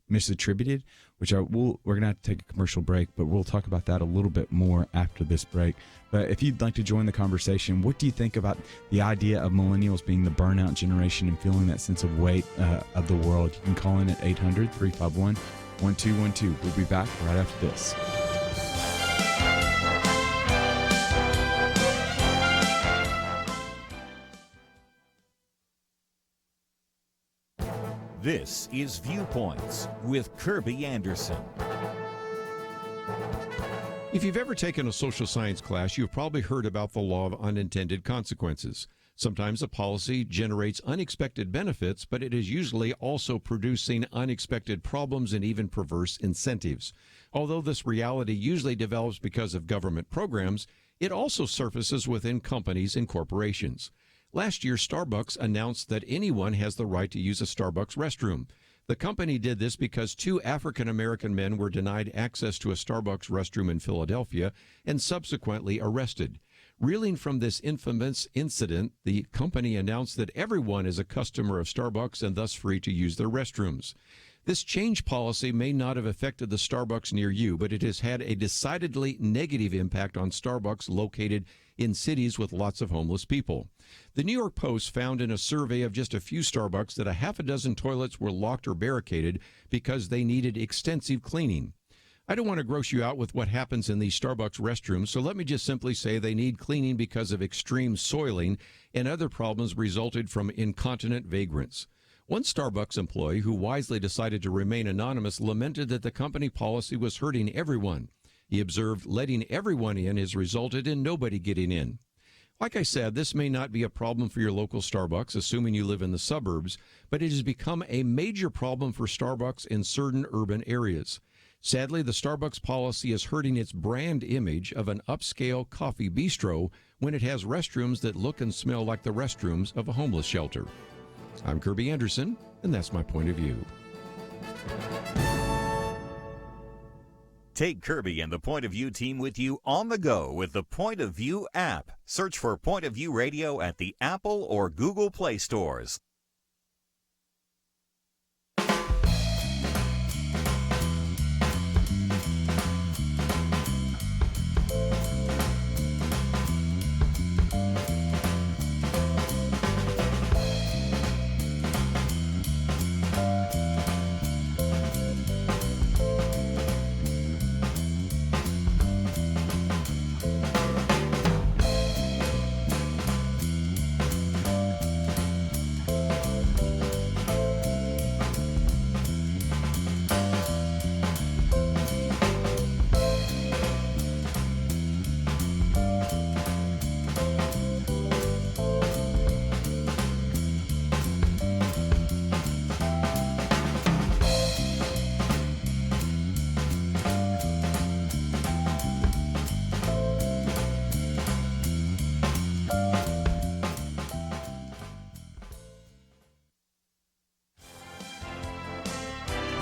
misattributed, which we're gonna have to take a commercial break, but we'll talk about that a little bit more after this break. But if you'd like to join the conversation, what do you think about the idea of millennials being the burnout generation and feeling that sense of weight of the world? You can call in at 800-351-1212. We'll be back right after this. This is Viewpoints with Kirby Anderson. If you've ever taken a social science class, you've probably heard about the law of unintended consequences. Sometimes a policy generates unexpected benefits, but it is usually also producing unexpected problems and even perverse incentives. Although this reality usually develops because of government programs, it also surfaces within companies and corporations. Last year, Starbucks announced that anyone has the right to use a Starbucks restroom. The company did this because 2 African-American men were denied access to a Starbucks restroom in Philadelphia and subsequently arrested. Reeling from this infamous incident, the company announced that everyone is a customer of Starbucks and thus free to use their restrooms. This change policy may not have affected the Starbucks near you, but it has had a decidedly negative impact on Starbucks located in cities with lots of homeless people. The New York Post found in a survey of just a few Starbucks that a half a dozen toilets were locked or barricaded because they needed extensive cleaning. I don't want to gross you out with what happens in these Starbucks restrooms, so let me just simply say they need cleaning because of extreme soiling and other problems resulted from incontinent vagrants. One Starbucks employee who wisely decided to remain anonymous lamented that the company policy was hurting everyone. He observed letting everyone in has resulted in nobody getting in. Like I said, this may not be a problem for your local Starbucks, assuming you live in the suburbs, but it has become a major problem for Starbucks in certain urban areas. Sadly, the Starbucks policy is hurting its brand image of an upscale coffee bistro when it has restrooms that look and smell like the restrooms of a homeless shelter. I'm Kirby Anderson, and that's my point of view. Take Kirby and the Point of View team with you on the go with the Point of View app. Search for Point of View Radio at the Apple or Google Play stores.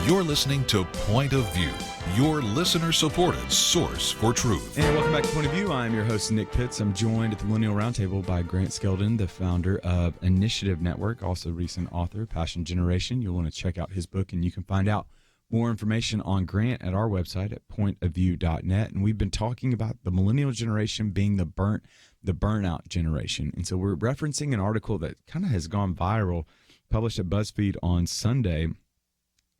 You're listening to Point of View, your listener-supported source for truth. And welcome back to Point of View. I'm your host, Nick Pitts. I'm joined at the Millennial Round Table by Grant Skeldon, the founder of Initiative Network, also recent author, Passion Generation. You'll want to check out his book, and you can find out more information on Grant at our website at pointofview.net. And we've been talking about the millennial generation being the burnout generation. And so we're referencing an article that kind of has gone viral, published at BuzzFeed on Sunday.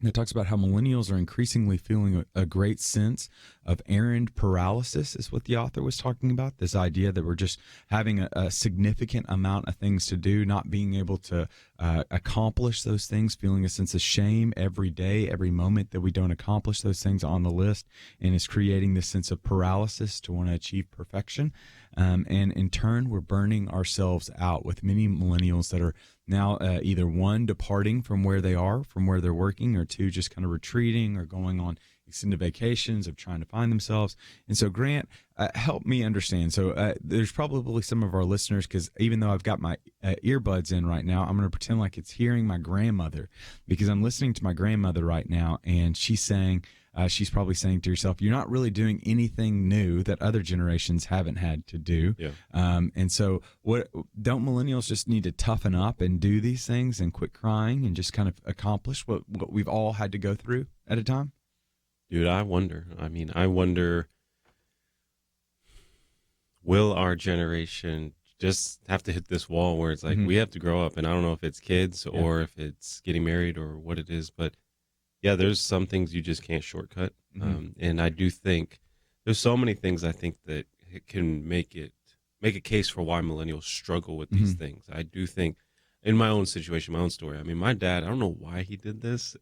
It talks about how millennials are increasingly feeling a great sense of errand paralysis, is what the author was talking about. This idea that we're just having a significant amount of things to do, not being able to accomplish those things, feeling a sense of shame every day, every moment that we don't accomplish those things on the list, and is creating this sense of paralysis to want to achieve perfection. And in turn, we're burning ourselves out with many millennials that are now either one, departing from where they are, from where they're working, or two, just kind of retreating or going on extended vacations of trying to find themselves. And so, Grant, help me understand. So there's probably some of our listeners, because even though I've got my earbuds in right now, I'm going to pretend like it's hearing my grandmother, because I'm listening to my grandmother right now, and she's saying, she's probably saying to herself, you're not really doing anything new that other generations haven't had to do. Yeah. And so don't millennials just need to toughen up and do these things and quit crying and just kind of accomplish what we've all had to go through at a time? Dude, I wonder. Will our generation just have to hit this wall where it's like, we have to grow up? And I don't know if it's kids or if it's getting married or what it is, but yeah, there's some things you just can't shortcut. And I do think there's so many things I think that it can make a case for why millennials struggle with these things. I do think, in my own situation, my own story. I mean, my dad, I don't know why he did this.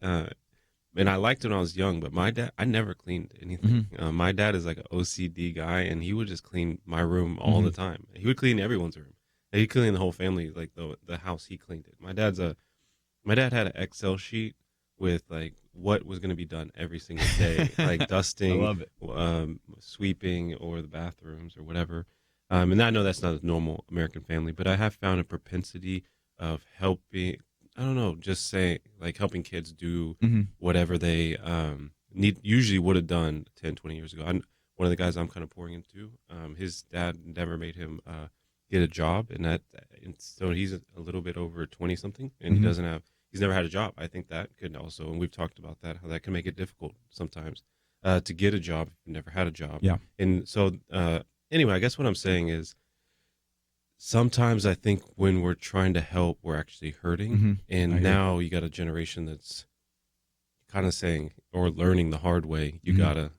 And I liked it when I was young, but my dad, I never cleaned anything. My dad is like an OCD guy, and he would just clean my room all the time. He would clean everyone's room. He cleaned the whole family, like the house. He cleaned it. My dad had an Excel sheet with like what was going to be done every single day, like dusting, I love it. Sweeping, or the bathrooms or whatever. And I know that's not a normal American family, but I have found a propensity of helping. I don't know, just say like helping kids do whatever they usually would have done 10, 20 years ago. One of the guys I'm kind of pouring into, his dad never made him get a job, and so he's a little bit over 20 something, and he's never had a job. I think that could also, and we've talked about that, how that can make it difficult sometimes to get a job if you've never had a job. Yeah. And so anyway, I guess what I'm saying is, sometimes I think when we're trying to help, we're actually hurting. And now you got a generation that's kind of saying or learning the hard way. You gotta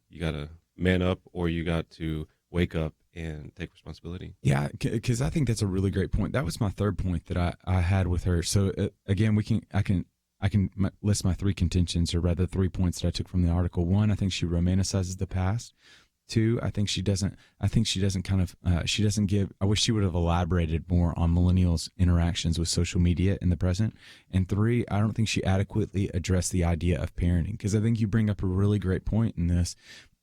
man up, or you got to wake up and take responsibility. Yeah, because I think that's a really great point. That was my third point that I had with her. So again, I can list my three contentions, or rather 3 points that I took from the article. One, I think she romanticizes the past. Two, I think she doesn't give, I wish she would have elaborated more on millennials' interactions with social media in the present. And three, I don't think she adequately addressed the idea of parenting, because I think you bring up a really great point in this,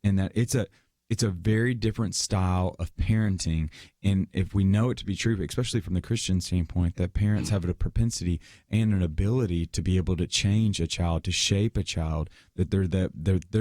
in that it's a very different style of parenting. And if we know it to be true, especially from the Christian standpoint, that parents have a propensity and an ability to be able to change a child, to shape a child, that they're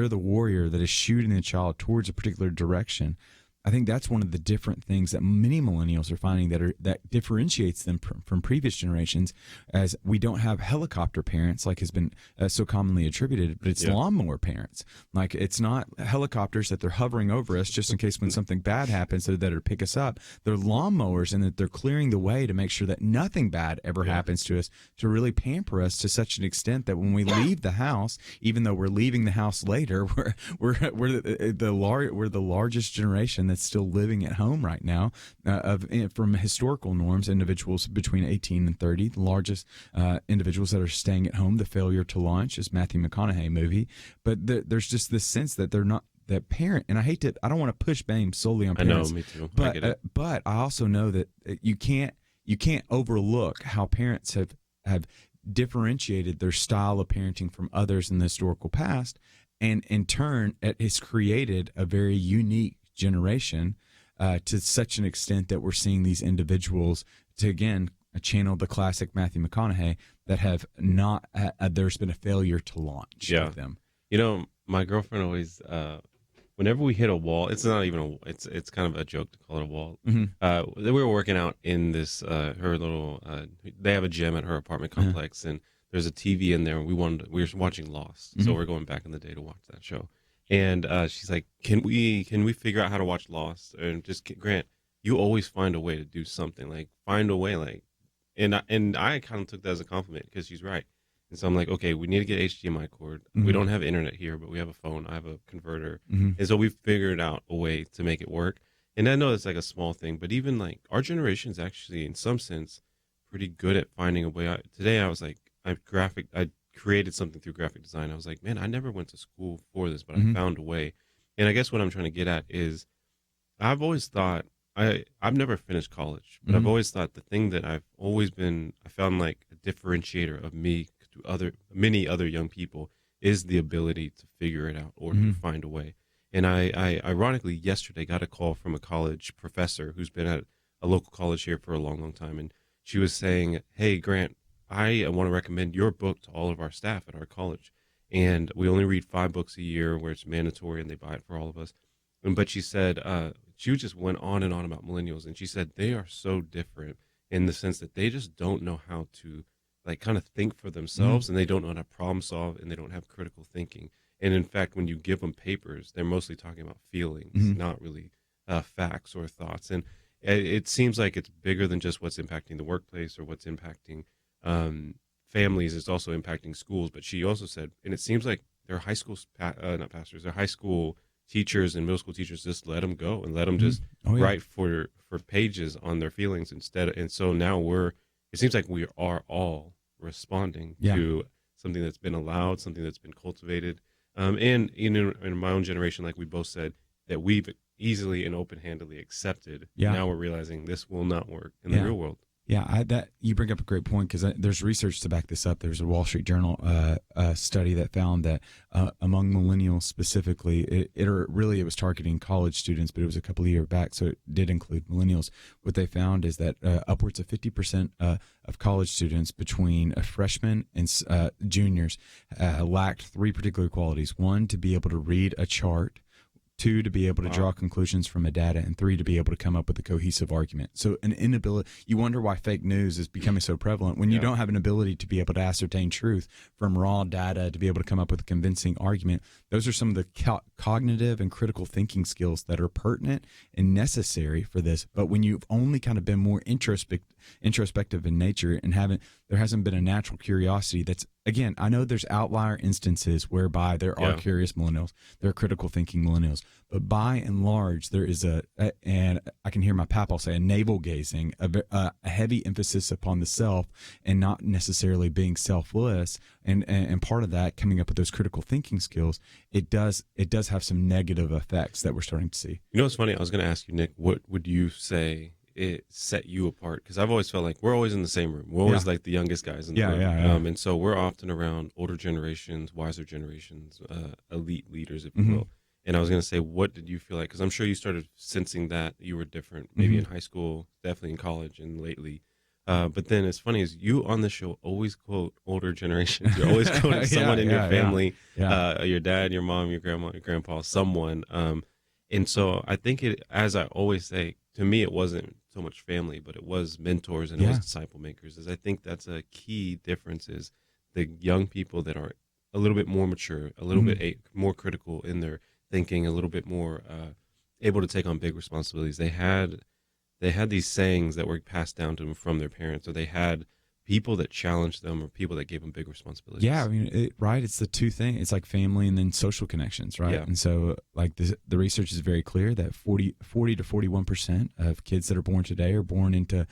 the warrior that is shooting the child towards a particular direction. I think that's one of the different things that many millennials are finding that differentiates them from previous generations, as we don't have helicopter parents like has been so commonly attributed, but it's lawnmower parents. Like, it's not helicopters that they're hovering over us just in case when something bad happens so that it'll pick us up. They're lawnmowers, and that they're clearing the way to make sure that nothing bad ever happens to us, to really pamper us to such an extent that when we leave the house, even though we're leaving the house later, we're the largest generation that's still living at home right now, from historical norms, individuals between 18 and 30, the largest individuals that are staying at home. The Failure to Launch is Matthew McConaughey movie, but there's just this sense that they're not that parent, and I don't want to push blame solely on parents. I know, me too. But I get it. But I also know that you can't overlook how parents have differentiated their style of parenting from others in the historical past, and in turn it has created a very unique generation to such an extent that we're seeing these individuals, to again channel the classic Matthew McConaughey, that have not there's been a failure to launch with them. You know, my girlfriend always whenever we hit a wall, it's not even it's kind of a joke to call it a wall. We were working out in this her little they have a gym at her apartment complex, and there's a TV in there, and we were watching Lost, so we're going back in the day to watch that show. And she's like, can we figure out how to watch Lost? And just, Grant, you always find a way to do something, like find a way, like, and I kind of took that as a compliment, because she's right. And so I'm like, okay, we need to get HDMI cord. We don't have internet here, but we have a phone. I have a converter. And so we've figured out a way to make it work. And I know it's like a small thing, but even like our generation's actually in some sense pretty good at finding a way. Today I was like, I created something through graphic design. I was like, man, I never went to school for this, but I found a way. And I guess what I'm trying to get at is, I've always thought, I've never finished college, but I've always thought the thing that I found like a differentiator of me to many other young people is the ability to figure it out, or to find a way. And I ironically yesterday got a call from a college professor who's been at a local college here for a long, long time. And she was saying, hey, Grant, I want to recommend your book to all of our staff at our college. And we only read 5 books a year, where it's mandatory, and they buy it for all of us. But she said, she just went on and on about millennials. And she said, they are so different in the sense that they just don't know how to like kind of think for themselves, and they don't know how to problem solve, and they don't have critical thinking. And in fact, when you give them papers, they're mostly talking about feelings, not really facts or thoughts. And it seems like it's bigger than just what's impacting the workplace or what's impacting families. It's also impacting schools. But she also said, and it seems like their high school not pastors, their high school teachers and middle school teachers just let them go and let them just write for pages on their feelings instead. And so now we're it seems like we are all responding to something that's been allowed, something that's been cultivated. And in my own generation, like we both said, that we've easily and open-handedly accepted. Yeah. Now we're realizing this will not work in the real world. Yeah, that you bring up a great point, because there's research to back this up. There's a Wall Street Journal study that found that among millennials specifically, it was targeting college students, but it was a couple of years back, so it did include millennials. What they found is that upwards of 50% of college students between freshmen and juniors lacked three particular qualities: one, to be able to read a chart; two, to be able to draw conclusions from a data; and three, to be able to come up with a cohesive argument. So an inability, you wonder why fake news is becoming so prevalent when you don't have an ability to be able to ascertain truth from raw data, to be able to come up with a convincing argument. Those are some of the cognitive and critical thinking skills that are pertinent and necessary for this. But when you've only kind of been more introspective in nature and there hasn't been a natural curiosity that's, again, I know there's outlier instances whereby there are curious millennials, there are critical thinking millennials, but by and large, there is and I can hear my papa say, a navel gazing, a heavy emphasis upon the self and not necessarily being selfless. And part of that, coming up with those critical thinking skills, it does have some negative effects that we're starting to see. You know what's funny? I was going to ask you, Nick, what would you say it set you apart? Because I've always felt like we're always in the same room. We're always like the youngest guys in the room. And so we're often around older generations, wiser generations, elite leaders, if you will. And I was going to say, what did you feel like? Because I'm sure you started sensing that you were different, maybe in high school, definitely in college, and lately. But then it's funny is you on the show always quote older generations. You're always quoting someone in your family, your dad, your mom, your grandma, your grandpa, someone. And so I think as I always say, to me, it wasn't so much family, but it was mentors and it was disciple makers. As I think that's a key difference is the young people that are a little bit more mature, a little bit more critical in their thinking, a little bit more able to take on big responsibilities. They had these sayings that were passed down to them from their parents, or they had people that challenged them or people that gave them big responsibilities. Yeah, I mean, it's the two things. It's like family and then social connections, right? Yeah. And so like the research is very clear that 40 to 41% of kids that are born today are born into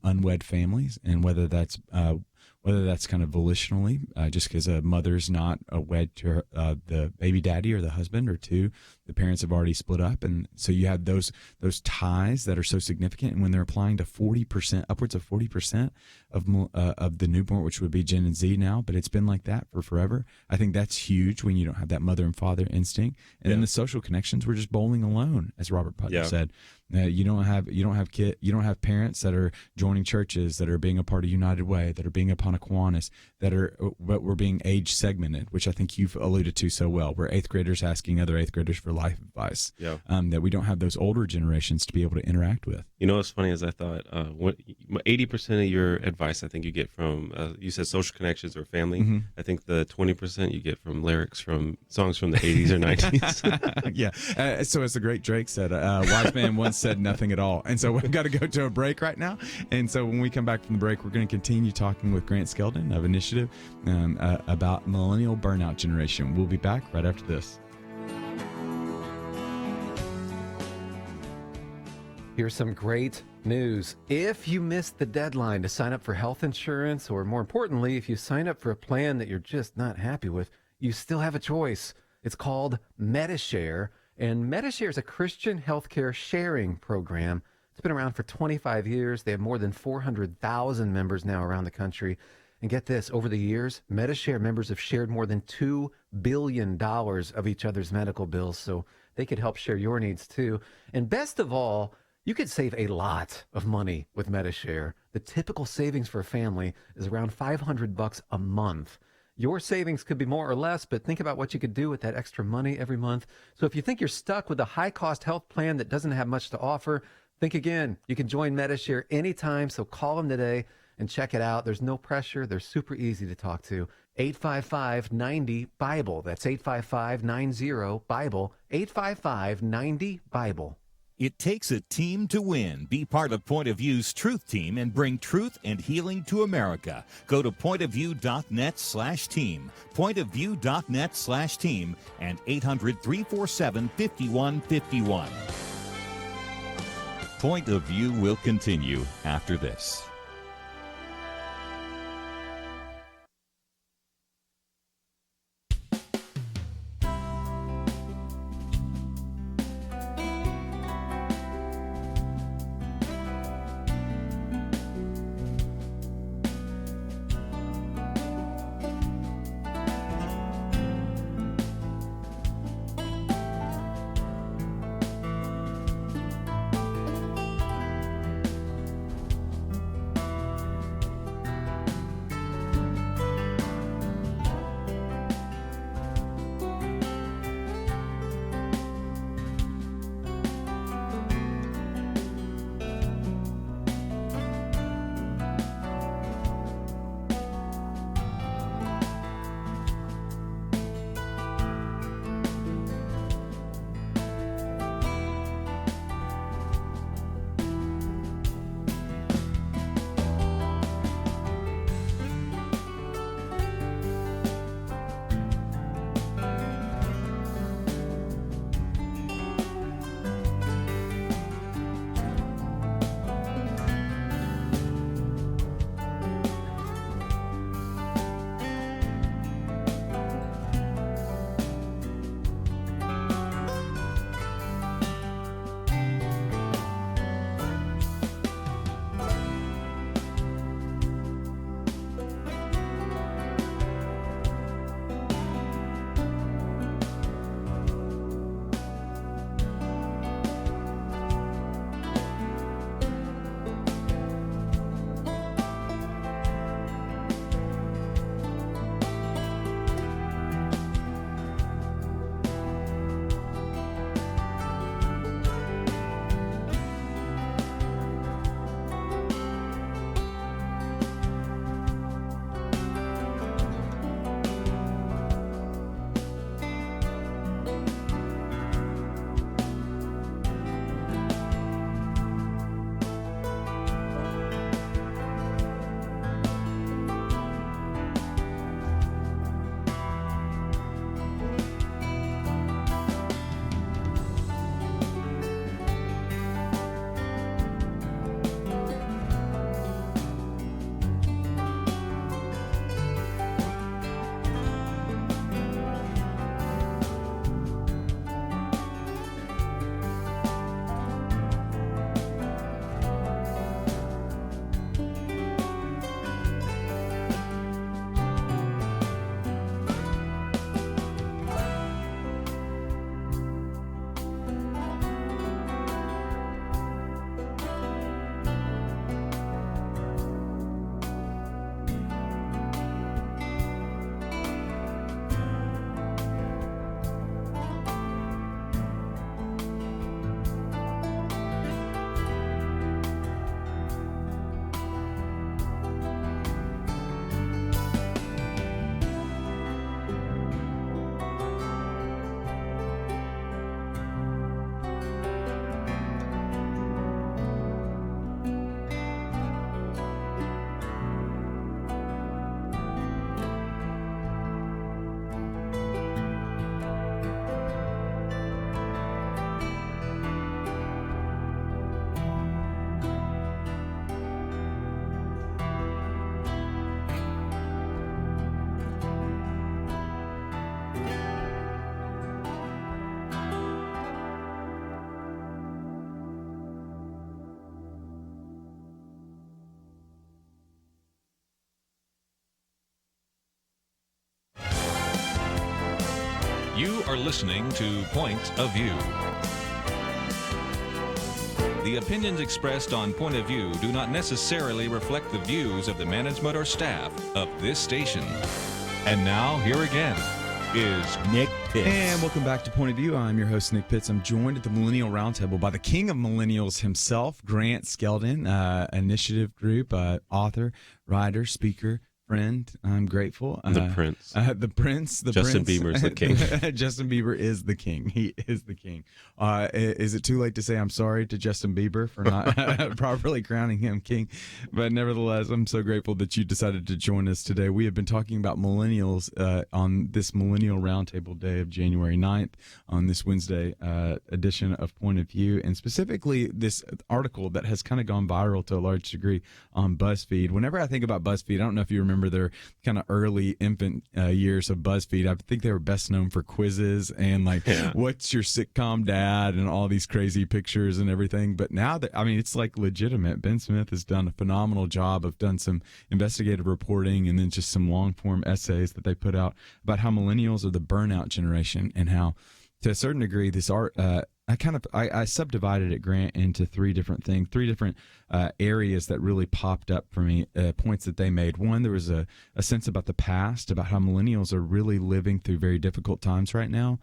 unwed families, and whether that's kind of volitionally, just because a mother's not wed to the baby daddy or the husband, or two, the parents have already split up, and so you have those ties that are so significant. And when they're applying to 40%, upwards of 40% of the newborn, which would be Gen Z now, but it's been like that for forever. I think that's huge when you don't have that mother and father instinct. And then the social connections, we're just bowling alone, as Robert Putnam said. You don't have parents that are joining churches, that are being a part of United Way, that are being upon Aquinas, but we're being age segmented, which I think you've alluded to so well. We're eighth graders asking other eighth graders for life advice. That we don't have those older generations to be able to interact with. You know what's funny is I thought 80% of your advice I think you get from you said social connections or family. I think the 20% you get from lyrics from songs from the 80s or 90s. So as the great Drake said, wise man once said nothing at all. And so we've got to go to a break right now. And so when we come back from the break, we're going to continue talking with Grant Skeldon of Initiative about millennial burnout generation. We'll be back right after this. Here's some great news. If you missed the deadline to sign up for health insurance, or more importantly, if you sign up for a plan that you're just not happy with, you still have a choice. It's called MediShare, and MediShare is a Christian healthcare sharing program. It's been around for 25 years. They have more than 400,000 members now around the country. And get this, over the years, MediShare members have shared more than $2 billion of each other's medical bills, so they could help share your needs too. And best of all, you could save a lot of money with MediShare. The typical savings for a family is around $500 a month. Your savings could be more or less, but think about what you could do with that extra money every month. So if you think you're stuck with a high-cost health plan that doesn't have much to offer, think again. You can join MediShare anytime, so call them today and check it out. There's no pressure. They're super easy to talk to. 855-90-BIBLE. That's 855-90-BIBLE. 855-90-BIBLE. It takes a team to win. Be part of Point of View's Truth Team and bring truth and healing to America. Go to pointofview.net/team, pointofview.net/team, and 800-347-5151. Point of View will continue after this. You are listening to Point of View. The opinions expressed on Point of View do not necessarily reflect the views of the management or staff of this station. And now, here again is Nick Pitts. And welcome back to Point of View. I'm your host, Nick Pitts. I'm joined at the Millennial Round Table by the king of millennials himself, Grant Skeldon, Initiative Group, author, writer, speaker, friend. I'm grateful. The Prince. The Prince. Justin Bieber is the king. Justin Bieber is the king. He is the king. Is it too late to say I'm sorry to Justin Bieber for not properly crowning him king? But nevertheless, I'm so grateful that you decided to join us today. We have been talking about millennials on this Millennial Roundtable Day of January 9th on this Wednesday edition of Point of View, and specifically this article that has kind of gone viral to a large degree on BuzzFeed. Whenever I think about BuzzFeed, I don't know if you remember their kind of early infant years of BuzzFeed. I think they were best known for quizzes and what's your sitcom dad and all these crazy pictures and everything. But now that, I mean, it's like legitimate. Ben Smith has done a phenomenal job of done some investigative reporting and then just some long form essays that they put out about how millennials are the burnout generation and how, to a certain degree, this art, I subdivided it, Grant, into three different things, three different areas that really popped up for me, points that they made. One, there was a sense about the past, about how millennials are really living through very difficult times right now.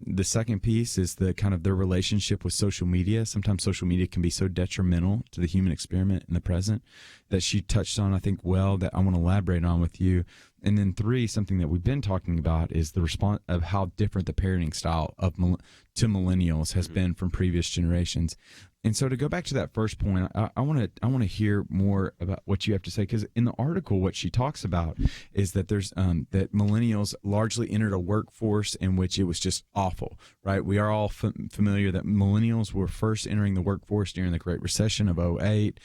The second piece is the kind of their relationship with social media. Sometimes social media can be so detrimental to the human experiment in the present that she touched on, I think, well, that I want to elaborate on with you. And then three, something that we've been talking about is the response of how different the parenting style of to millennials has been from previous generations. And so to go back to that first point, I want to hear more about what you have to say, because in the article, what she talks about is that there's that millennials largely entered a workforce in which it was just awful, right? We are all familiar that millennials were first entering the workforce during the Great Recession of 2008,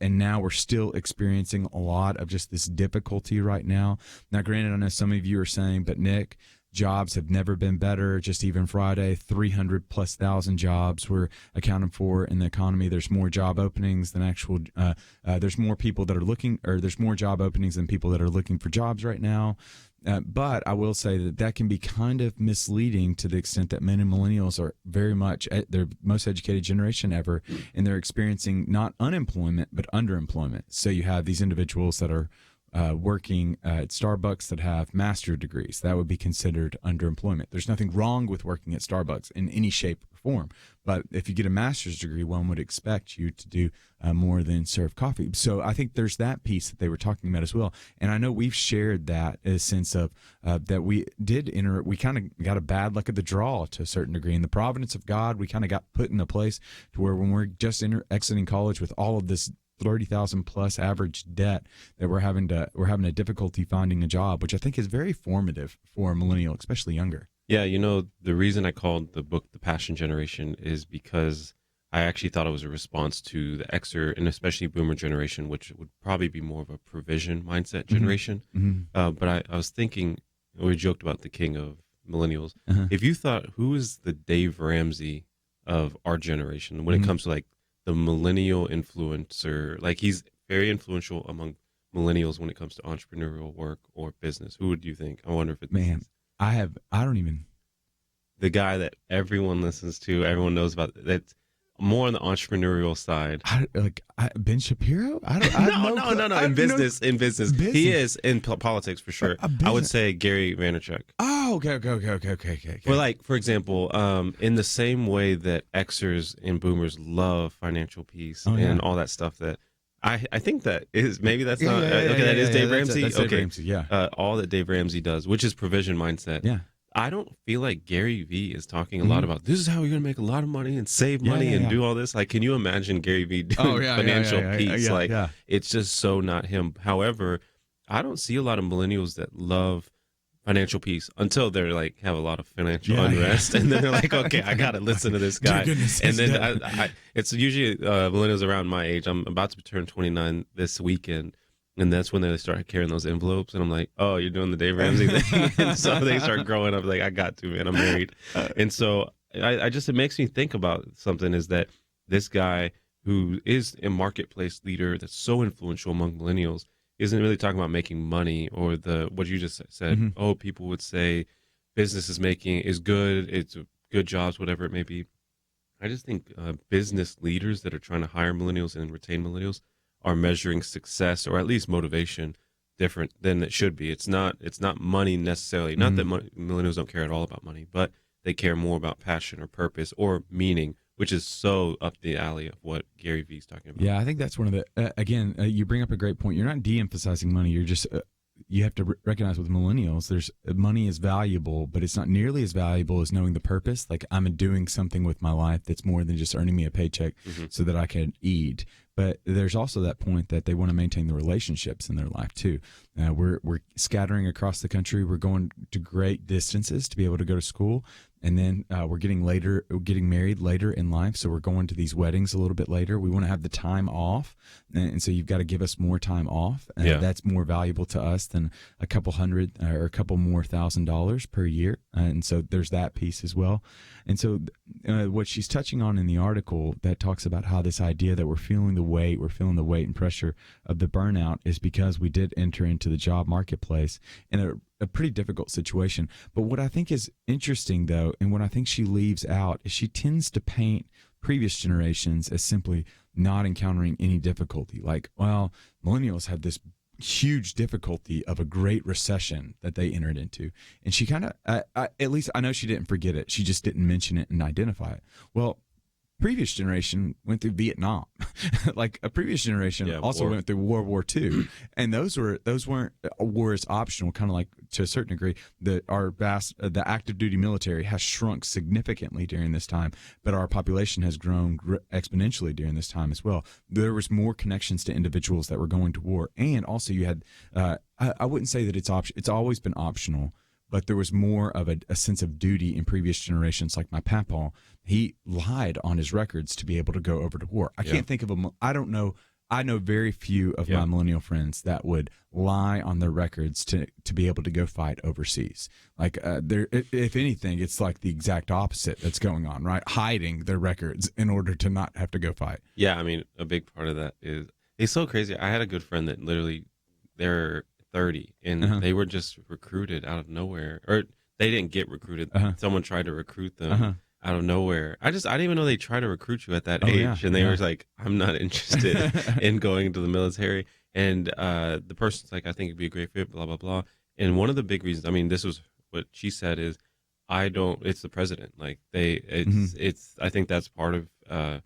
and now we're still experiencing a lot of just this difficulty right now. Now, granted, I know some of you are saying, but Nick, jobs have never been better. Just even Friday, 300,000+ jobs were accounted for in the economy. There's more job openings than actual. There's more people that are looking, or there's more job openings than people that are looking for jobs right now. But I will say that can be kind of misleading to the extent that men and millennials are very much their most educated generation ever, and they're experiencing not unemployment but underemployment. So you have these individuals that are working at Starbucks that have master's degrees. That would be considered underemployment. There's nothing wrong with working at Starbucks in any shape or form. But if you get a master's degree, one would expect you to do more than serve coffee. So I think there's that piece that they were talking about as well. And I know we've shared that a sense of that we kind of got a bad luck of the draw to a certain degree. In the providence of God, we kind of got put in a place to where when we're just exiting college with all of this 30,000+ average debt, that we're having a difficulty finding a job, which I think is very formative for a millennial, especially younger. Yeah, the reason I called the book The Passion Generation is because I actually thought it was a response to the Xer and especially Boomer generation, which would probably be more of a provision mindset generation. Mm-hmm. But I was thinking, we joked about the king of millennials. Uh-huh. If you thought, who is the Dave Ramsey of our generation when it comes to like the millennial influencer, like he's very influential among millennials when it comes to entrepreneurial work or business. Who would you think? I wonder if it's I don't even. The guy that everyone listens to, everyone knows about, that's more on the entrepreneurial side. Ben Shapiro? No. In business. He is in politics for sure. I would say Gary Vaynerchuk. Oh, okay. Well, like, for example, in the same way that Xers and Boomers love financial peace and all that stuff, that I think that is, maybe that's not, that is Dave Ramsey. That's Dave Ramsey, yeah. All that Dave Ramsey does, which is provision mindset. Yeah. I don't feel like Gary Vee is talking a lot about this is how you're going to make a lot of money and save money and do all this. Like, can you imagine Gary Vee doing financial peace? It's just so not him. However, I don't see a lot of millennials that love financial peace until they're like have a lot of financial unrest, and then they're like, okay, I got to listen to this guy. And then it's usually millennials around my age. I'm about to turn 29 this weekend. And that's when they start carrying those envelopes. And I'm like, oh, you're doing the Dave Ramsey thing. And so they start growing up like, I got to, man, I'm married. And so it makes me think about something, is that this guy who is a marketplace leader that's so influential among millennials isn't really talking about making money or what you just said. Oh, people would say business is good, it's good jobs, whatever it may be. I just think business leaders that are trying to hire millennials and retain millennials are measuring success, or at least motivation, different than it should be. It's not money necessarily. Not that millennials don't care at all about money, but they care more about passion or purpose or meaning, which is so up the alley of what Gary Vee's talking about. Yeah, I think that's one of the, you bring up a great point. You're not de-emphasizing money. You're just, you have to recognize with millennials, money is valuable, but it's not nearly as valuable as knowing the purpose. Like, I'm doing something with my life that's more than just earning me a paycheck so that I can eat. But there's also that point that they want to maintain the relationships in their life too. We're scattering across the country. We're going to great distances to be able to go to school. And then we're getting married later in life. So we're going to these weddings a little bit later. We want to have the time off. And so you've got to give us more time off. That's more valuable to us than a couple hundred or a couple more $1,000s per year. And so there's that piece as well. And so what she's touching on in the article that talks about how this idea that we're feeling the weight and pressure of the burnout is because we did enter into the job marketplace in a pretty difficult situation. But what I think is interesting, though, and what I think she leaves out, is she tends to paint previous generations as simply not encountering any difficulty. Like, well, millennials had this huge difficulty of a great recession that they entered into. And she kind of, at least I know she didn't forget it. She just didn't mention it and identify it. Well, previous generation went through Vietnam. Like, a previous generation also went through World War II, and those weren't wars optional. Kind of like, to a certain degree, the active duty military has shrunk significantly during this time, but our population has grown exponentially during this time as well. There was more connections to individuals that were going to war, and also you had I wouldn't say that it's always been optional, but there was more of a sense of duty in previous generations. Like my papa, he lied on his records to be able to go over to war. I can't think of I don't know. I know very few of my millennial friends that would lie on their records to be able to go fight overseas. Like, if anything, it's like the exact opposite that's going on, right? Hiding their records in order to not have to go fight. Yeah, I mean, a big part of that is, it's so crazy. I had a good friend that literally, they're 30 and they were just recruited out of nowhere, or they didn't get recruited. Someone tried to recruit them out of nowhere. I didn't even know they tried to recruit you at that age. And they were like, I'm not interested in going to the military. And the person's like, I think it'd be a great fit, blah, blah, blah. And one of the big reasons, I mean, this was what she said, is it's the president. Like, I think that's part of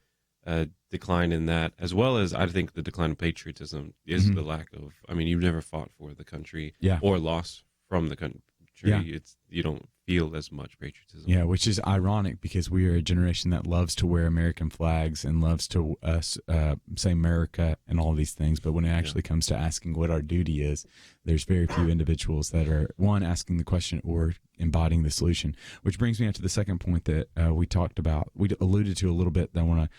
decline in that, as well as I think the decline of patriotism is the lack of, I mean, you've never fought for the country or lost from the country. You don't feel as much patriotism. Yeah, which is ironic because we are a generation that loves to wear American flags and loves to say America and all these things. But when it actually comes to asking what our duty is, there's very few individuals that are, one, asking the question or embodying the solution. Which brings me up to the second point that we talked about, we alluded to a little bit, that I want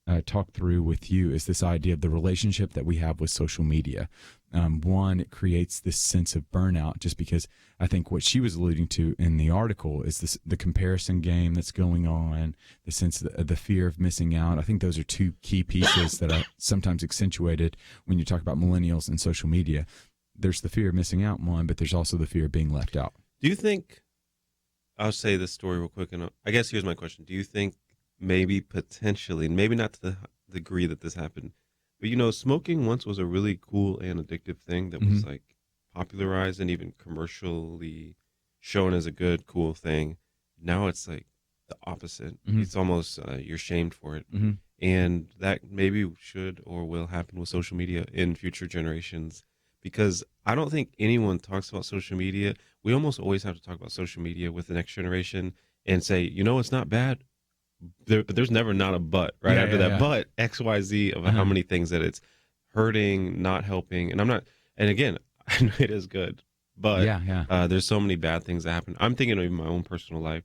to talk through with you, is this idea of the relationship that we have with social media. One, it creates this sense of burnout, just because I think what she was alluding to in the article is the comparison game that's going on, the sense of the fear of missing out. I think those are two key pieces that are sometimes accentuated when you talk about millennials and social media. There's the fear of missing out, one, but there's also the fear of being left out. Do you think, I'll say this story real quick, and I guess here's my question. Do you think maybe potentially, maybe not to the degree that this happened, but smoking once was a really cool and addictive thing that was like popularized and even commercially shown as a good, cool thing. Now it's like the opposite. It's almost, you're shamed for it. And that maybe should or will happen with social media in future generations, because I don't think anyone talks about social media. We almost always have to talk about social media with the next generation and say, it's not bad. But there's never not a but, right? After that, but XYZ of how many things that it's hurting, not helping. And and again, I know it is good, but there's so many bad things that happen. I'm thinking of my own personal life.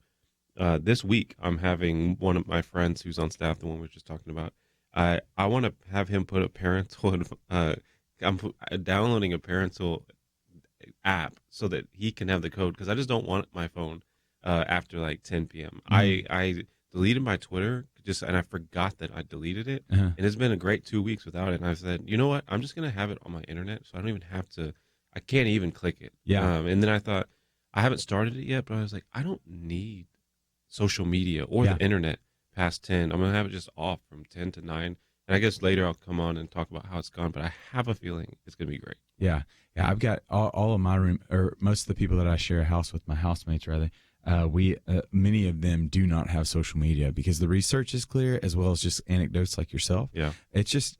This week, I'm having one of my friends who's on staff, the one we were just talking about. I want to have him put a parental, I'm downloading a parental app so that he can have the code, because I just don't want my phone after like 10 p.m. I deleted my Twitter and I forgot that I deleted it. And it's been a great 2 weeks without it. And I said, you know what? I'm just going to have it on my internet, so I don't even have to, I can't even click it. And then I thought, I haven't started it yet, but I was like, I don't need social media or the internet past 10. I'm going to have it just off from 10 to 9. And I guess later I'll come on and talk about how it's gone, but I have a feeling it's going to be great. Yeah. I've got all of my room, or most of the people that I share a house with, my housemates rather, many of them do not have social media because the research is clear, as well as just anecdotes like yourself. Yeah. It just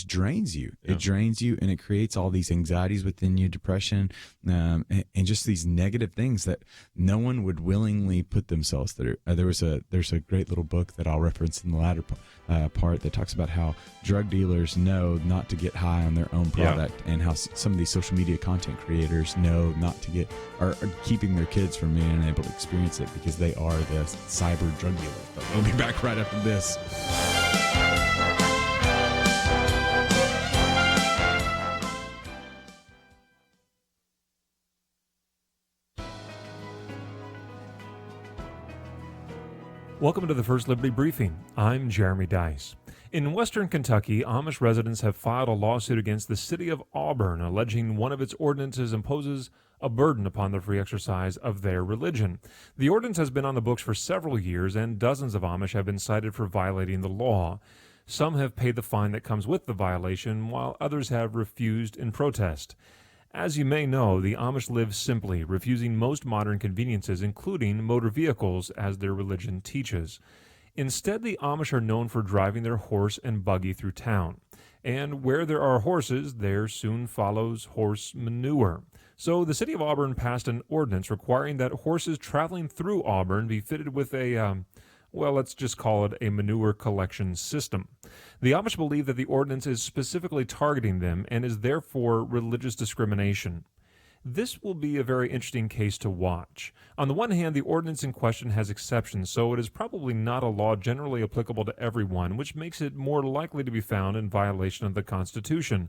drains you. Yeah. It drains you, and it creates all these anxieties within you, depression, and just these negative things that no one would willingly put themselves through. There's a great little book that I'll reference in the latter part that talks about how drug dealers know not to get high on their own product, and how some of these social media content creators know not to get, are keeping their kids from being able to experience it because they are the cyber drug dealers. But we'll be back right after this. Welcome to the First Liberty Briefing. I'm Jeremy Dice. In western Kentucky, Amish residents have filed a lawsuit against the city of Auburn, alleging one of its ordinances imposes a burden upon the free exercise of their religion. The ordinance has been on the books for several years, and dozens of Amish have been cited for violating the law. Some have paid the fine that comes with the violation, while others have refused in protest. As you may know, the Amish live simply, refusing most modern conveniences, including motor vehicles, as their religion teaches. Instead, the Amish are known for driving their horse and buggy through town. And where there are horses, there soon follows horse manure. So the city of Auburn passed an ordinance requiring that horses traveling through Auburn be fitted with let's just call it a manure collection system. The Amish believe that the ordinance is specifically targeting them and is therefore religious discrimination. This will be a very interesting case to watch. On the one hand, the ordinance in question has exceptions, so it is probably not a law generally applicable to everyone, which makes it more likely to be found in violation of the Constitution.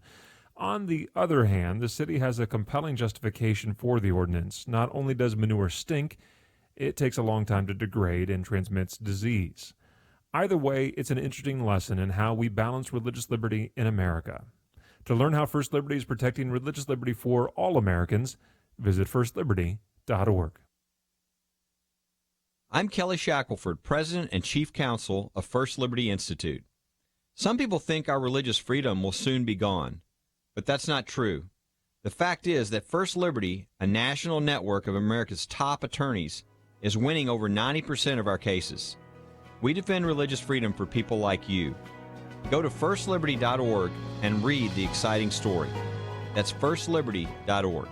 On the other hand, the city has a compelling justification for the ordinance. Not only does manure stink, it takes a long time to degrade and transmits disease. Either way, it's an interesting lesson in how we balance religious liberty in America. To learn how First Liberty is protecting religious liberty for all Americans, visit firstliberty.org. I'm Kelly Shackelford, President and Chief Counsel of First Liberty Institute. Some people think our religious freedom will soon be gone, but that's not true. The fact is that First Liberty, a national network of America's top attorneys, is winning over 90% of our cases. We defend religious freedom for people like you. Go to firstliberty.org and read the exciting story. That's firstliberty.org.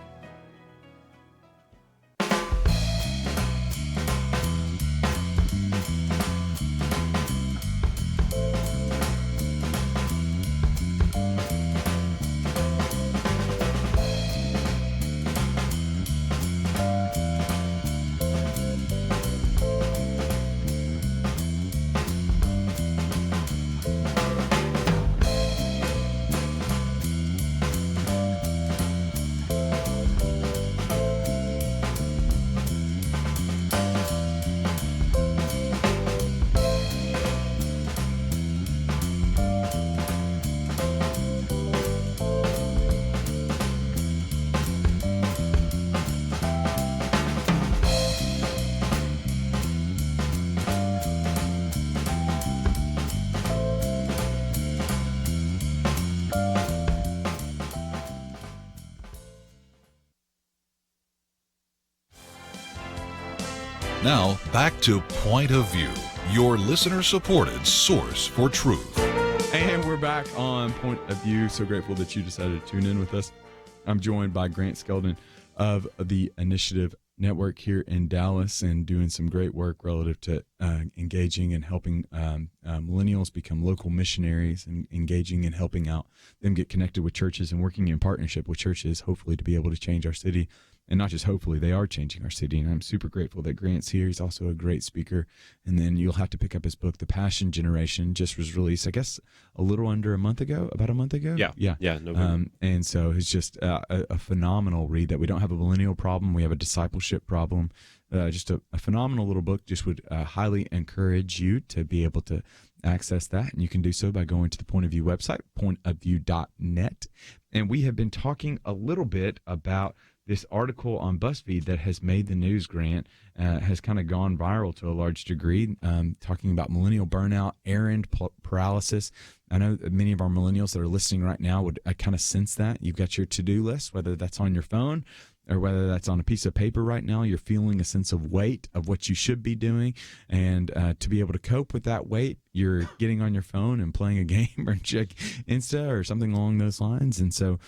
Now, back to Point of View, your listener-supported source for truth. And we're back on Point of View. So grateful that you decided to tune in with us. I'm joined by Grant Skeldon of the Initiative Network here in Dallas, and doing some great work relative to engaging and helping millennials become local missionaries, and engaging and helping out them get connected with churches and working in partnership with churches, hopefully to be able to change our city. And not just hopefully, they are changing our city. And I'm super grateful that Grant's here. He's also a great speaker. And then you'll have to pick up his book, The Passion Generation, just was released, I guess, about a month ago. Yeah. November. And so it's just a phenomenal read that we don't have a millennial problem. We have a discipleship problem. Just a phenomenal little book. Just would highly encourage you to be able to access that. And you can do so by going to the Point of View website, pointofview.net. And we have been talking a little bit about this article on BuzzFeed that has made the news, Grant, has kind of gone viral to a large degree, talking about millennial burnout, errand paralysis. I know that many of our millennials that are listening right now would kind of sense that. You've got your to-do list, whether that's on your phone or whether that's on a piece of paper right now. You're feeling a sense of weight of what you should be doing. And to be able to cope with that weight, you're getting on your phone and playing a game or check Insta or something along those lines. And so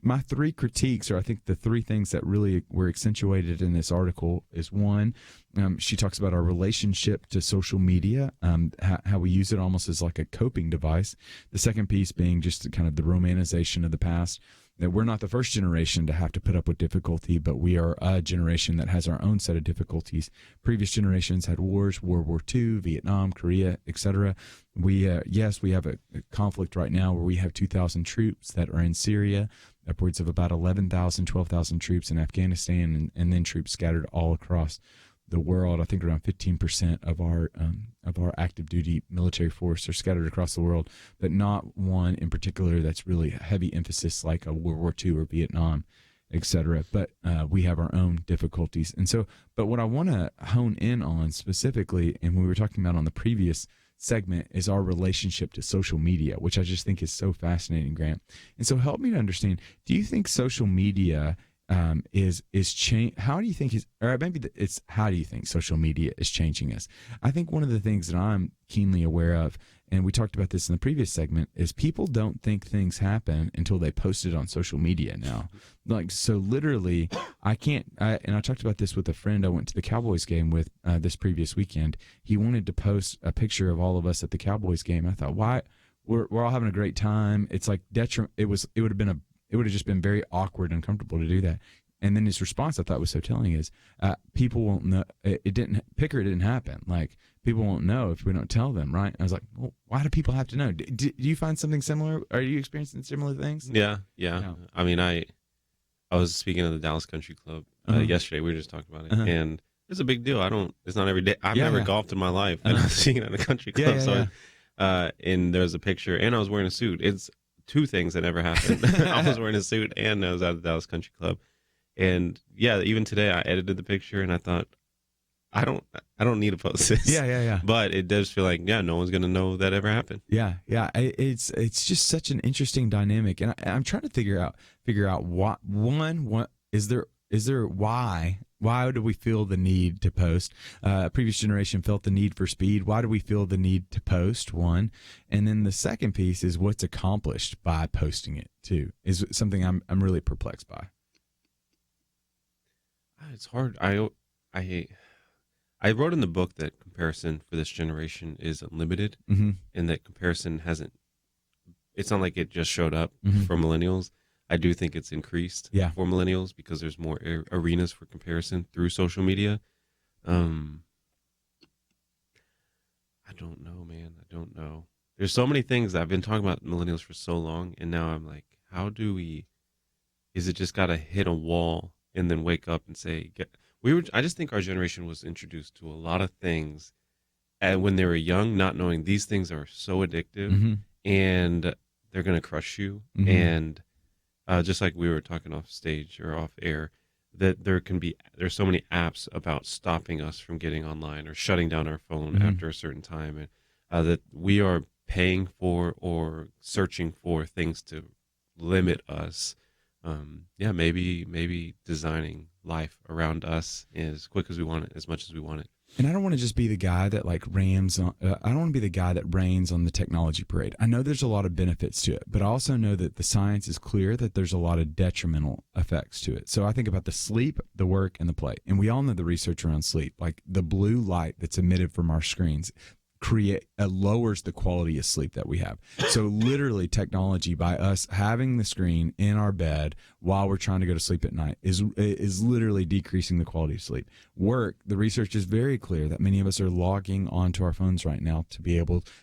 my three critiques, or I think the three things that really were accentuated in this article is one, she talks about our relationship to social media, how we use it almost as like a coping device. The second piece being just kind of the romanization of the past, that we're not the first generation to have to put up with difficulty, but we are a generation that has our own set of difficulties. Previous generations had wars, World War II, Vietnam, Korea, etc. We have a conflict right now where we have 2,000 troops that are in Syria, upwards of about 11,000, 12,000 troops in Afghanistan, and then troops scattered all across the world. I think around 15% of our active duty military force are scattered across the world, but not one in particular that's really heavy emphasis like a World War II or Vietnam, etc. But we have our own difficulties. And so, but what I want to hone in on specifically, and we were talking about on the previous segment, is our relationship to social media, which I just think is so fascinating, Grant. And so help me to understand, do you think social media is change? How do you think how do you think social media is changing us? I think one of the things that I'm keenly aware of, and we talked about this in the previous segment, is people don't think things happen until they post it on social media now. Like, so literally, I talked about this with a friend I went to the Cowboys game with this previous weekend. He wanted to post a picture of all of us at the Cowboys game. I thought, why? We're all having a great time. It's like It would have just been very awkward and uncomfortable to do that. And then his response, I thought was so telling, is people won't know. It didn't happen. Like, people won't know if we don't tell them, right? I was like, well, why do people have to know? Do you find something similar? Are you experiencing similar things? Yeah. I mean, I was speaking at the Dallas Country Club yesterday. We were just talking about it, and it's a big deal. It's not every day. I've never golfed in my life, and I was speaking at a country club. And there's a picture, and I was wearing a suit. It's two things that never happened. I was wearing a suit and I was at the Dallas Country Club. And even today I edited the picture and I thought, I don't need to post this. Yeah. But it does feel like, no one's going to know that ever happened. Yeah. It's just such an interesting dynamic. And I'm trying to figure out what is there why do we feel the need to post? A previous generation felt the need for speed. Why do we feel the need to post? One. And then the second piece is what's accomplished by posting it too, is something I'm really perplexed by. It's hard. I wrote in the book that comparison for this generation is unlimited, and that comparison it's not like it just showed up for millennials. I do think it's increased for millennials because there's more arenas for comparison through social media. I don't know, man. I don't know. There's so many things. I've been talking about millennials for so long, and now I'm like, is it just got to hit a wall and then wake up and say, I just think our generation was introduced to a lot of things and when they were young, not knowing these things are so addictive and they're going to crush you. And just like we were talking off stage or off air, that there's so many apps about stopping us from getting online or shutting down our phone after a certain time, and that we are paying for or searching for things to limit us. Maybe designing life around us as quick as we want it, as much as we want it. And I don't want to just be the guy that rains on the technology parade. I know there's a lot of benefits to it, but I also know that the science is clear that there's a lot of detrimental effects to it. So I think about the sleep, the work, and the play. And we all know the research around sleep, like the blue light that's emitted from our screens lowers the quality of sleep that we have. So literally technology, by us having the screen in our bed while we're trying to go to sleep at night, is literally decreasing the quality of sleep. Work, the research is very clear that many of us are logging onto our phones right now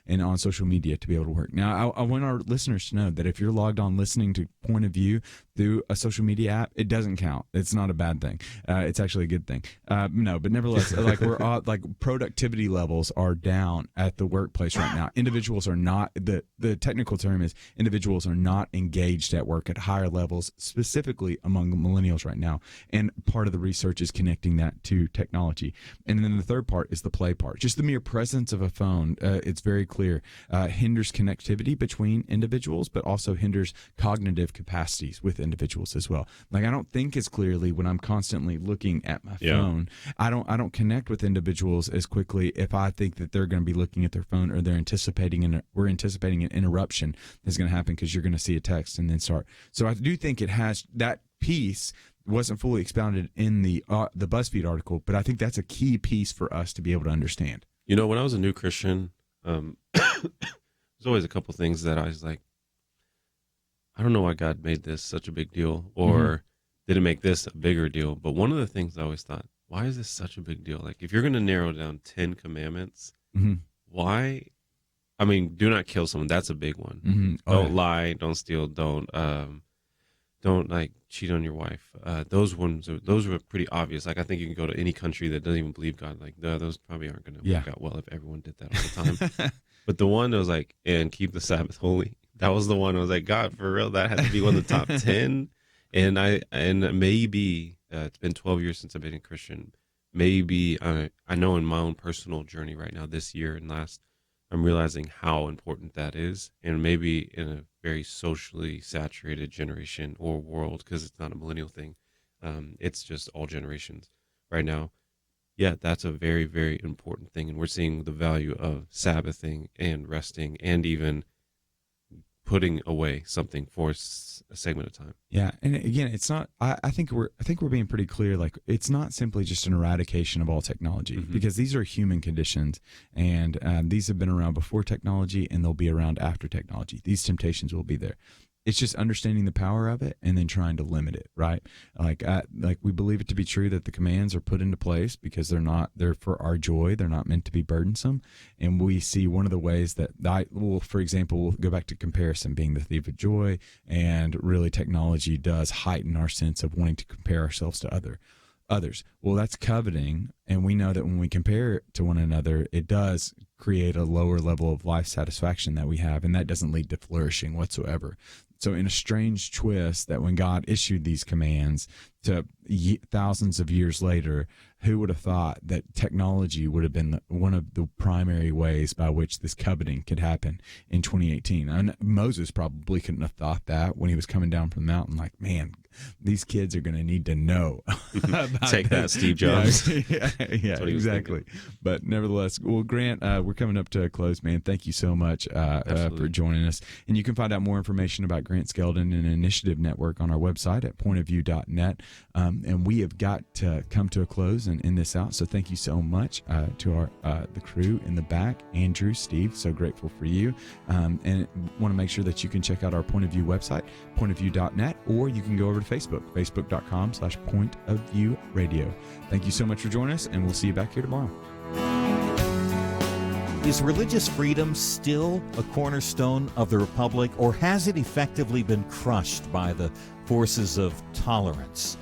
and on social media to be able to work. Now, I want our listeners to know that if you're logged on listening to Point of View through a social media app, it doesn't count. It's not a bad thing. It's actually a good thing. But nevertheless, we're productivity levels are down down at the workplace right now. Individuals are not, the technical term is individuals are not engaged at work at higher levels, specifically among millennials right now. And part of the research is connecting that to technology. And then the third part is the play part. Just the mere presence of a phone, it's very clear, hinders connectivity between individuals, but also hinders cognitive capacities with individuals as well. Like, I don't think as clearly when I'm constantly looking at my phone. I don't connect with individuals as quickly if I think that they're going to be looking at their phone, or we're anticipating an interruption that's going to happen because you're going to see a text and then start. So I do think it has that piece. Wasn't fully expounded in the BuzzFeed article, but I think that's a key piece for us to be able to understand. You know, when I was a new Christian, there's always a couple things that I was like, I don't know why God made this such a big deal, or didn't make this a bigger deal. But one of the things I always thought, why is this such a big deal? Like, if you're going to narrow down 10 commandments, why? I mean, do not kill someone. That's a big one. Don't lie. Don't steal. Don't like cheat on your wife. Those were pretty obvious. Like, I think you can go to any country that doesn't even believe God. Like, those probably aren't going to work out well if everyone did that all the time. But the one that was like, and keep the Sabbath holy. That was the one I was like, God, for real, that had to be one of the top 10. And maybe it's been 12 years since I've been a Christian. Maybe I know in my own personal journey right now, this year and last, I'm realizing how important that is. And maybe in a very socially saturated generation or world, because it's not a millennial thing, it's just all generations right now. Yeah, that's a very, very important thing. And we're seeing the value of Sabbathing and resting, and even putting away something for a segment of time. Yeah, and again, it's not. I think we're being pretty clear. Like, it's not simply just an eradication of all technology, because these are human conditions, and these have been around before technology, and they'll be around after technology. These temptations will be there. It's just understanding the power of it and then trying to limit it, right? Like we believe it to be true that the commands are put into place because they're for our joy. They're not meant to be burdensome. And we see one of the ways that for example, we'll go back to comparison being the thief of joy, and really technology does heighten our sense of wanting to compare ourselves to others. Well, that's coveting, and we know that when we compare it to one another, it does create a lower level of life satisfaction that we have, and that doesn't lead to flourishing whatsoever. So in a strange twist, that when God issued these commands to thousands of years later, who would have thought that technology would have been one of the primary ways by which this coveting could happen in 2018? And Moses probably couldn't have thought that when he was coming down from the mountain, like, man, these kids are going to need to know. Take that, Steve Jobs. Yeah, exactly. But nevertheless, well, Grant, we're coming up to a close, man. Thank you so much for joining us. And you can find out more information about Grant Skeldon and Initiative Network on our website at pointofview.net. And we have got to come to a close and end this out. So thank you so much to the crew in the back. Andrew, Steve, so grateful for you. And want to make sure that you can check out our Point of View website, pointofview.net, or you can go over to Facebook, facebook.com/pointofviewradio. Thank you so much for joining us, and we'll see you back here tomorrow. Is religious freedom still a cornerstone of the Republic, or has it effectively been crushed by the forces of tolerance?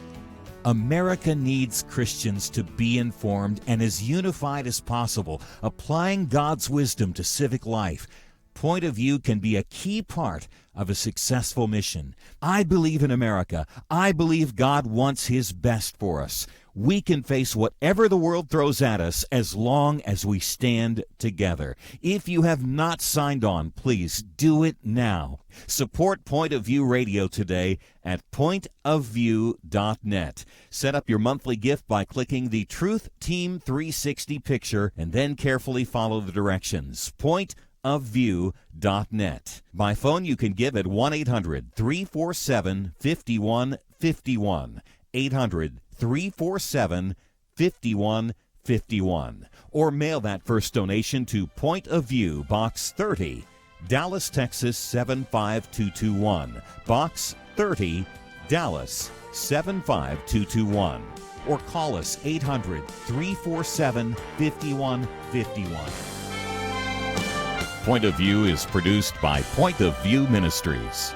America needs Christians to be informed and as unified as possible, applying God's wisdom to civic life. Point of View can be a key part of a successful mission. I believe in America. I believe God wants His best for us. We can face whatever the world throws at us as long as we stand together. If you have not signed on, please do it now. Support Point of View Radio today at pointofview.net. Set up your monthly gift by clicking the Truth Team 360 picture and then carefully follow the directions. Pointofview.net. By phone, you can give at 1-800-347-5151. 800-347-5151. Or mail that first donation to Point of View, Box 30, Dallas, Texas 75221. Box 30, Dallas 75221. Or call us 800-347-5151. Point of View is produced by Point of View Ministries.